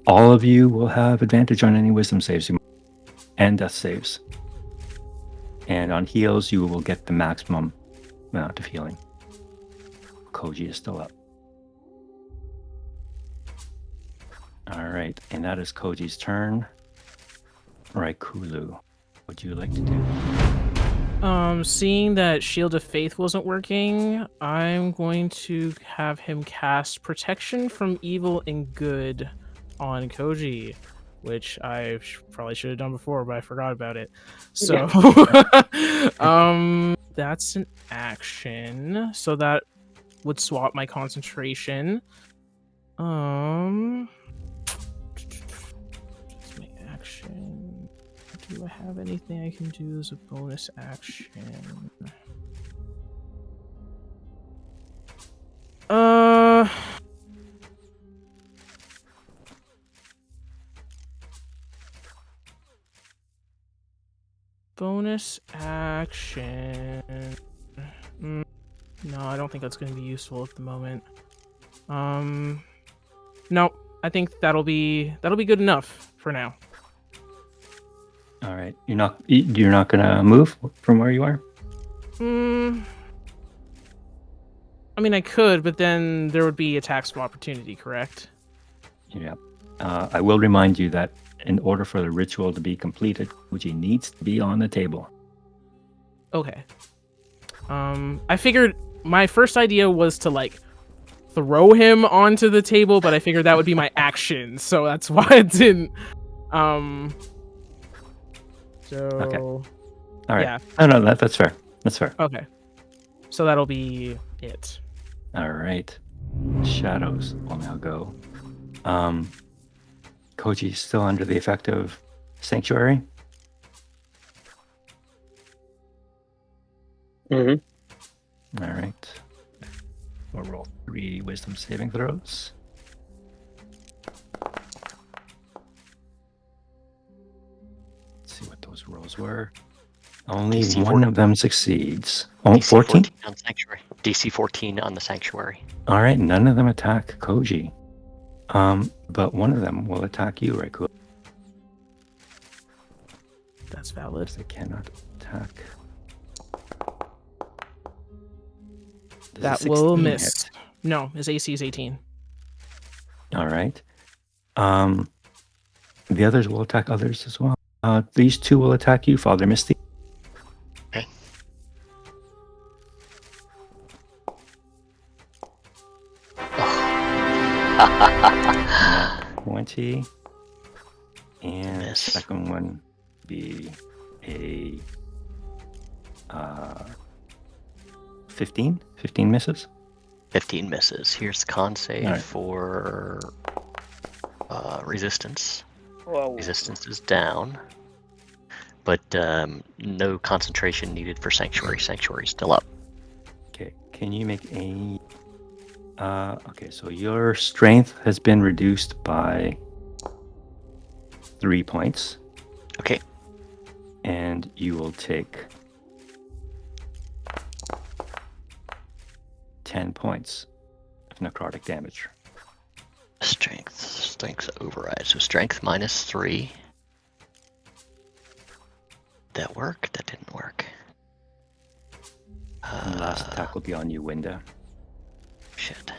all of you will have advantage on any wisdom saves and death saves. And on heals, you will get the maximum amount of healing. Koji is still up. All right, and that is Koji's turn. Raikulu, what would you like to do? Seeing that Shield of Faith wasn't working, I'm going to have him cast Protection from Evil and Good on Koji, which I probably should have done before, but I forgot about it. So, that's an action. So that would swap my concentration. That's my action. Do I have anything I can do as a bonus action? Bonus action. No, I don't think that's going to be useful at the moment. No, I think that'll be good enough for now. All right, you're not gonna move from where you are? I mean, I could, but then there would be attacks of opportunity, correct? Yeah. I will remind you that in order for the ritual to be completed, Koji needs to be on the table. Okay. I figured my first idea was to throw him onto the table, but I figured that would be my action, so that's why I didn't. Okay. All right. Yeah. No, that's fair. That's fair. Okay. So that'll be it. All right. Shadows will now go. Koji is still under the effect of Sanctuary. Mm-hmm. All right. We'll roll 3 wisdom saving throws. Let's see what those rolls were. Only DC one 14. of them succeeds. Oh, DC 14? on Sanctuary. DC 14 on the Sanctuary. All right, none of them attack Koji. But one of them will attack you, right? Cool. That's valid. They cannot attack. Does a That will 16 miss. hit? No, his AC is 18. All right. The others will attack others as well. These 2 will attack you, Father Misty. Okay. Nat 20. And the Miss. second one be a 15? 15 misses? 15 misses. Here's the con save Alright. for resistance. Whoa. Resistance is down, but no concentration needed for sanctuary. Sanctuary is still up. Okay, can you make a... okay, so your strength has been reduced by 3 points, Okay. and you will take 10 points of necrotic damage. Strength override. So strength -3. That work? That didn't work. And the last attack will be on you, Winda. Shit.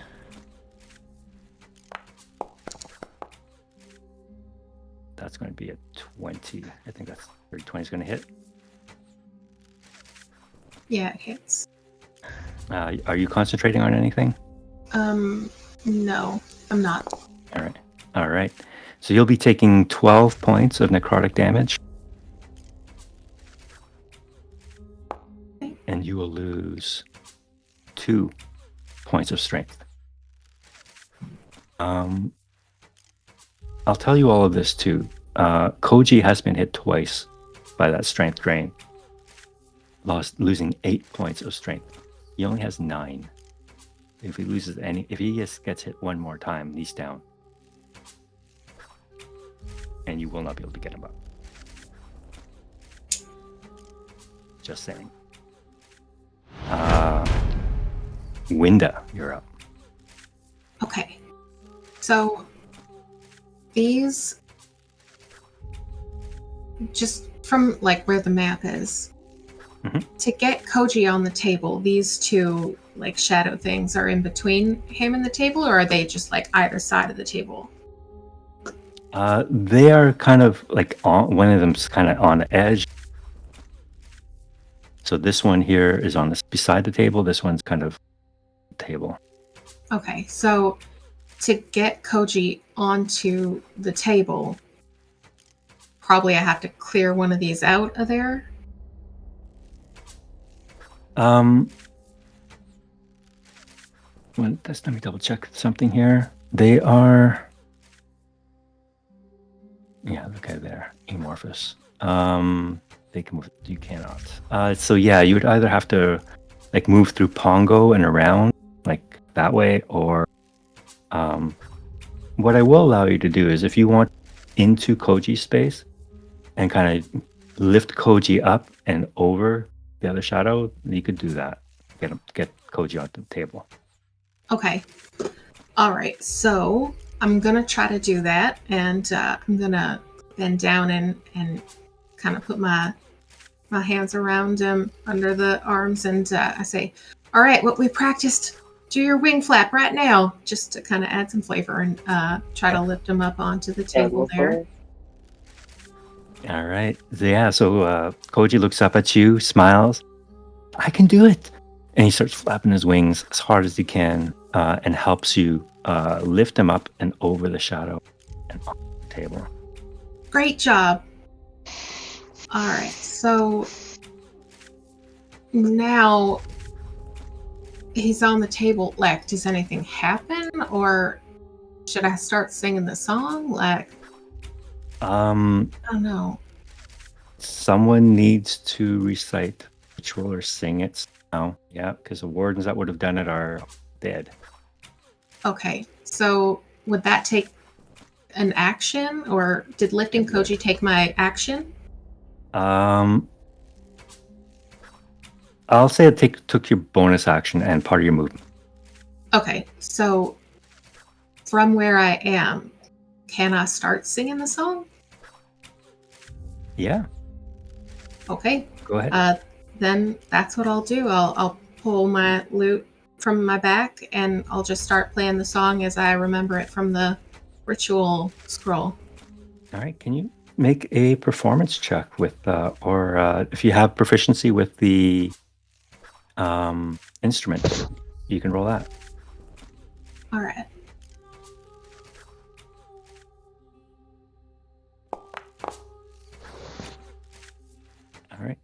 That's going to be a 20. I think that's 20 is going to hit. Yeah, it hits. Are you concentrating on anything? No, I'm not. All right. So you'll be taking 12 points of necrotic damage. And you will lose 2 points of strength. I'll tell you all of this too. Koji has been hit twice by that strength drain, losing 8 points of strength. He only has 9. If he just gets hit one more time, he's down. And you will not be able to get him up. Just saying. Winda, you're up. Okay. So these, just from like where the map is, to get Koji on the table, these two like shadow things are in between him and the table, or are they just like either side of the table? They are kind of like one of them's kind of on the edge. So this one here is on this beside the table. This one's kind of table. Okay, so to get Koji onto the table, probably I have to clear one of these out of there. Well, let me double check something here. They are. Yeah, okay, there. Amorphous. They can move. You cannot. So yeah, you would either have to like move through Pongo and around like that way, or what I will allow you to do is if you want into Koji's space and kind of lift Koji up and over the other shadow, you could do that. Get Koji onto the table. Okay. All right. So I'm gonna try to do that, and I'm gonna bend down and kind of put my hands around him under the arms, and I say, "All right, what we practiced. Do your wing flap right now," just to kind of add some flavor and try to lift him up onto the table there. All right. So Koji looks up at you, smiles. I can do it. And he starts flapping his wings as hard as he can and helps you lift him up and over the shadow and on the table. Great job. All right. So now he's on the table. Like, does anything happen, or should I start singing the song? Like, I don't know. Someone needs to recite ritual or sing it now. Yeah, because the wardens that would have done it are dead. Okay, so would that take an action, or did lifting Koji take my action? I'll say it took your bonus action and part of your movement. Okay, so from where I am, can I start singing the song? Yeah, Okay, go ahead. then that's what I'll do. I'll pull my lute from my back, and I'll just start playing the song as I remember it from the ritual scroll. All right, can you make a performance check with, or if you have proficiency with the instrument, you can roll that. All right. All right.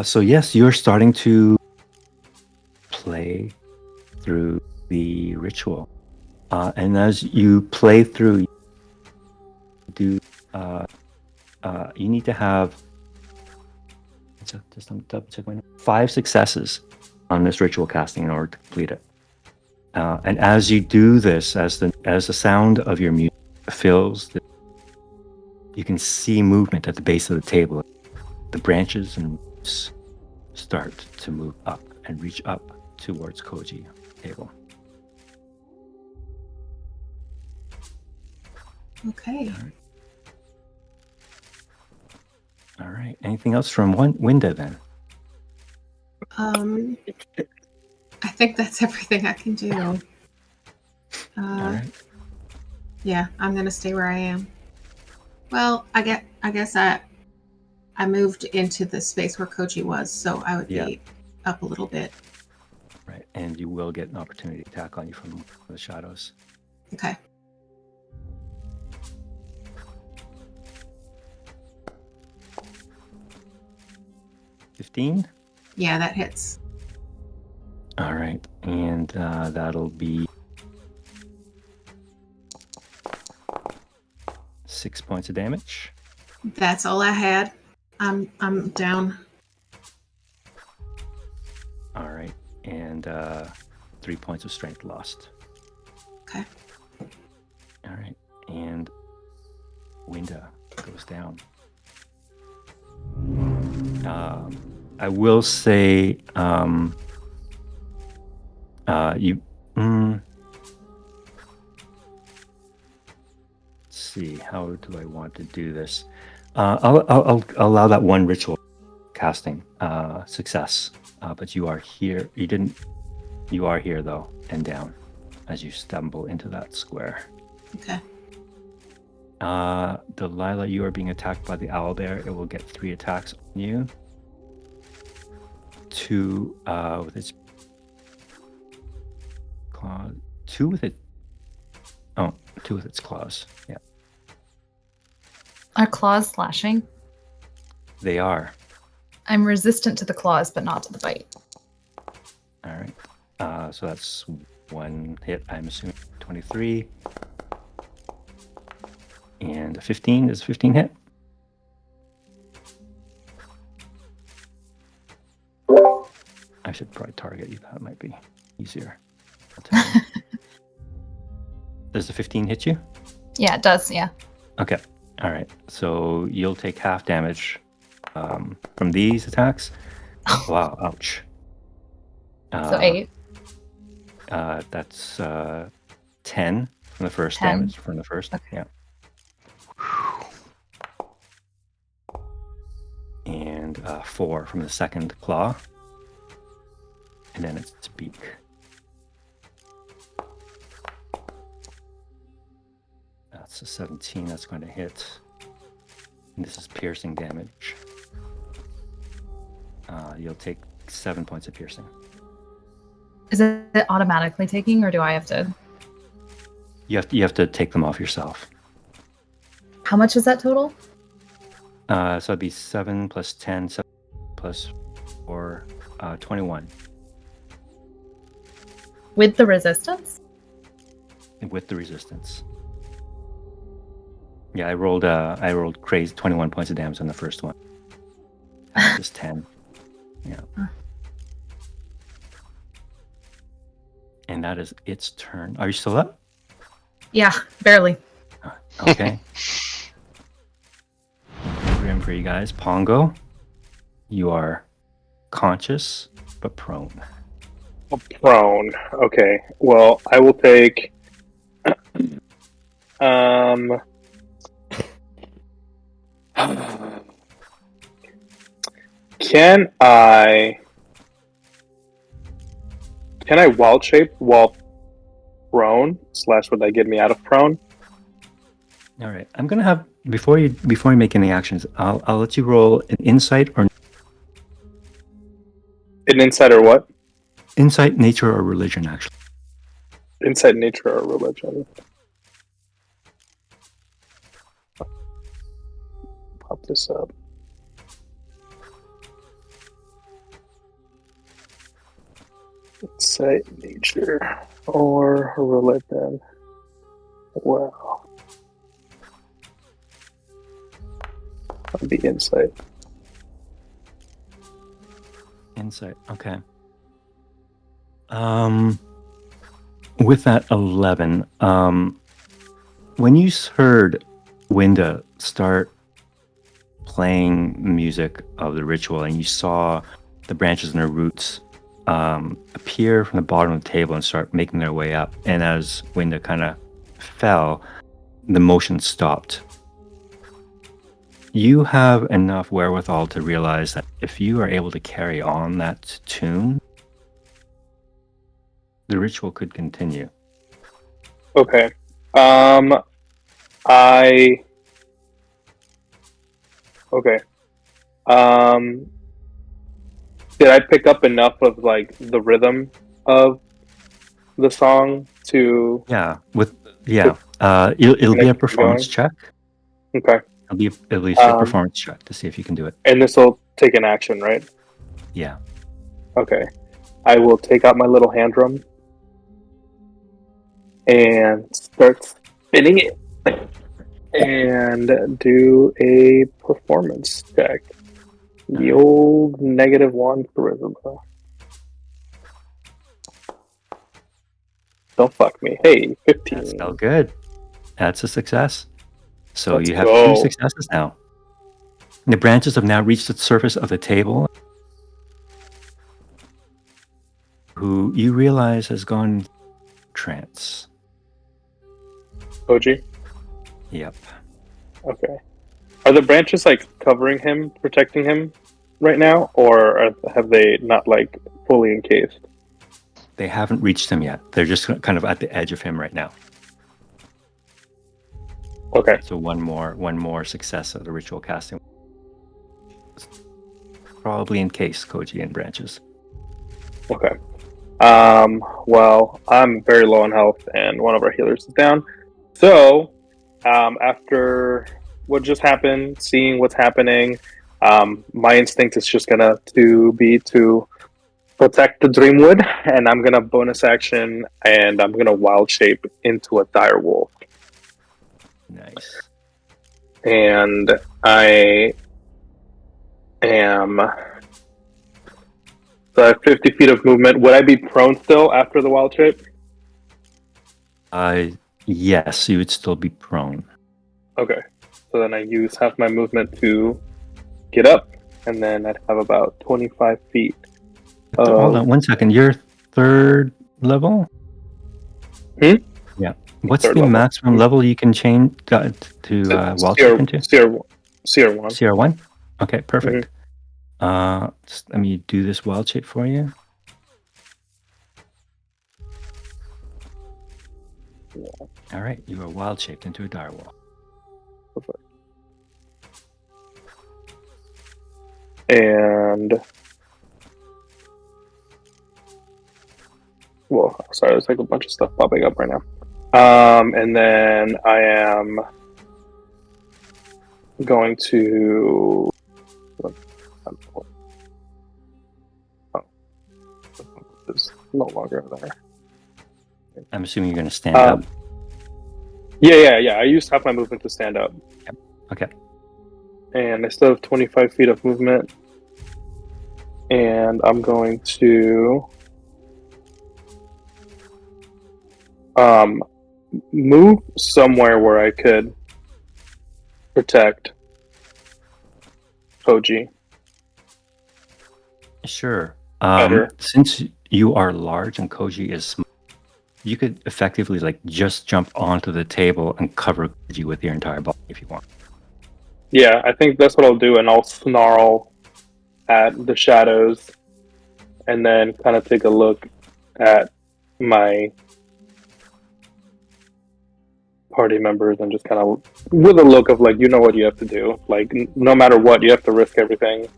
So yes, you're starting to the ritual. And as you play through, you need to have just double check my notes, 5 successes on this ritual casting in order to complete it. And as you do this, as the sound of your music fills, you can see movement at the base of the table. The branches and roots start to move up and reach up towards Koji table. Okay. All right. Anything else from Winda then? I think that's everything I can do. All right. Yeah, I'm gonna stay where I am. Well, I guess I moved into the space where Koji was, so I would be up a little bit. Right, and you will get an opportunity attack on you from the shadows. Okay. $15? Yeah, that hits. All right, and that'll be 6 points of damage. That's all I had. I'm down. All right, and 3 points of strength lost. Okay. All right, and Winda goes down. I will say, you. Let's see. How do I want to do this? I'll allow that one ritual casting success, but you are here. You are here though, and down as you stumble into that square. Okay. Delilah, you are being attacked by the owlbear. It will get 3 attacks on you. 2 with its claws. 2 with it. Oh, 2 with its claws. Yeah. Are claws slashing? They are. I'm resistant to the claws, but not to the bite. All right. So that's 1 hit, I'm assuming. 23. And a 15 is a 15 hit. I should probably target you. That might be easier. I'll tell you. Does the 15 hit you? Yeah, it does. Yeah. Okay. All right. So you'll take half damage from these attacks. Wow. Ouch. So 8. That's 10 from the first 10. damage from the first. Okay. Yeah. And 4 from the second claw. And then its beak. That's a 17. That's going to hit. And this is piercing damage. You'll take 7 points of piercing. Is it automatically taking, or do I have to? You have to take them off yourself. How much is that total? So it'd be 7 plus 10 plus 4, 21. With the resistance? With the resistance. Yeah, I rolled crazy 21 points of damage on the first one. Just 10. Yeah. And that is its turn. Are you still up? Yeah, barely. Okay. Grim for you guys. Pongo, you are conscious but prone. Prone. Okay. Well, I will take. Can I wild shape while prone? / would that get me out of prone? All right. I'm gonna have before you make any actions. I'll let you roll an insight or An insight or what? insight, nature, or religion. Actually, Insight, nature, or religion. Pop this up. Insight, nature. Or roll it then. Wow. That'd be insight. Insight. Okay. With that 11, when you heard Winda start playing music of the ritual and you saw the branches and the roots appear from the bottom of the table and start making their way up, and as Winda kind of fell, the motion stopped. You have enough wherewithal to realize that if you are able to carry on that tune, the ritual could continue. Okay. Okay. Did I pick up enough of like the rhythm of the song to? It'll be a keep performance going? check. Okay. It'll be at least a performance check to see if you can do it. And this will take an action, right? Yeah. Okay. I will take out my little hand drum and start spinning it and do a performance check. The old -1 charisma. Don't fuck me. Hey, 15. That's still good. That's a success. So Let's you have go. 2 successes now. The branches have now reached the surface of the table, who you realize has gone trance. Koji? Yep. Okay. Are the branches like covering him, protecting him right now, or have they not like fully encased? They haven't reached him yet. They're just kind of at the edge of him right now. Okay. So one more success of the ritual casting. Probably encase Koji and branches. Okay. Well, I'm very low on health, and one of our healers is down. So, after what just happened, seeing what's happening, my instinct is just gonna be to protect the Dreamwood, and I'm gonna bonus action, and I'm gonna wild shape into a dire wolf. Nice. And I am. So I have 50 feet of movement. Would I be prone still after the wild shape? Yes, you would still be prone. Okay. So then I use half my movement to get up, and then I'd have about 25 feet. Hold on 1 second. You're 3rd level? Hmm? Yeah. What's Third the level. maximum level you can change to wild shape into? CR1. CR1? Okay, perfect. Just let me do this wild shape for you. Yeah. All right, you are wild shaped into a direwolf. Perfect. And well, sorry, there's like a bunch of stuff popping up right now. And then I am going to. It's no longer there. I'm assuming you're going to stand up. Yeah. I used half my movement to stand up. Yep. Okay. And I still have 25 feet of movement. And I'm going to move somewhere where I could protect Koji. Sure. Better. Since you are large and Koji is small, you could effectively like just jump onto the table and cover Koji with your entire body if you want. Yeah, I think that's what I'll do, and I'll snarl at the shadows and then kind of take a look at my party members and just kind of with a look of like, you know what you have to do. Like, no matter what, you have to risk everything.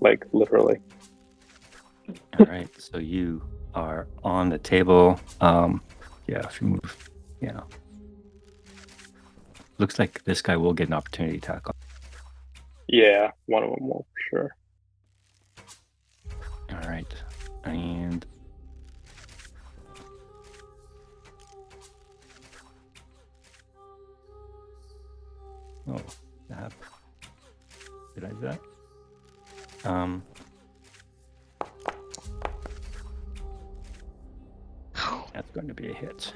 Like, literally. All right, so you are on the table. If you move, looks like this guy will get an opportunity attack. Yeah, one of them will for sure. All right, and Oh, that. Did I do that? That's going to be a hit.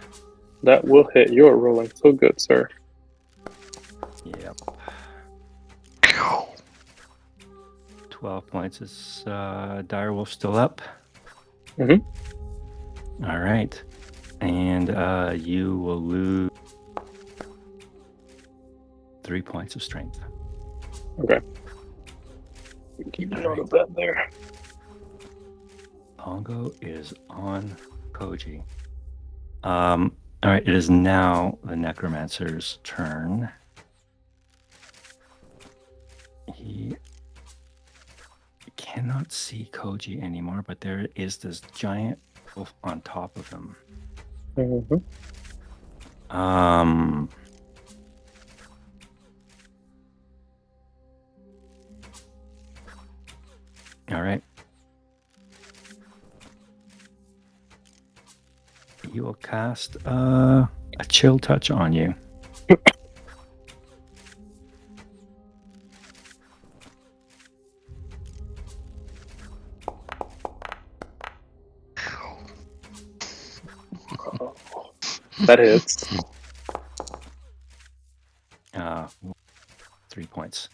That will hit. You're rolling so good, sir. Yep. 12 points. Is Direwolf still up? Mhm. All right. And you will lose 3 points of strength. Okay. Keep All note right. of that there. Pongo is on Koji. All right. It is now the Necromancer's turn. He cannot see Koji anymore, but there is this giant wolf on top of him. Mhm. All right. He will cast a chill touch on you. That hits. 3 points.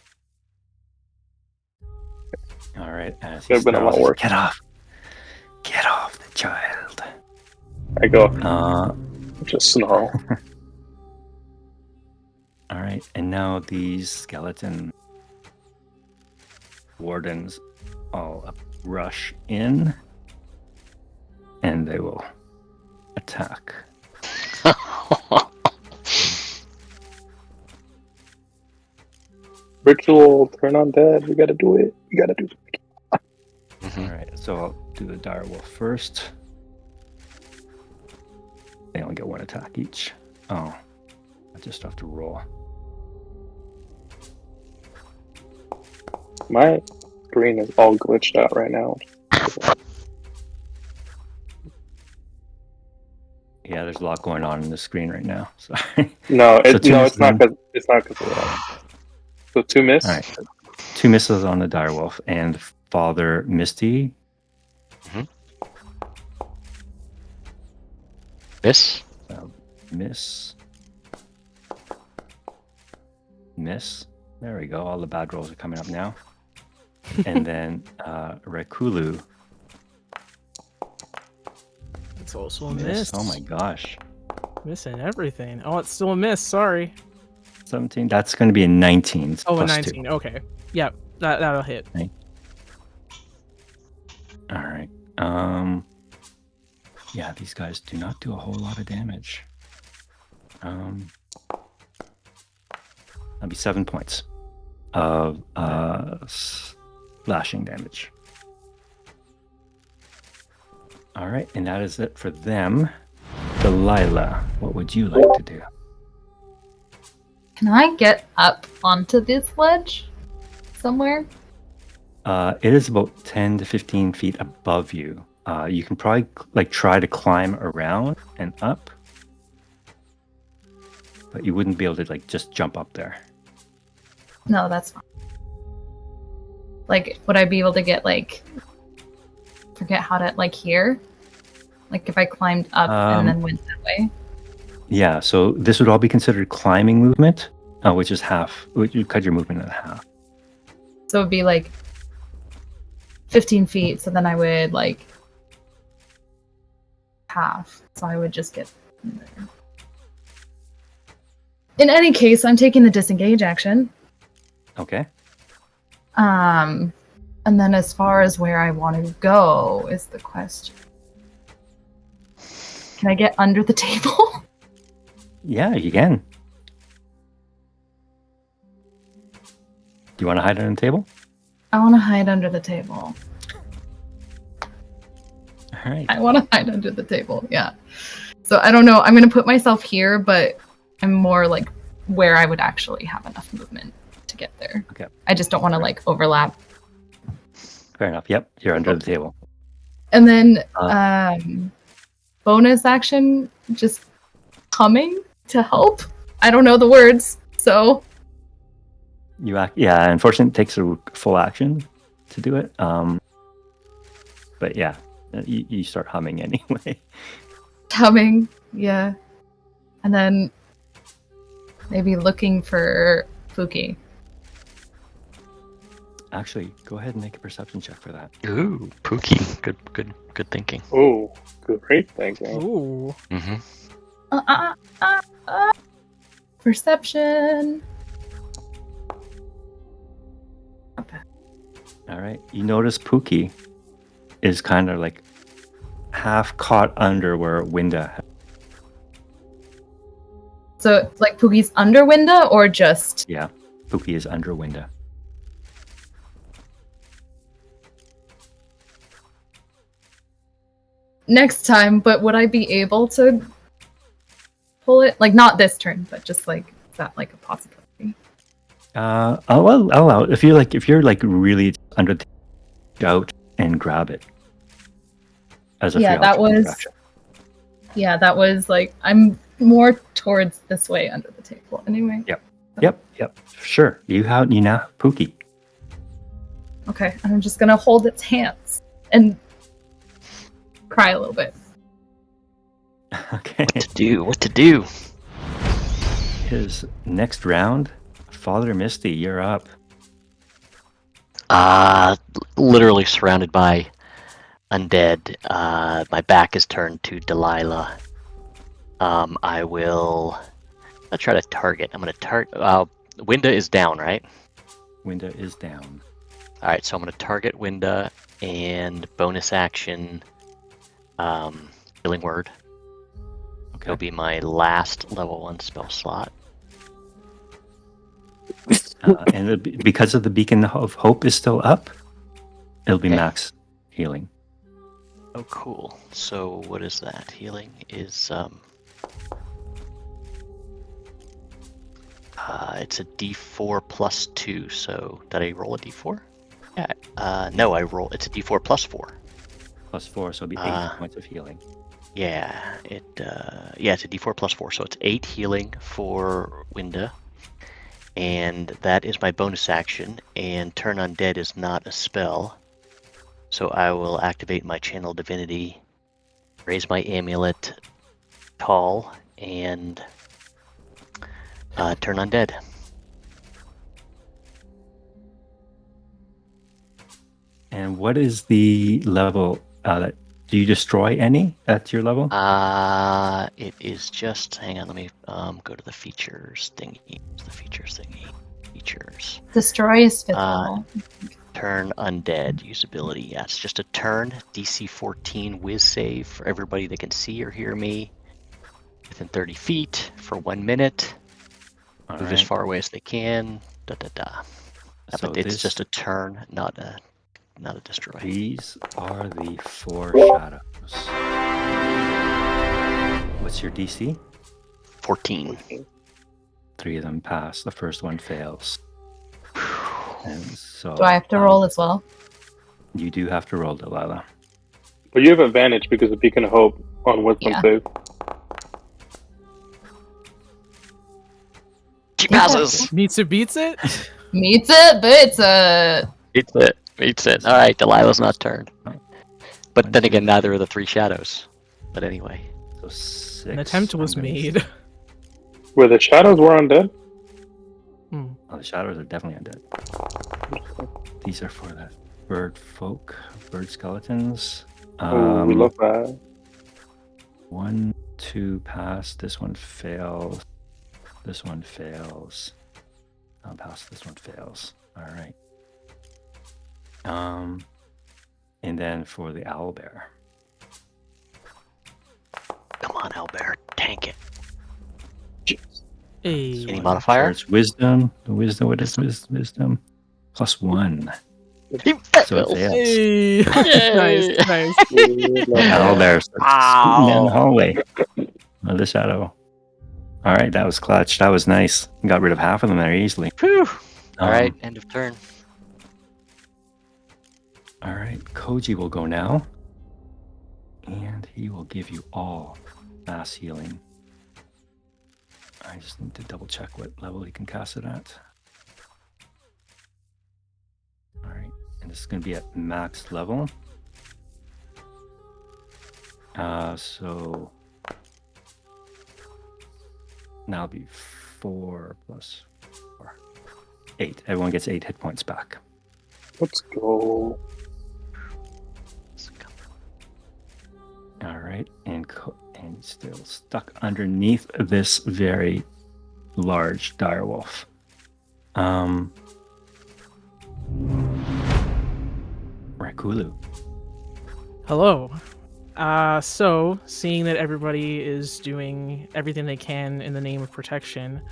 All right. As he Could have been a lot snarls, worse. Get off the child. I go. Uh, Just snarl. all right. And now these skeleton wardens all rush in, and they will attack. Ritual, turn on dead. We gotta do it. We gotta do it. All right, so I'll do the direwolf first. They only get one attack each. Oh, I just have to roll. My screen is all glitched out right now. Yeah, there's a lot going on in the screen right now. Sorry. No, So two it's not misses because of that. So 2 miss. All right, 2 misses on the direwolf, and Father Misty. Miss. Miss. There we go. All the bad rolls are coming up now. And then Rekulu. It's also a miss. Oh my gosh. Missing everything. Oh, it's still a miss. Sorry. 17. That's going to be a 19. Oh, a plus 19. 2. Okay. Yep. That'll hit. Right. All right. Yeah, these guys do not do a whole lot of damage. That'll be 7 points of slashing damage. All right, and that is it for them. Delilah, what would you like to do? Can I get up onto this ledge somewhere? It is about 10 to 15 feet above you. You can probably try to climb around and up, but you wouldn't be able to just jump up there. No, that's fine. Would I be able to get forget how to here? If I climbed up and then went that way? Yeah, so this would all be considered climbing movement, which is half. You cut your movement in half. So it would be 15 feet. So then I would half. So I would just get in there. In any case, I'm taking the disengage action. Okay. And then as far as where I want to go is the question. Can I get under the table? Yeah, you can. Do you want to hide under the table? I want to hide under the table. All right. I want to hide under the table, yeah. So I don't know. I'm going to put myself here, but I'm more where I would actually have enough movement to get there. Okay. I just don't want to overlap. Fair enough. Yep, you're under the table. And then bonus action, just coming to help. I don't know the words, so You act. Yeah, unfortunately, it takes a full action to do it. But yeah, you start humming anyway. Humming, yeah. And then maybe looking for Pookie. Actually, go ahead and make a perception check for that. Ooh, Pookie. Good thinking. Oh, great thinking. Ooh. Mm-hmm. Perception. All right. You notice Pookie is kind of like half caught under where Winda. So, like, Pookie's under Winda, or just... Yeah, Pookie is under Winda. Next time, but would I be able to pull it? Like, not this turn, but just, like, is that, like, a possibility? I'll allow it. If you're really under, out and grab it. As a Yeah, free that object was... interaction. Yeah, that was, like, I'm more towards this way under the table anyway. Yep. Sure. You now Pookie. Okay, I'm just gonna hold its hands and cry a little bit. Okay. What to do? His next round, Father Misty, you're up. Literally surrounded by undead. My back is turned to Delilah. I'll try to target. I'm gonna target. Winda is down, right? Winda is down. All right, so I'm gonna target Winda and bonus action. Healing word. Okay. It'll be my last level 1 spell slot. And because of the Beacon of Hope is still up, it'll be Okay. max healing. Oh, cool. So what is that? Healing is it's a D4 plus 2. So did I roll a D4? Yeah. No, I roll. It's a D4 plus 4. Plus 4, so it'll be 8 points of healing. Yeah. It's a D4 plus 4. So it's 8 healing for Winda. And that is my bonus action. And Turn Undead is not a spell. So I will activate my Channel Divinity, raise my amulet, call, and turn undead. And what is the level that do you destroy any at your level? It is just, hang on, let me go to the features thingy. The features thingy. Features. Destroy is 5th level. Turn undead usability. Yeah, it's just a turn. DC 14 whiz save for everybody that can see or hear me within 30 feet for 1 minute. All Move right. as far away as they can. Yeah, So but it's just a turn, not a destroy. These are the 4 shadows. What's your DC? 14. 3 of them pass. The first one fails. And so Do I have to roll as well? You do have to roll, Delilah. But you have advantage because of Beacon of Hope on Wisdom Yeah. save. She passes. Meets it, beats it. Meets it, beats it. Beats it. All right, Delilah's not turned. But One, then two, again, neither are the 3 shadows. But anyway. So 6. An attempt was I'm gonna made. say. Where the shadows were undead? Oh, the shadows are definitely undead. These are for the bird skeletons. Oh, we love that. 1, 2 pass. This one fails. This one fails. I'll pass. This one fails. All right. And then for the owlbear. Come on, Albert. Tank it. Hey. Any modifier? So it's wisdom. The wisdom. What is wisdom? Plus 1. So it fails. Hey. nice. Owlbear starts scooting down the hallway. Oh, the shadow. All right, that was clutch. That was nice. Got rid of half of them there easily. Whew. All right, end of turn. All right, Koji will go now. And he will give you all mass healing. I just need to double check what level he can cast it at. this is going to be at max level. So now it'll be 4 plus 4. 8. Everyone gets 8 hit points back. Let's go. All right, and still stuck underneath this very large direwolf. Rakulu. Hello. So, seeing that everybody is doing everything they can in the name of protection,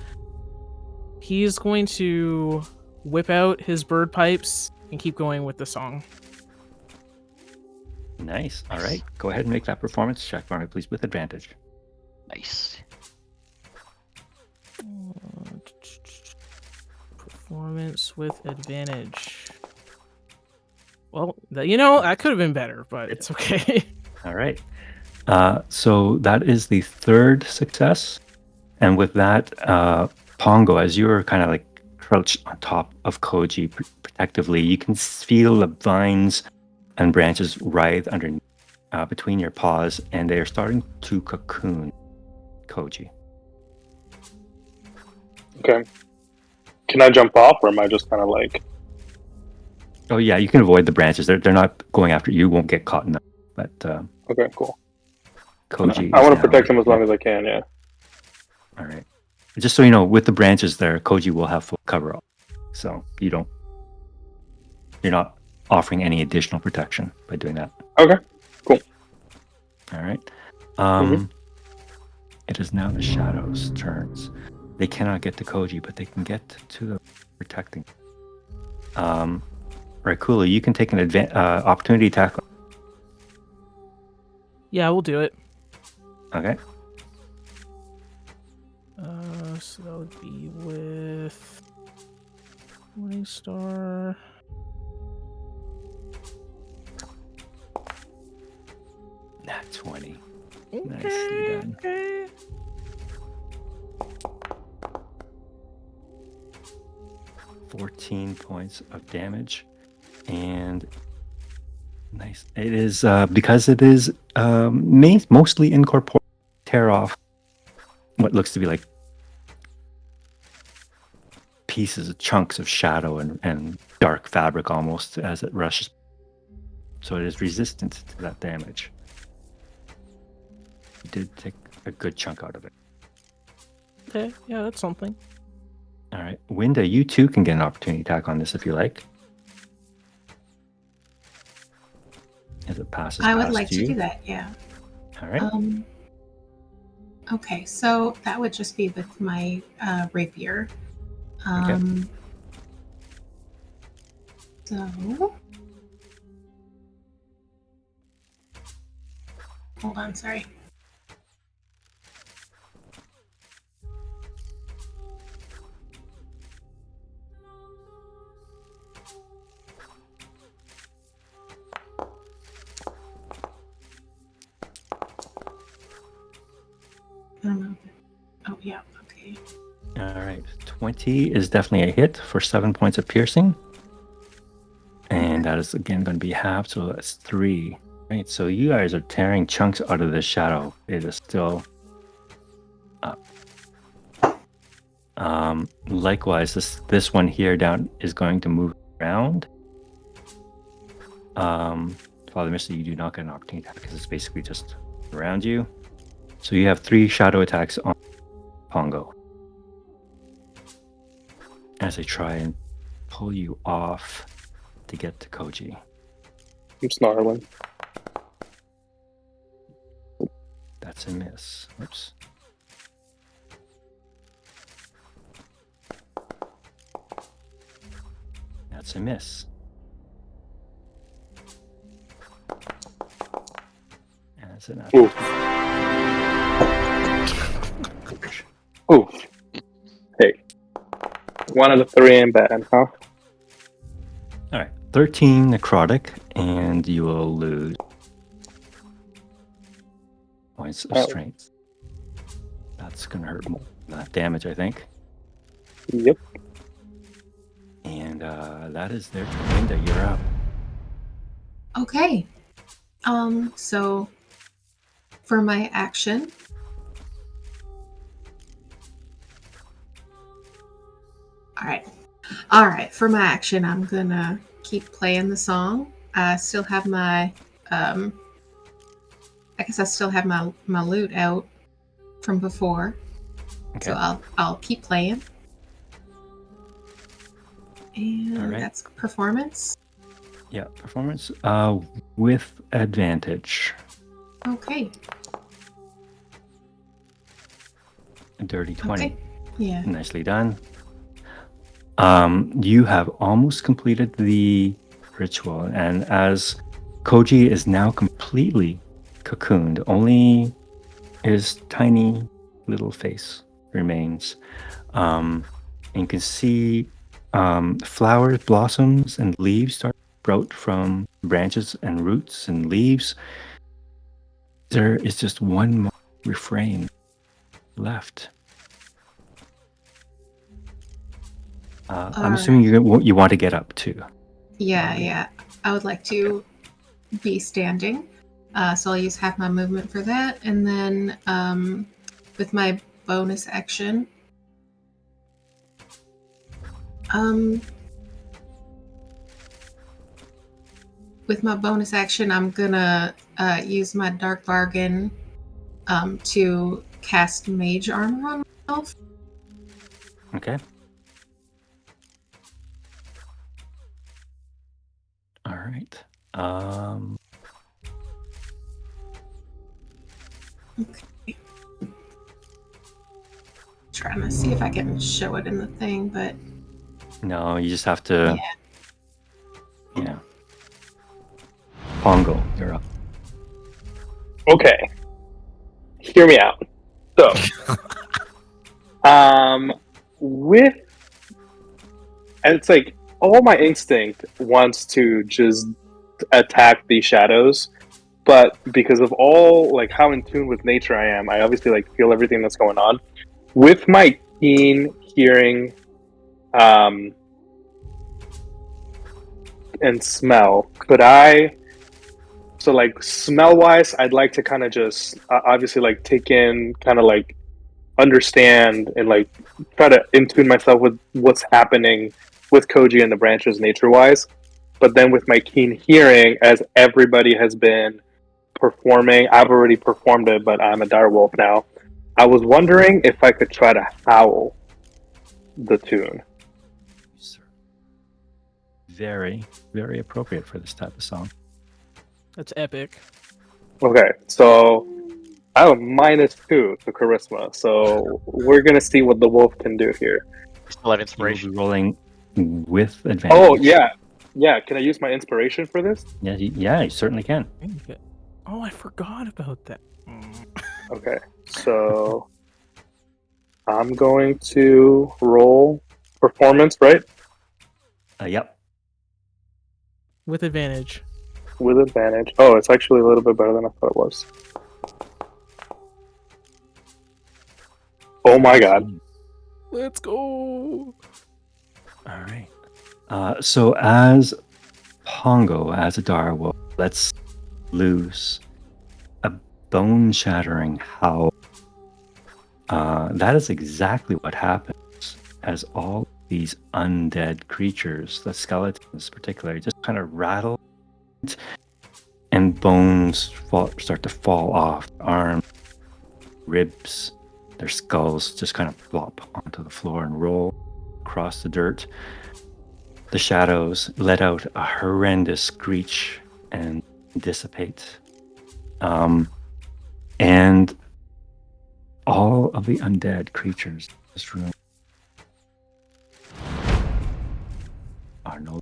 he's going to whip out his bird pipes and keep going with the song. Nice. All right, go ahead and make that performance check for me, please, with advantage. Nice. Performance with advantage. Well, that could have been better, but it's okay. All right. So that is the third success. And with that, Pongo, as you were kind of like crouched on top of Koji protectively, you can feel the vines and branches writhe underneath, between your paws, and they are starting to cocoon Koji. Okay. Can I jump off, or am I just kind of like... Oh yeah, you can avoid the branches. They're not going after you. You won't get caught in them. But Okay, cool. Koji. I want to is protect now- him as long as I can, yeah. All right. Just so you know, with the branches there, Koji will have full cover up. So you're not offering any additional protection by doing that. Okay, cool. All right. Mhm. It is now the shadows' turns. They cannot get to Koji, but they can get to the protecting. Rakula, you can take an opportunity attack. Yeah, we'll do it. Okay. So that would be with Morningstar. Nat 20. Okay, Nicely done. okay. 14 points of damage. And nice. It is because it is mostly incorporeal. Tear off what looks to be like pieces, chunks of shadow and dark fabric almost as it rushes. So it is resistant to that damage. You did take a good chunk out of it. Okay, yeah, that's something. All right. Winda, you too can get an opportunity attack on this if you like. As it passes I would past like you. to do that, yeah. All right. Okay, so that would just be with my rapier. Okay. So hold on, sorry. I don't know. Oh yeah, okay. All right. 20 is definitely a hit for 7 points of piercing. And that is again going to be halved, so that's 3. Right. So you guys are tearing chunks out of this shadow. It is still up. Likewise, this one here down is going to move around. Father Mister, you do not get an opportunity attack because it's basically just around you. So you have 3 shadow attacks on Pongo. As I try and pull you off to get to Koji. I'm snarling. That's a miss. Oops. That's a miss. And that's an Oof. Oof. Hey. 1 out of 3 ain't bad, huh? All right. 13 necrotic, and you will lose points of Oh. strength. That's going to hurt more than that damage, I think. Yep. And that is their turn. Linda, you're up. Okay. So for my action, all right. For my action, I'm gonna keep playing the song. I still have my, I guess I still have my lute out from before, Okay. so I'll keep playing. And All right. that's performance. Yeah, performance with advantage. Okay. A dirty 20. Okay. Yeah. Nicely done. You have almost completed the ritual, and as Koji is now completely cocooned, only his tiny little face remains. And you can see flowers, blossoms, and leaves start to sprout from branches and roots and leaves. There is just one more refrain left. I'm assuming you want to get up too. Yeah. I would like to be standing, so I'll use half my movement for that, and then with my bonus action, I'm gonna use my dark bargain to cast mage armor on myself. Okay. All right. Okay. Trying to see if I can show it in the thing, but No, you just have to. Yeah. Pongo, you're up. Okay. Hear me out. So, with, and it's like all my instinct wants to just attack these shadows, but because of all like how in tune with nature I am, I obviously like feel everything that's going on. With my keen hearing, and smell, could I? So like smell wise, I'd like to kind of just obviously like take in, kind of like understand and like try to in tune myself with what's happening with Koji and the branches nature wise. But then with my keen hearing, as everybody has been performing, I've already performed it, but I'm a direwolf now. I was wondering if I could try to howl the tune. Very, very appropriate for this type of song. That's epic. Okay, so I have a -2 to charisma, so we're gonna see what the wolf can do here. You still have You will inspiration. be rolling with advantage. Oh yeah. Can I use my inspiration for this? Yeah, you certainly can. Oh, I forgot about that. Okay, so I'm going to roll performance, right? Yep. With advantage. With advantage. Oh, it's actually a little bit better than I thought it was. Oh my god. Let's go. All right. So as Pongo, as a direwolf, let's loose a bone-shattering howl. That is exactly what happens as all these undead creatures, the skeletons particularly, just kind of rattle and bones start to fall off, arms, ribs, their skulls just kind of flop onto the floor and roll across the dirt. The shadows let out a horrendous screech and dissipate. And all of the undead creatures in this room are no.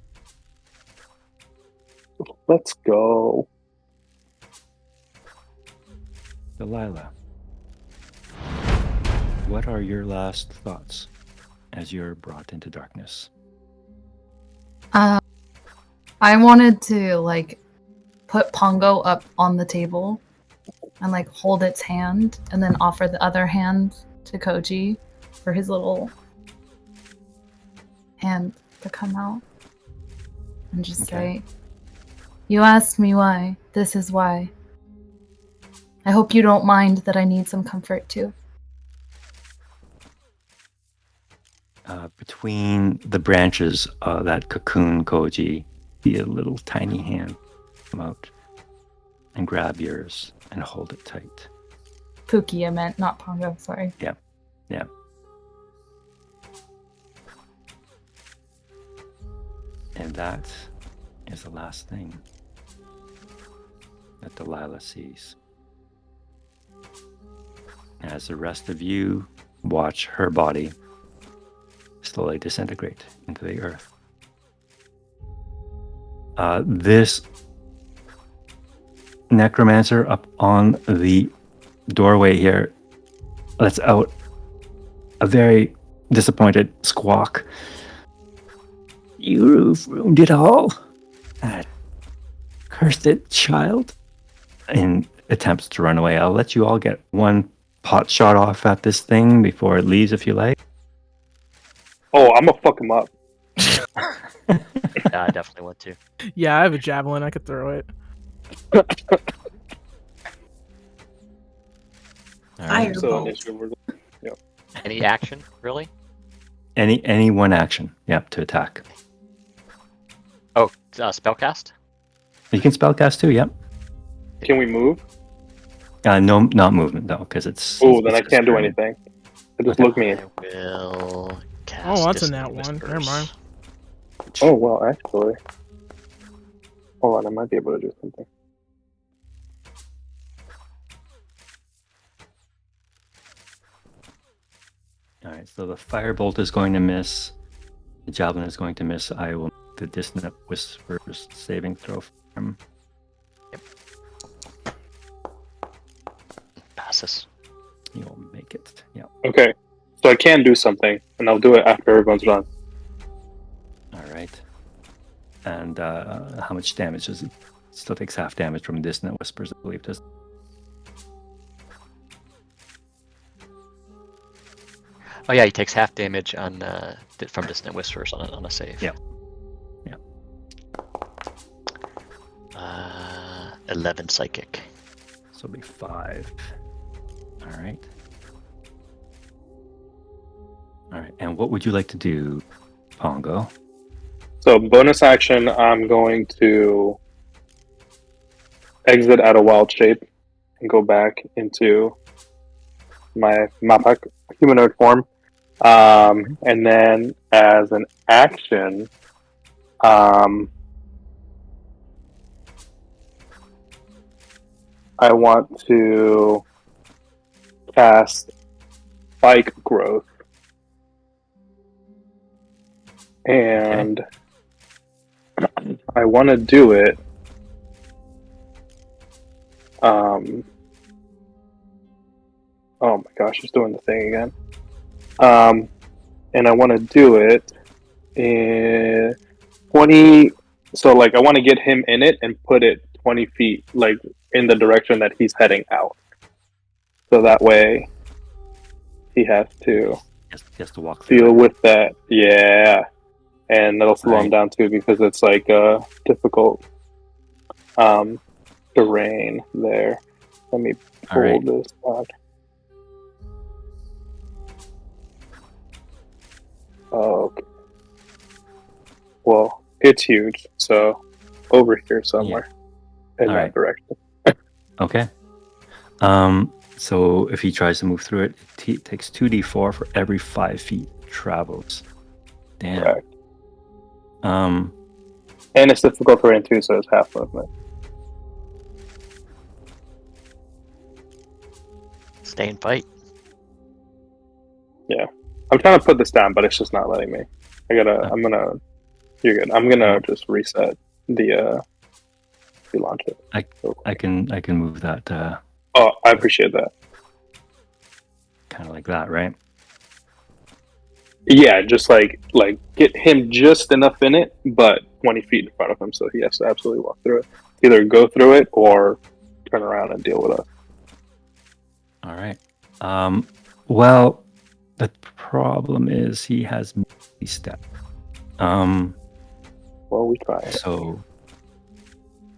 Let's go. Delilah, what are your last thoughts as you're brought into darkness? I wanted to like put Pongo up on the table and like hold its hand and then offer the other hand to Koji for his little hand to come out and just say, You asked me why. This is why. I hope you don't mind that I need some comfort too. Between the branches of that cocoon, Koji, see a little tiny hand come out and grab yours and hold it tight. Pookie, I meant, not Pongo, sorry. Yeah. And that is the last thing that Delilah sees. As the rest of you watch her body slowly disintegrate into the earth. This necromancer up on the doorway here lets out a very disappointed squawk. You've ruined it all. That cursed child. And attempts to run away. I'll let you all get one pot shot off at this thing before it leaves if you like. Oh, I'm gonna fuck him up. Yeah, I definitely want to. Yeah, I have a javelin. I could throw it. All right. So Fireball. initiative, we're- Any action, really? Any one action, to attack. Oh, spellcast? You can spellcast too, yep. Can we move? No, not movement though, because it's. Oh, then I it's can't do screen. anything. It just Okay. look me. I will cast. Oh, that's a Dissonant nat one. Never Whispers. mind. Oh well, actually. Hold on, I might be able to do something. All right, so the firebolt is going to miss. The javelin is going to miss. I will make the dissonant whispers saving throw for him. Passes. You'll make it. Yeah. Okay, so I can do something, and I'll do it after everyone's done. All right. And how much damage does it? Still takes half damage from dissonant whispers, I believe. Does. Oh yeah, he takes half damage on from Dissonant Whispers on a save. Yeah. 11 psychic. So it'll be 5. All right. All right. And what would you like to do, Pongo? So bonus action, I'm going to exit out of wild shape and go back into my Mapak humanoid form. And then as an action, I want to cast Spike Growth. And I want to do it. Oh my gosh, it's doing the thing again. And I want to do it in 20. So, like, I want to get him in it and put it 20 feet, like, in the direction that he's heading out. So that way, he has to He has to walk through. deal with that. Yeah. And that'll slow him Right. down too because it's like a difficult terrain there. Let me All pull right. this out. Okay. Well, it's huge, so over here somewhere in All that right. direction. Okay. So if he tries to move through it, it takes 2d4 for every 5 feet travels. Damn. Correct. Um. And it's difficult terrain too, so it's half movement. Stay and fight. I'm trying to put this down, but it's just not letting me. You're good. I'm gonna just reset the launch it. I can move that Oh, I appreciate that. kind of like that, right? Yeah, just like get him just enough in it, but 20 feet in front of him, so he has to absolutely walk through it. Either go through it or turn around and deal with us. All right. Well, the problem is he has step. Well, we try it. So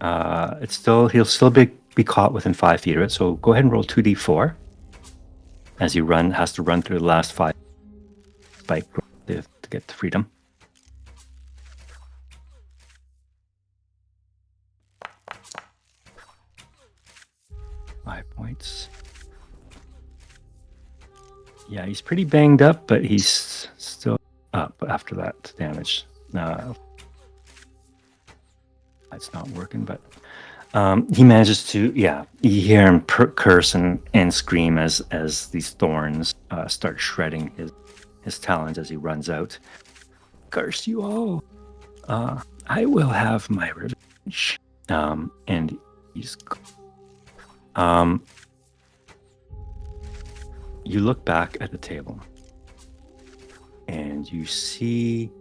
He'll still be caught within 5 feet of it. So go ahead and roll 2d4 as he has to run through the last 5 spike to get to freedom. Five points. Yeah, he's pretty banged up, but he's still up after that damage. It's not working, but he manages to, you hear him curse and scream as these thorns start shredding his talons as he runs out. Curse you all! I will have my revenge. And he's. You look back at the table, and you see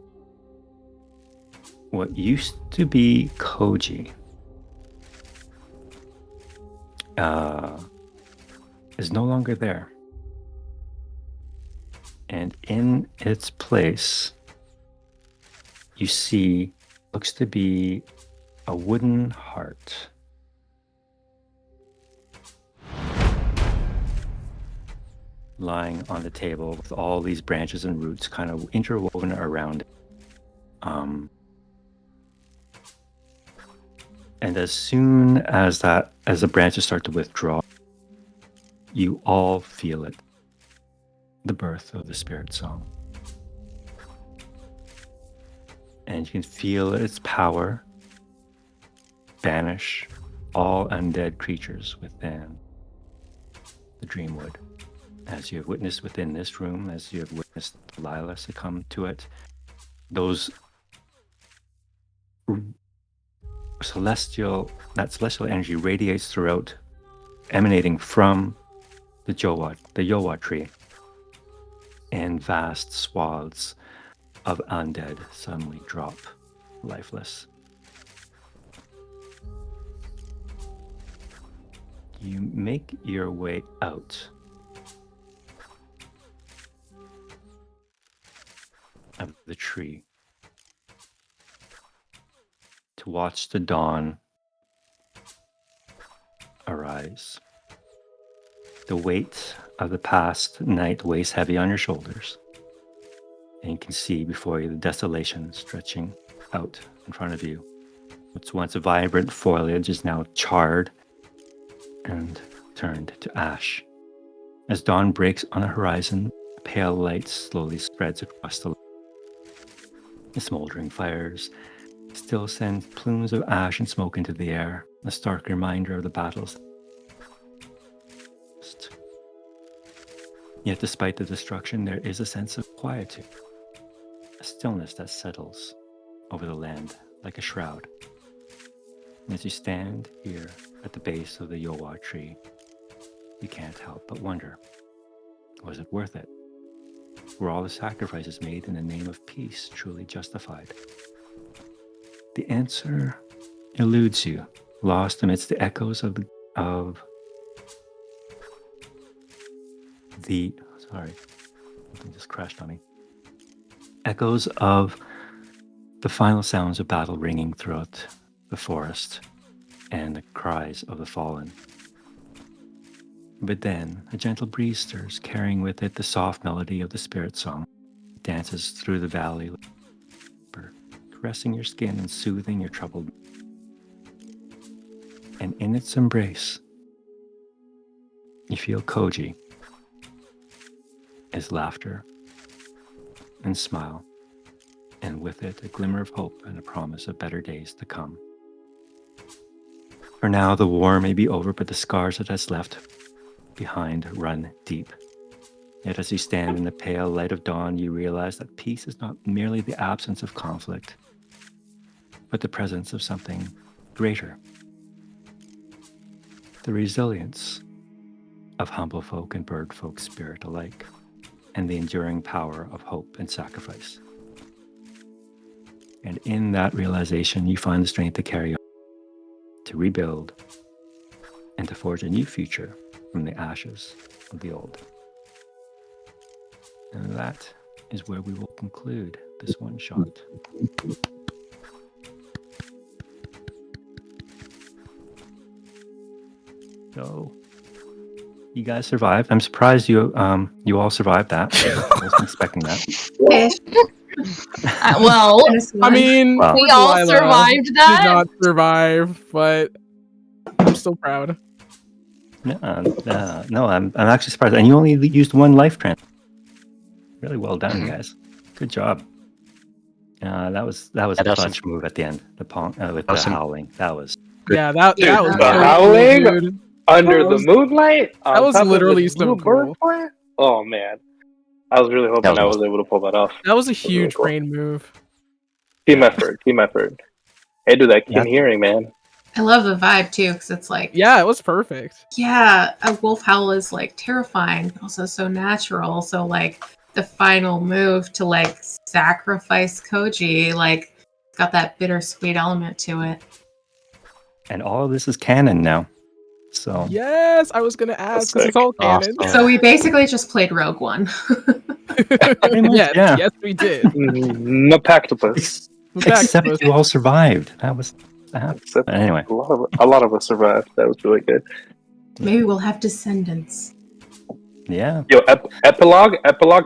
what used to be Koji is no longer there. And in its place, you see looks to be a wooden heart. Lying on the table with all these branches and roots kind of interwoven around it. And as soon as the branches start to withdraw, you all feel it. The birth of the Spiritsong. And you can feel its power banish all undead creatures within the Dreamwood. As you have witnessed within this room, as you have witnessed Lila succumb to it, those celestial energy radiates throughout, emanating from the Yowa tree, and vast swaths of undead suddenly drop lifeless. You make your way out of the tree to watch the dawn arise. The weight of the past night weighs heavy on your shoulders, and you can see before you the desolation stretching out in front of you. What's once a vibrant foliage is now charred and turned to ash. As dawn breaks on the horizon, pale light slowly spreads across the land. The smoldering fires still send plumes of ash and smoke into the air, a stark reminder of the battles. Yet despite the destruction, there is a sense of quietude, a stillness that settles over the land like a shroud. And as you stand here at the base of the Yowa tree, you can't help but wonder, was it worth it? Were all the sacrifices made in the name of peace truly justified? The answer eludes you, lost amidst the echoes of the something just crashed on me. Echoes of the final sounds of battle ringing throughout the forest and the cries of the fallen. But then a gentle breeze stirs, carrying with it the soft melody of the Spiritsong. It dances through the valley, caressing your skin and soothing your troubled. And in its embrace, you feel Koji, his laughter and smile, and with it a glimmer of hope and a promise of better days to come. For now, the war may be over, but the scars it has left behind run deep. Yet as you stand in the pale light of dawn, you realize that peace is not merely the absence of conflict, but the presence of something greater. The resilience of humble folk and bird folk spirit alike, and the enduring power of hope and sacrifice. And in that realization, you find the strength to carry on, to rebuild, and to forge a new future from the ashes of the old. And that is where we will conclude this one shot. So you guys survived. I'm surprised you all survived that. I wasn't expecting that. Ish. Well, Minus I one. mean, Wow. poor we all Delilah survived did that. not survive, but I'm still proud. No, I'm actually surprised. And you only used one life trend. Really well done, guys. Good job. That was a That was clutch move at the end. The pong with the Awesome. howling. That was Yeah, that Dude, that was the so cool, howling? dude. Under That the was- moonlight? that on was top of literally the so blue bird cool. plant? Oh, man. I was really hoping was I was able to pull that off. That was a really huge cool. brain move. Team effort. Hey, dude, that keen Yeah. hearing, man. I love the vibe too, because it's like, Yeah, it was perfect. yeah, a wolf howl is like terrifying, but also so natural. So like the final move to like sacrifice Koji, like it's got that bittersweet element to it. And all of this is canon now. So Yes, I was gonna ask because it's all canon. Awesome. So we basically just played Rogue One. much, yes, yeah. yes, we did. Napactopus. We're back to except those- you all survived. That was Except anyway. a lot of us survived. That was really good. Maybe we'll have descendants. Yeah. Yo, epilogue.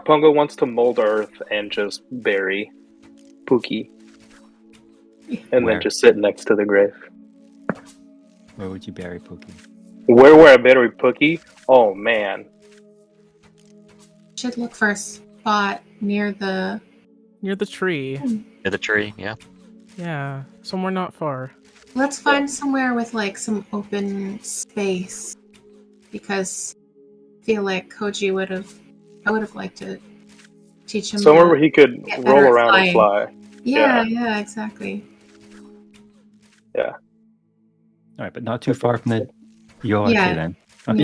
Pongo wants to mold Earth and just bury Pookie, and Where? then just sit next to the grave. Where would you bury Pookie? Where would I bury Pookie? Oh man, Should look for a spot near the. near the tree. Near the tree, yeah. Yeah, somewhere not far. Let's find somewhere with like some open space, because I feel like Koji would have. I would have liked to teach him somewhere to where he could get roll better at around and flying. fly. Yeah, exactly. All right, but not too far from the Yoa Yeah. tree then.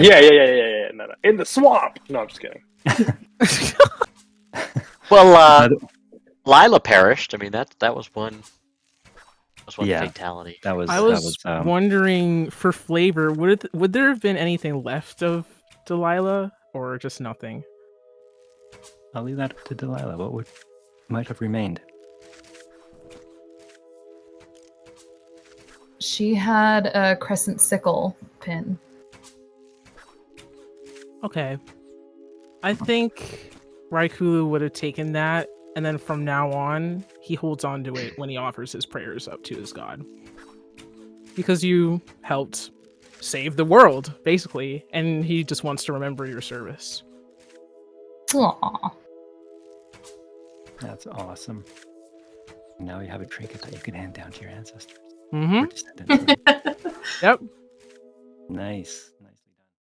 Yeah. No. In the swamp. No, I'm just kidding. Well, Lila perished. I mean, that was one. Was one Yeah. fatality. That was I was that was wondering for flavor, would there have been anything left of Delilah or just nothing? I'll leave that up to Delilah. What might have remained? She had a crescent sickle pin. Okay. I think Raikulu would have taken that, and then from now on, he holds on to it when he offers his prayers up to his god. Because you helped save the world, basically, and he just wants to remember your service. Aww. That's awesome. Now you have a trinket that you can hand down to your ancestors. Mm-hmm. Or descendants. Yep. Nice.